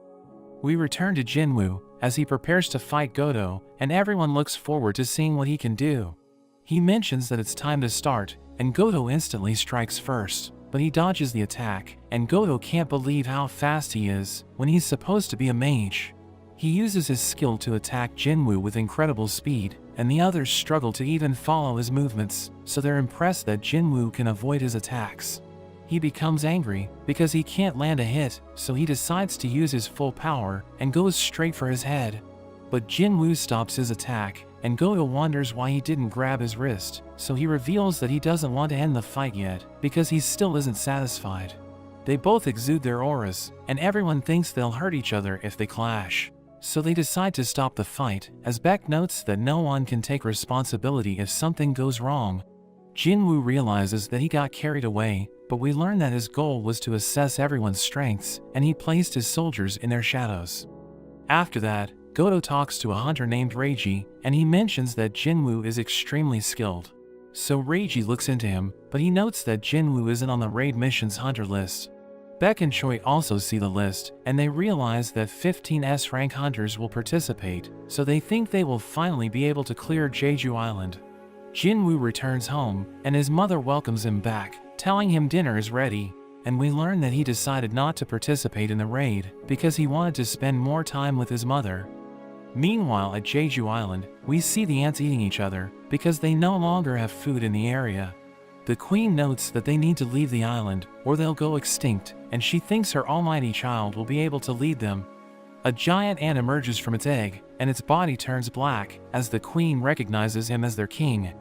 We return to Jin-Woo as he prepares to fight Goto, and everyone looks forward to seeing what he can do. He mentions that it's time to start, and Goto instantly strikes first, but he dodges the attack, and Goto can't believe how fast he is when he's supposed to be a mage. He uses his skill to attack Jin-Woo with incredible speed, and the others struggle to even follow his movements, so they're impressed that Jin-Woo can avoid his attacks. He becomes angry because he can't land a hit, so he decides to use his full power and goes straight for his head. But Jin-Woo stops his attack, and Goto wonders why he didn't grab his wrist, so he reveals that he doesn't want to end the fight yet because he still isn't satisfied. They both exude their auras, and everyone thinks they'll hurt each other if they clash. So they decide to stop the fight, as Beck notes that no one can take responsibility if something goes wrong. Jin-Woo realizes that he got carried away, but we learn that his goal was to assess everyone's strengths, and he placed his soldiers in their shadows. After that, Goto talks to a hunter named Reiji, and he mentions that Jin-Woo is extremely skilled. So Reiji looks into him, but he notes that Jin-Woo isn't on the raid mission's hunter list. Beck and Choi also see the list, and they realize that 15 S-rank hunters will participate, so they think they will finally be able to clear Jeju Island. Jin-Woo returns home, and his mother welcomes him back, telling him dinner is ready, and we learn that he decided not to participate in the raid because he wanted to spend more time with his mother. Meanwhile, at Jeju Island, we see the ants eating each other because they no longer have food in the area. The queen notes that they need to leave the island or they'll go extinct, and she thinks her almighty child will be able to lead them. A giant ant emerges from its egg, and its body turns black as the queen recognizes him as their king.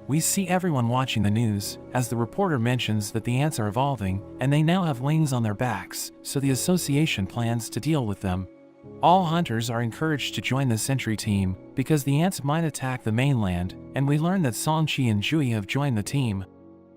We see everyone watching the news as the reporter mentions that the ants are evolving and they now have wings on their backs, so the association plans to deal with them. All hunters are encouraged to join the sentry team because the ants might attack the mainland, and we learn that Song-chi and Jui have joined the team.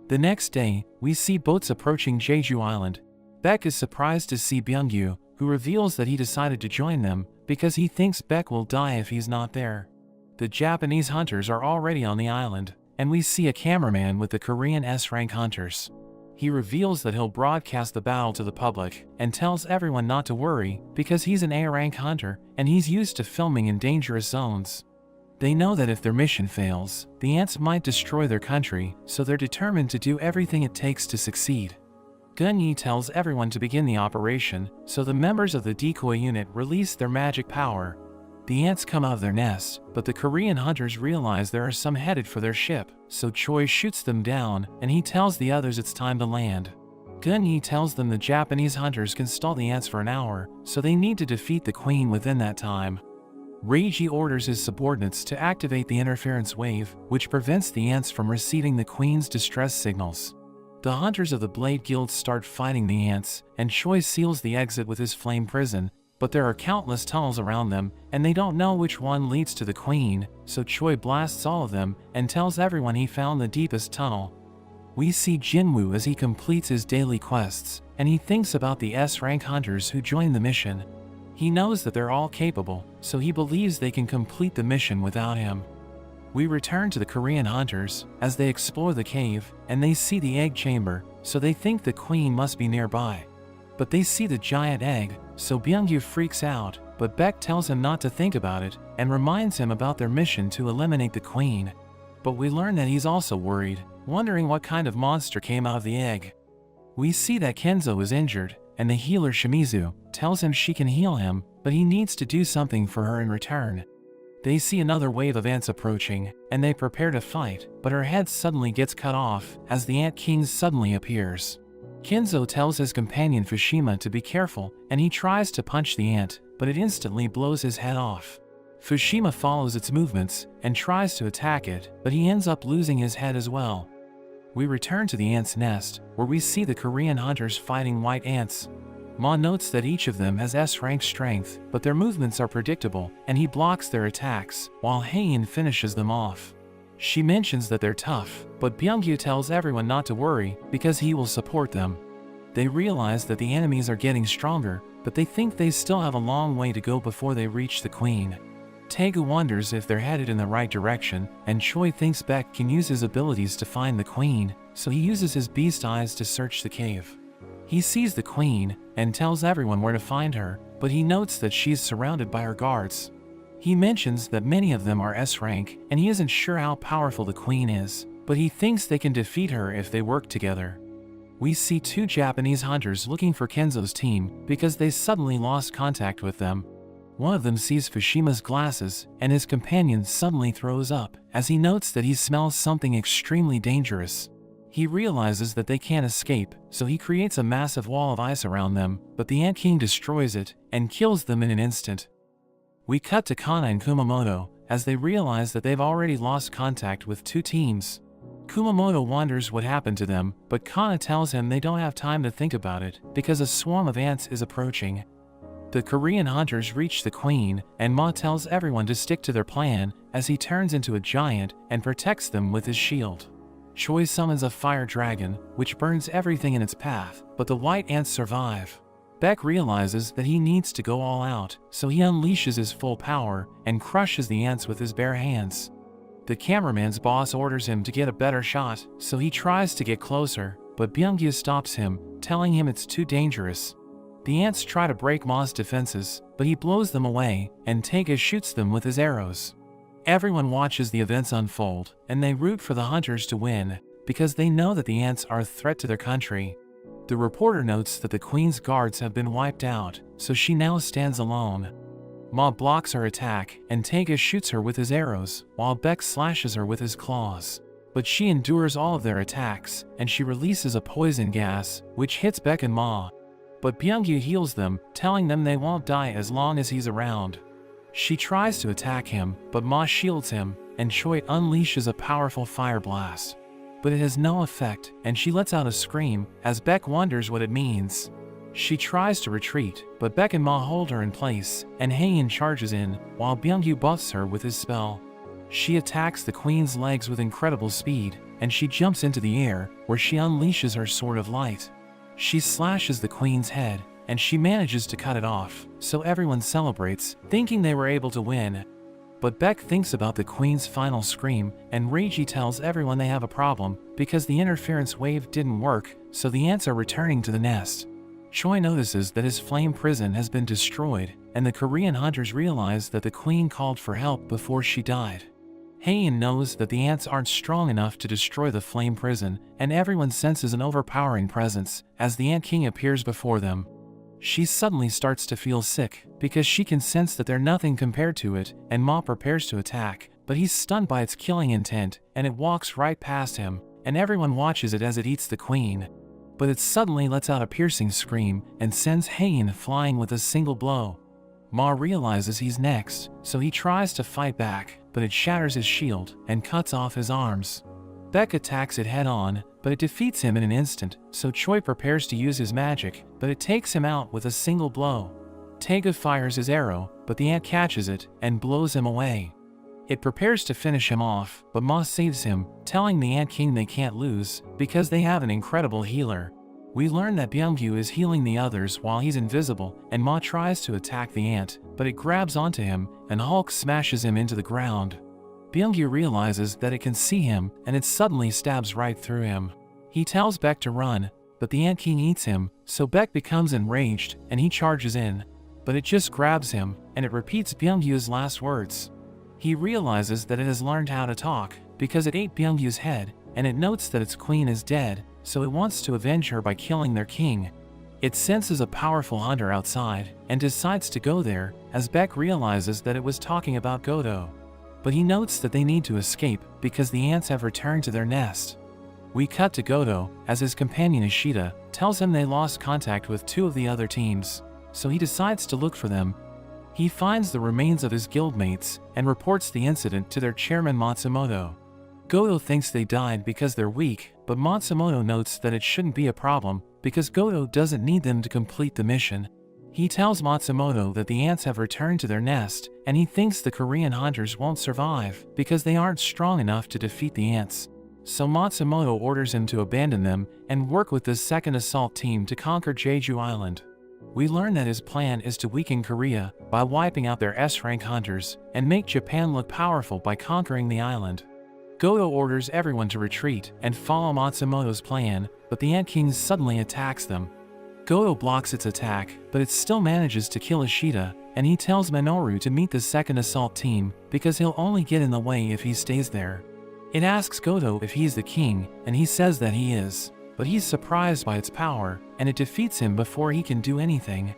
The next day, we see boats approaching Jeju Island. Baek is surprised to see Byung-yu, who reveals that he decided to join them because he thinks Baek will die if he's not there. The Japanese hunters are already on the island, and we see a cameraman with the Korean S-rank hunters. He reveals that he'll broadcast the battle to the public and tells everyone not to worry because he's an A-rank hunter and he's used to filming in dangerous zones. They know that if their mission fails, the ants might destroy their country, so they're determined to do everything it takes to succeed. Gun-yi tells everyone to begin the operation, so the members of the decoy unit release their magic power. The ants come out of their nest, but the Korean hunters realize there are some headed for their ship, so Choi shoots them down, and he tells the others it's time to land. Gun-yi tells them the Japanese hunters can stall the ants for an hour, so they need to defeat the queen within that time. Reiji orders his subordinates to activate the interference wave, which prevents the ants from receiving the queen's distress signals. The hunters of the Blade Guild start fighting the ants, and Choi seals the exit with his flame prison, but there are countless tunnels around them, and they don't know which one leads to the queen, so Choi blasts all of them and tells everyone he found the deepest tunnel. We see Jin-Woo as he completes his daily quests, and he thinks about the S-rank hunters who joined the mission. He knows that they're all capable, so he believes they can complete the mission without him. We return to the Korean hunters as they explore the cave, and they see the egg chamber, so they think the queen must be nearby. But they see the giant egg, so Byung-yu freaks out, but Baek tells him not to think about it and reminds him about their mission to eliminate the queen. But we learn that he's also worried, wondering what kind of monster came out of the egg. We see that Kenzo is injured, and the healer Shimizu tells him she can heal him, but he needs to do something for her in return. They see another wave of ants approaching, and they prepare to fight, but her head suddenly gets cut off as the Ant King suddenly appears. Kenzo tells his companion Fushima to be careful, and he tries to punch the ant, but it instantly blows his head off. Fushima follows its movements and tries to attack it, but he ends up losing his head as well. We return to the ant's nest, where we see the Korean hunters fighting white ants. Ma notes that each of them has S-rank strength, but their movements are predictable, and he blocks their attacks, while Haein finishes them off. She mentions that they're tough, but Byung-yu tells everyone not to worry because he will support them. They realize that the enemies are getting stronger, but they think they still have a long way to go before they reach the queen. Taegu wonders if they're headed in the right direction, and Choi thinks Baek can use his abilities to find the queen, so he uses his beast eyes to search the cave. He sees the queen and tells everyone where to find her, but he notes that she's surrounded by her guards. He mentions that many of them are S-rank, and he isn't sure how powerful the queen is, but he thinks they can defeat her if they work together. We see two Japanese hunters looking for Kenzo's team because they suddenly lost contact with them. One of them sees Fushima's glasses, and his companion suddenly throws up as he notes that he smells something extremely dangerous. He realizes that they can't escape, so he creates a massive wall of ice around them, but the Ant King destroys it and kills them in an instant. We cut to Kana and Kumamoto as they realize that they've already lost contact with two teams. Kumamoto wonders what happened to them, but Kana tells him they don't have time to think about it because a swarm of ants is approaching. The Korean hunters reach the queen, and Ma tells everyone to stick to their plan as he turns into a giant and protects them with his shield. Choi summons a fire dragon, which burns everything in its path, but the white ants survive. Baek realizes that he needs to go all out, so he unleashes his full power and crushes the ants with his bare hands. The cameraman's boss orders him to get a better shot, so he tries to get closer, but Byung-yu stops him, telling him it's too dangerous. The ants try to break Ma's defenses, but he blows them away, and Taega shoots them with his arrows. Everyone watches the events unfold, and they root for the hunters to win, because they know that the ants are a threat to their country. The reporter notes that the queen's guards have been wiped out, so she now stands alone. Ma blocks her attack, and Tega shoots her with his arrows, while Beck slashes her with his claws. But she endures all of their attacks, and she releases a poison gas, which hits Beck and Ma. But Byung-gu heals them, telling them they won't die as long as he's around. She tries to attack him, but Ma shields him, and Choi unleashes a powerful fire blast. But it has no effect, and she lets out a scream, as Beck wonders what it means. She tries to retreat, but Beck and Ma hold her in place, and Haein charges in, while Byung-gu buffs her with his spell. She attacks the queen's legs with incredible speed, and she jumps into the air, where she unleashes her sword of light. She slashes the queen's head, and she manages to cut it off, so everyone celebrates, thinking they were able to win. But Beck thinks about the queen's final scream, and Reiji tells everyone they have a problem, because the interference wave didn't work, so the ants are returning to the nest. Choi notices that his flame prison has been destroyed, and the Korean hunters realize that the queen called for help before she died. Haein knows that the ants aren't strong enough to destroy the flame prison, and everyone senses an overpowering presence as the Ant King appears before them. She suddenly starts to feel sick, because she can sense that they're nothing compared to it, and Ma prepares to attack, but he's stunned by its killing intent, and it walks right past him, and everyone watches it as it eats the queen. But it suddenly lets out a piercing scream, and sends Haein flying with a single blow. Ma realizes he's next, so he tries to fight back, but it shatters his shield, and cuts off his arms. Beck attacks it head-on, but it defeats him in an instant, so Choi prepares to use his magic, but it takes him out with a single blow. Tega fires his arrow, but the ant catches it, and blows him away. It prepares to finish him off, but Ma saves him, telling the Ant King they can't lose, because they have an incredible healer. We learn that Byung-gu is healing the others while he's invisible, and Ma tries to attack the ant, but it grabs onto him, and Hulk smashes him into the ground. Byung-gu realizes that it can see him, and it suddenly stabs right through him. He tells Beck to run, but the Ant King eats him, so Beck becomes enraged, and he charges in. But it just grabs him, and it repeats Byung-gu's last words. He realizes that it has learned how to talk, because it ate Byung-gu's head, and it notes that its queen is dead, so it wants to avenge her by killing their king. It senses a powerful hunter outside, and decides to go there, as Beck realizes that it was talking about Godo. But he notes that they need to escape, because the ants have returned to their nest. We cut to Godo, as his companion Ishida tells him they lost contact with two of the other teams, so he decides to look for them. He finds the remains of his guildmates, and reports the incident to their chairman Matsumoto. Godo thinks they died because they're weak, but Matsumoto notes that it shouldn't be a problem, because Godo doesn't need them to complete the mission. He tells Matsumoto that the ants have returned to their nest, and he thinks the Korean hunters won't survive, because they aren't strong enough to defeat the ants. So Matsumoto orders him to abandon them, and work with the second assault team to conquer Jeju Island. We learn that his plan is to weaken Korea, by wiping out their S-rank hunters, and make Japan look powerful by conquering the island. Godo orders everyone to retreat, and follow Matsumoto's plan, but the Ant King suddenly attacks them. Godo blocks its attack, but it still manages to kill Ishida, and he tells Minoru to meet the second assault team, because he'll only get in the way if he stays there. It asks Godo if he's the king, and he says that he is, but he's surprised by its power, and it defeats him before he can do anything.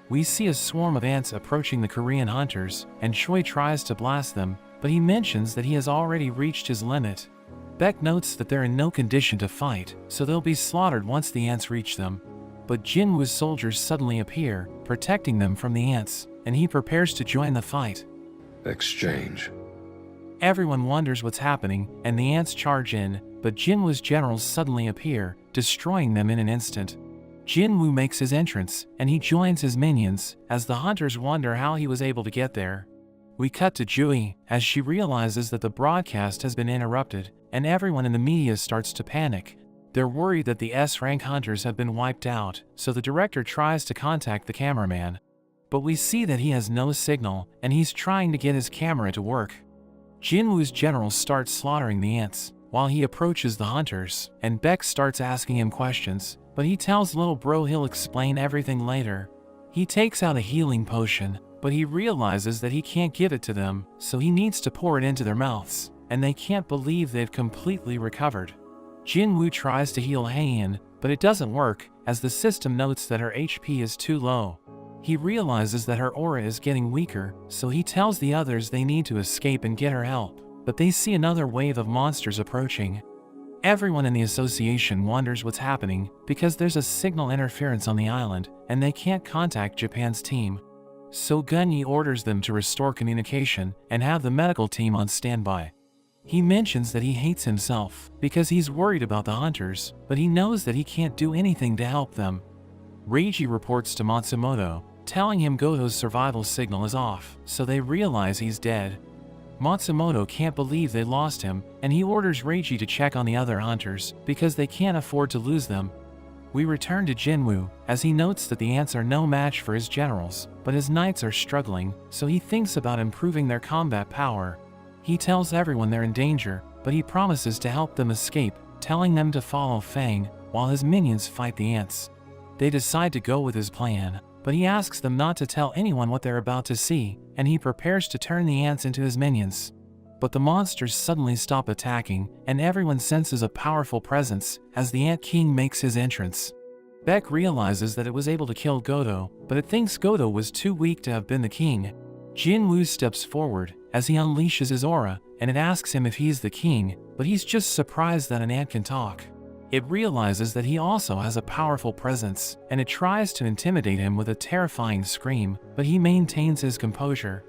We see a swarm of ants approaching the Korean hunters, and Choi tries to blast them, but he mentions that he has already reached his limit. Beck notes that they're in no condition to fight, so they'll be slaughtered once the ants reach them. But Jin-Woo's soldiers suddenly appear, protecting them from the ants, and he prepares to join the fight. Exchange. Everyone wonders what's happening, and the ants charge in, but Jin-Woo's generals suddenly appear, destroying them in an instant. Jin-Woo makes his entrance, and he joins his minions, as the hunters wonder how he was able to get there. We cut to Jui, as she realizes that the broadcast has been interrupted, and everyone in the media starts to panic. They're worried that the S-rank hunters have been wiped out, so the director tries to contact the cameraman. But we see that he has no signal, and he's trying to get his camera to work. Jin-Woo's generals start slaughtering the ants, while he approaches the hunters, and Beck starts asking him questions, but he tells little bro he'll explain everything later. He takes out a healing potion, but he realizes that he can't give it to them, so he needs to pour it into their mouths, and they can't believe they've completely recovered. Jin-Woo tries to heal Haein, but it doesn't work, as the system notes that her HP is too low. He realizes that her aura is getting weaker, so he tells the others they need to escape and get her help, but they see another wave of monsters approaching. Everyone in the association wonders what's happening, because there's a signal interference on the island, and they can't contact Japan's team. So Gunyi orders them to restore communication and have the medical team on standby. He mentions that he hates himself because he's worried about the hunters, but he knows that he can't do anything to help them. Reiji reports to Matsumoto, telling him Goto's survival signal is off, so they realize he's dead. Matsumoto can't believe they lost him, and he orders Reiji to check on the other hunters because they can't afford to lose them. We return to Jin-Woo, as he notes that the ants are no match for his generals, but his knights are struggling, so he thinks about improving their combat power. He tells everyone they're in danger, but he promises to help them escape, telling them to follow Fang, while his minions fight the ants. They decide to go with his plan, but he asks them not to tell anyone what they're about to see, and he prepares to turn the ants into his minions. But the monsters suddenly stop attacking, and everyone senses a powerful presence as the Ant King makes his entrance. Beck realizes that it was able to kill Goto, but it thinks Goto was too weak to have been the king. Jin-Woo steps forward as he unleashes his aura, and it asks him if he's the king, but he's just surprised that an ant can talk. It realizes that he also has a powerful presence, and it tries to intimidate him with a terrifying scream, but he maintains his composure.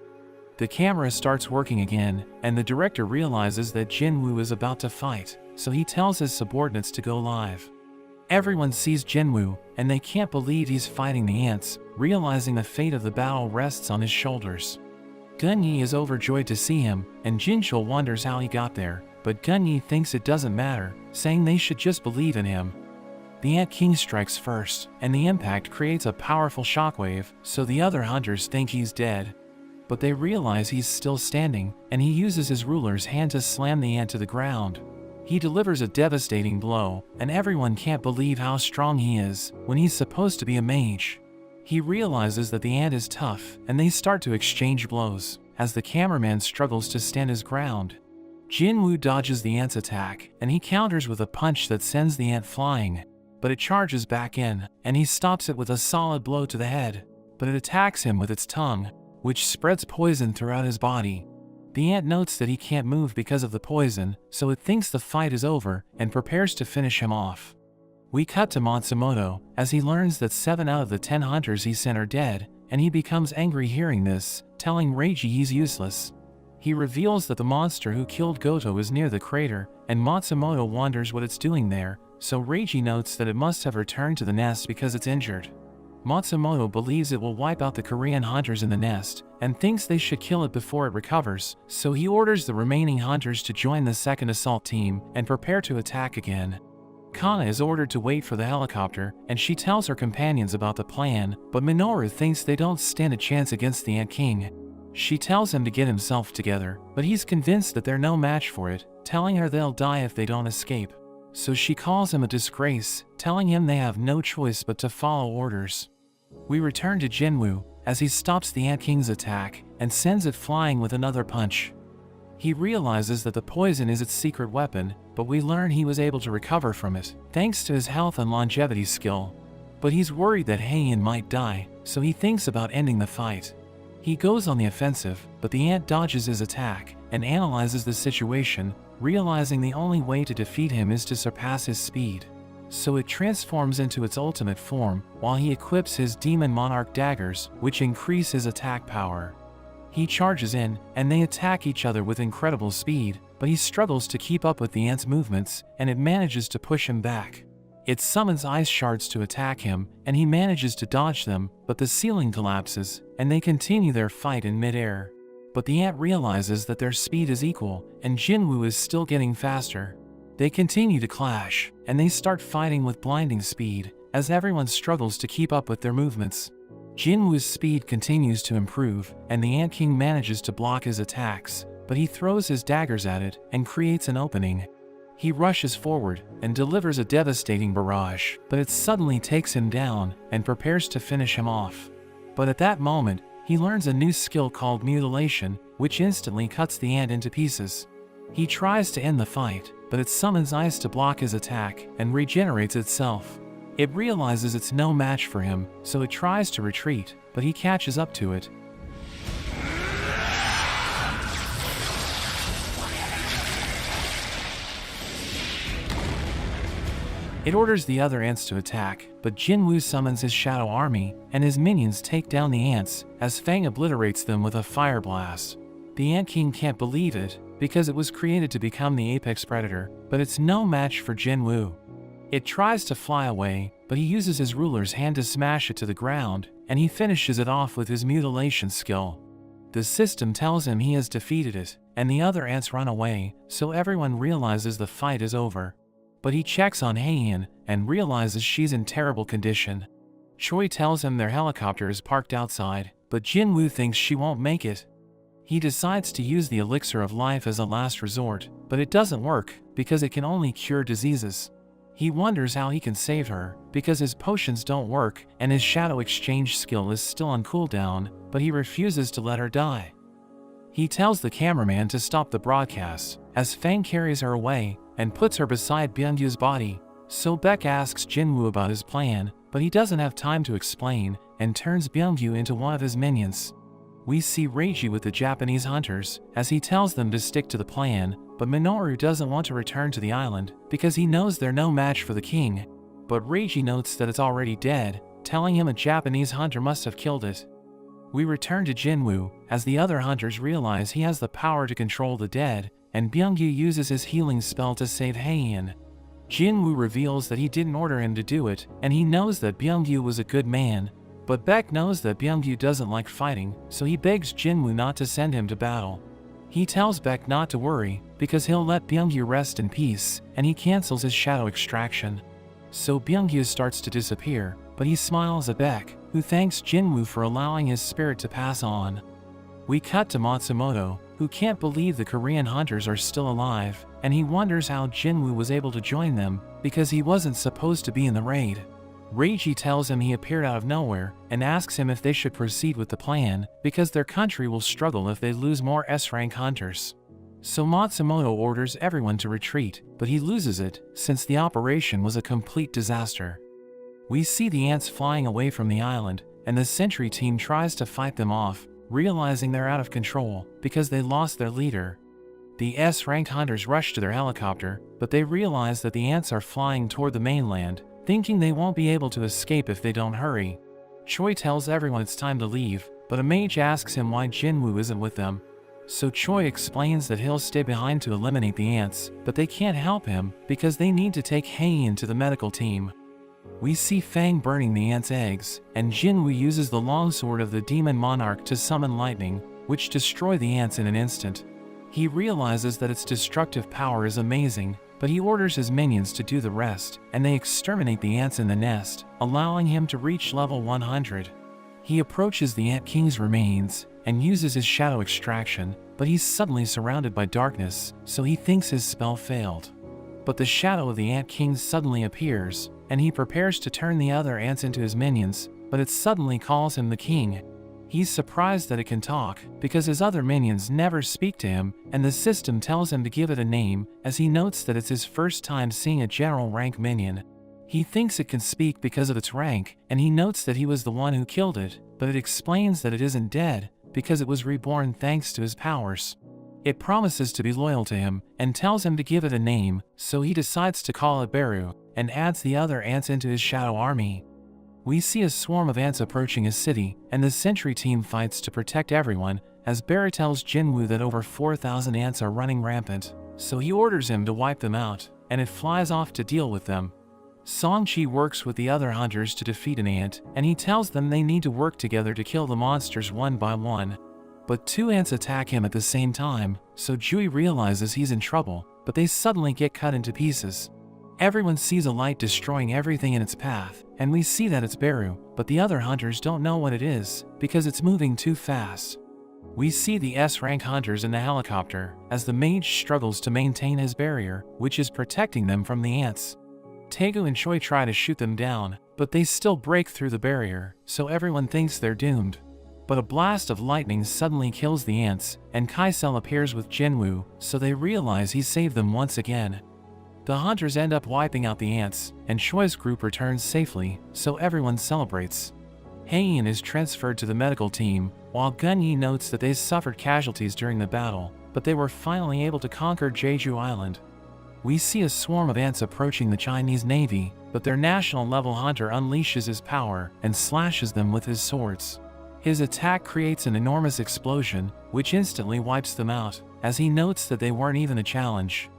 The camera starts working again, and the director realizes that Jin-Woo is about to fight, so he tells his subordinates to go live. Everyone sees Jin-Woo, and they can't believe he's fighting the ants, realizing the fate of the battle rests on his shoulders. Gunyi is overjoyed to see him, and Jinchul wonders how he got there, but Gunyi thinks it doesn't matter, saying they should just believe in him. The Ant King strikes first, and the impact creates a powerful shockwave, so the other hunters think he's dead. But they realize he's still standing, and he uses his ruler's hand to slam the ant to the ground. He delivers a devastating blow, and everyone can't believe how strong he is, when he's supposed to be a mage. He realizes that the ant is tough, and they start to exchange blows, as the cameraman struggles to stand his ground. Jin-Woo dodges the ant's attack, and he counters with a punch that sends the ant flying. But it charges back in, and he stops it with a solid blow to the head. But it attacks him with its tongue, which spreads poison throughout his body. The ant notes that he can't move because of the poison, so it thinks the fight is over and prepares to finish him off. We cut to Matsumoto, as he learns that 7 out of the 10 hunters he sent are dead, and he becomes angry hearing this, telling Reiji he's useless. He reveals that the monster who killed Goto is near the crater, and Matsumoto wonders what it's doing there, so Reiji notes that it must have returned to the nest because it's injured. Matsumoto believes it will wipe out the Korean hunters in the nest, and thinks they should kill it before it recovers, so he orders the remaining hunters to join the second assault team and prepare to attack again. Kana is ordered to wait for the helicopter, and she tells her companions about the plan, but Minoru thinks they don't stand a chance against the Ant King. She tells him to get himself together, but he's convinced that they're no match for it, telling her they'll die if they don't escape. So she calls him a disgrace, telling him they have no choice but to follow orders. We return to Jin-Woo, as he stops the Ant King's attack and sends it flying with another punch. He realizes that the poison is its secret weapon, but we learn he was able to recover from it, thanks to his health and longevity skill. But he's worried that Haein might die, so he thinks about ending the fight. He goes on the offensive, but the ant dodges his attack and analyzes the situation, realizing the only way to defeat him is to surpass his speed. So it transforms into its ultimate form, while he equips his Demon Monarch daggers, which increase his attack power. He charges in, and they attack each other with incredible speed, but he struggles to keep up with the ant's movements, and it manages to push him back. It summons ice shards to attack him, and he manages to dodge them, but the ceiling collapses, and they continue their fight in midair. But the ant realizes that their speed is equal, and Jin-Woo is still getting faster. They continue to clash, and they start fighting with blinding speed, as everyone struggles to keep up with their movements. Jin-Woo's speed continues to improve, and the Ant King manages to block his attacks, but he throws his daggers at it and creates an opening. He rushes forward and delivers a devastating barrage, but it suddenly takes him down and prepares to finish him off. But at that moment, He learns a new skill called mutilation, which instantly cuts the ant into pieces. He tries to end the fight, but it summons ice to block his attack and regenerates itself. It realizes it's no match for him, so it tries to retreat, but he catches up to it. It orders the other ants to attack, but Jin-Woo summons his shadow army, and his minions take down the ants, as Fang obliterates them with a fire blast. The Ant King can't believe it, because it was created to become the apex predator, but it's no match for Jin-Woo. It tries to fly away, but he uses his ruler's hand to smash it to the ground, and he finishes it off with his mutilation skill. The system tells him he has defeated it, and the other ants run away, so everyone realizes the fight is over. But he checks on Haein and realizes she's in terrible condition. Choi tells him their helicopter is parked outside, but Jin-Woo thinks she won't make it. He decides to use the elixir of life as a last resort, but it doesn't work because it can only cure diseases. He wonders how he can save her, because his potions don't work and his shadow exchange skill is still on cooldown, but he refuses to let her die. He tells the cameraman to stop the broadcast, as Fang carries her away and puts her beside Byung-Yu's body. So Baek asks Jin-Woo about his plan, but he doesn't have time to explain and turns Byung-Yu into one of his minions. We see Reiji with the Japanese hunters, as he tells them to stick to the plan, but Minoru doesn't want to return to the island because he knows they're no match for the king. But Reiji notes that it's already dead, telling him a Japanese hunter must have killed it. We return to Jin-Woo, as the other hunters realize he has the power to control the dead, and Byung-Yu uses his healing spell to save Haein. Jin-Woo reveals that he didn't order him to do it, and he knows that Byung-Yu was a good man. But Baek knows that Byung-Yu doesn't like fighting, so he begs Jin-Woo not to send him to battle. He tells Baek not to worry, because he'll let Byung-Yu rest in peace, and he cancels his shadow extraction. So Byung-Yu starts to disappear, but he smiles at Baek, who thanks Jin-Woo for allowing his spirit to pass on. We cut to Matsumoto, who can't believe the Korean hunters are still alive, and he wonders how Jin-Woo was able to join them, because he wasn't supposed to be in the raid. Reiji tells him he appeared out of nowhere, and asks him if they should proceed with the plan, because their country will struggle if they lose more S-rank hunters. So Matsumoto orders everyone to retreat, but he loses it, since the operation was a complete disaster. We see the ants flying away from the island, and the sentry team tries to fight them off, realizing they're out of control, because they lost their leader. The S-ranked hunters rush to their helicopter, but they realize that the ants are flying toward the mainland, thinking they won't be able to escape if they don't hurry. Choi tells everyone it's time to leave, but a mage asks him why Jin-Woo isn't with them. So Choi explains that he'll stay behind to eliminate the ants, but they can't help him because they need to take Haein to the medical team. We see Fang burning the ants' eggs, and Jin-Woo uses the longsword of the demon monarch to summon lightning, which destroy the ants in an instant. He realizes that its destructive power is amazing, but he orders his minions to do the rest, and they exterminate the ants in the nest, allowing him to reach level 100. He approaches the Ant King's remains, and uses his shadow extraction, but he's suddenly surrounded by darkness, so he thinks his spell failed. But the shadow of the Ant King suddenly appears, and he prepares to turn the other ants into his minions, but it suddenly calls him the king. He's surprised that it can talk, because his other minions never speak to him, and the system tells him to give it a name, as he notes that it's his first time seeing a general rank minion. He thinks it can speak because of its rank, and he notes that he was the one who killed it, but it explains that it isn't dead, because it was reborn thanks to his powers. It promises to be loyal to him, and tells him to give it a name, so he decides to call it Beru, and adds the other ants into his shadow army. We see a swarm of ants approaching his city, and the sentry team fights to protect everyone, as Beru tells Jin-Woo that over 4,000 ants are running rampant, so he orders him to wipe them out, and it flies off to deal with them. Song-Chi works with the other hunters to defeat an ant, and he tells them they need to work together to kill the monsters one by one. But two ants attack him at the same time, so Jui realizes he's in trouble, but they suddenly get cut into pieces. Everyone sees a light destroying everything in its path, and we see that it's Beru, but the other hunters don't know what it is, because it's moving too fast. We see the S-rank hunters in the helicopter, as the mage struggles to maintain his barrier, which is protecting them from the ants. Taegu and Choi try to shoot them down, but they still break through the barrier, so everyone thinks they're doomed. But a blast of lightning suddenly kills the ants, and Kaisel appears with Jin-Woo, so they realize he saved them once again. The hunters end up wiping out the ants, and Choi's group returns safely, so everyone celebrates. Haein is transferred to the medical team, while Gun-Yi notes that they suffered casualties during the battle, but they were finally able to conquer Jeju Island. We see a swarm of ants approaching the Chinese Navy, but their national-level hunter unleashes his power and slashes them with his swords. His attack creates an enormous explosion, which instantly wipes them out, as he notes that they weren't even a challenge.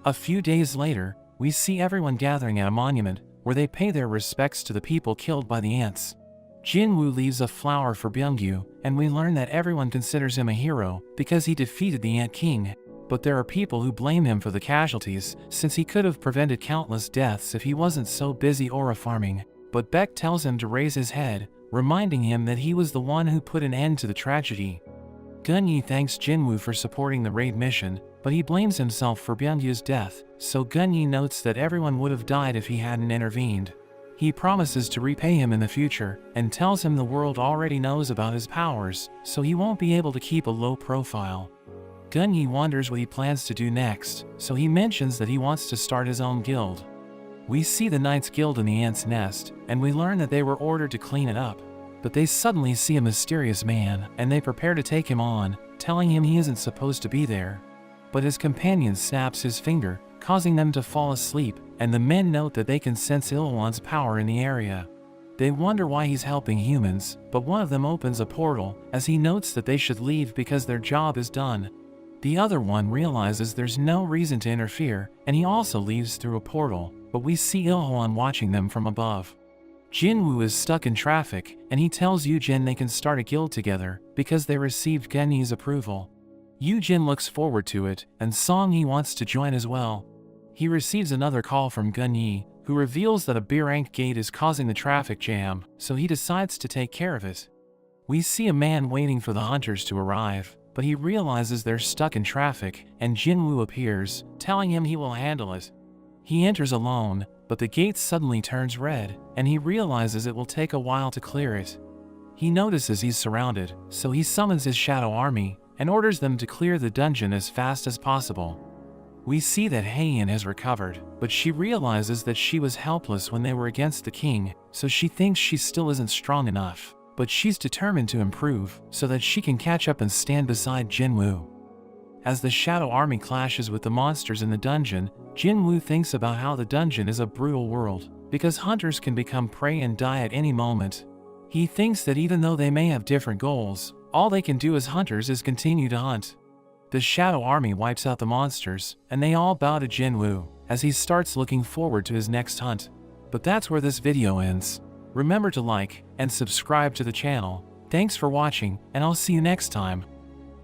A few days later, we see everyone gathering at a monument, where they pay their respects to the people killed by the ants. Jin-Woo leaves a flower for Byung-yu, and we learn that everyone considers him a hero because he defeated the Ant King. But there are people who blame him for the casualties, since he could have prevented countless deaths if he wasn't so busy aura farming. But Beck tells him to raise his head, reminding him that he was the one who put an end to the tragedy. Gun-Yi thanks Jin-Woo for supporting the raid mission, but he blames himself for Byung-yu's death, so Gun-Yi notes that everyone would have died if he hadn't intervened. He promises to repay him in the future, and tells him the world already knows about his powers, so he won't be able to keep a low profile. Gun-Yi wonders what he plans to do next, so he mentions that he wants to start his own guild. We see the Knights Guild in the Ants' Nest, and we learn that they were ordered to clean it up. But they suddenly see a mysterious man, and they prepare to take him on, telling him he isn't supposed to be there. But his companion snaps his finger, causing them to fall asleep, and the men note that they can sense Ilwan's power in the area. They wonder why he's helping humans, but one of them opens a portal, as he notes that they should leave because their job is done. The other one realizes there's no reason to interfere, and he also leaves through a portal, but we see Ilhwan watching them from above. Jin-Woo is stuck in traffic, and he tells Yujin they can start a guild together, because they received Gun-Yi's approval. Yujin looks forward to it, and Song-Yi wants to join as well. He receives another call from Gun-Yi, who reveals that a B-rank gate is causing the traffic jam, so he decides to take care of it. We see a man waiting for the hunters to arrive, but he realizes they're stuck in traffic, and Jin-Woo appears, telling him he will handle it. He enters alone, but the gate suddenly turns red, and he realizes it will take a while to clear it. He notices he's surrounded, so he summons his shadow army, and orders them to clear the dungeon as fast as possible. We see that Haein has recovered, but she realizes that she was helpless when they were against the king, so she thinks she still isn't strong enough, but she's determined to improve, so that she can catch up and stand beside Jin-Woo. As the shadow army clashes with the monsters in the dungeon, Jin-Woo thinks about how the dungeon is a brutal world, because hunters can become prey and die at any moment. He thinks that even though they may have different goals, all they can do as hunters is continue to hunt. The shadow army wipes out the monsters, and they all bow to Jin-Woo, as he starts looking forward to his next hunt. But that's where this video ends. Remember to like and subscribe to the channel. Thanks for watching, and I'll see you next time.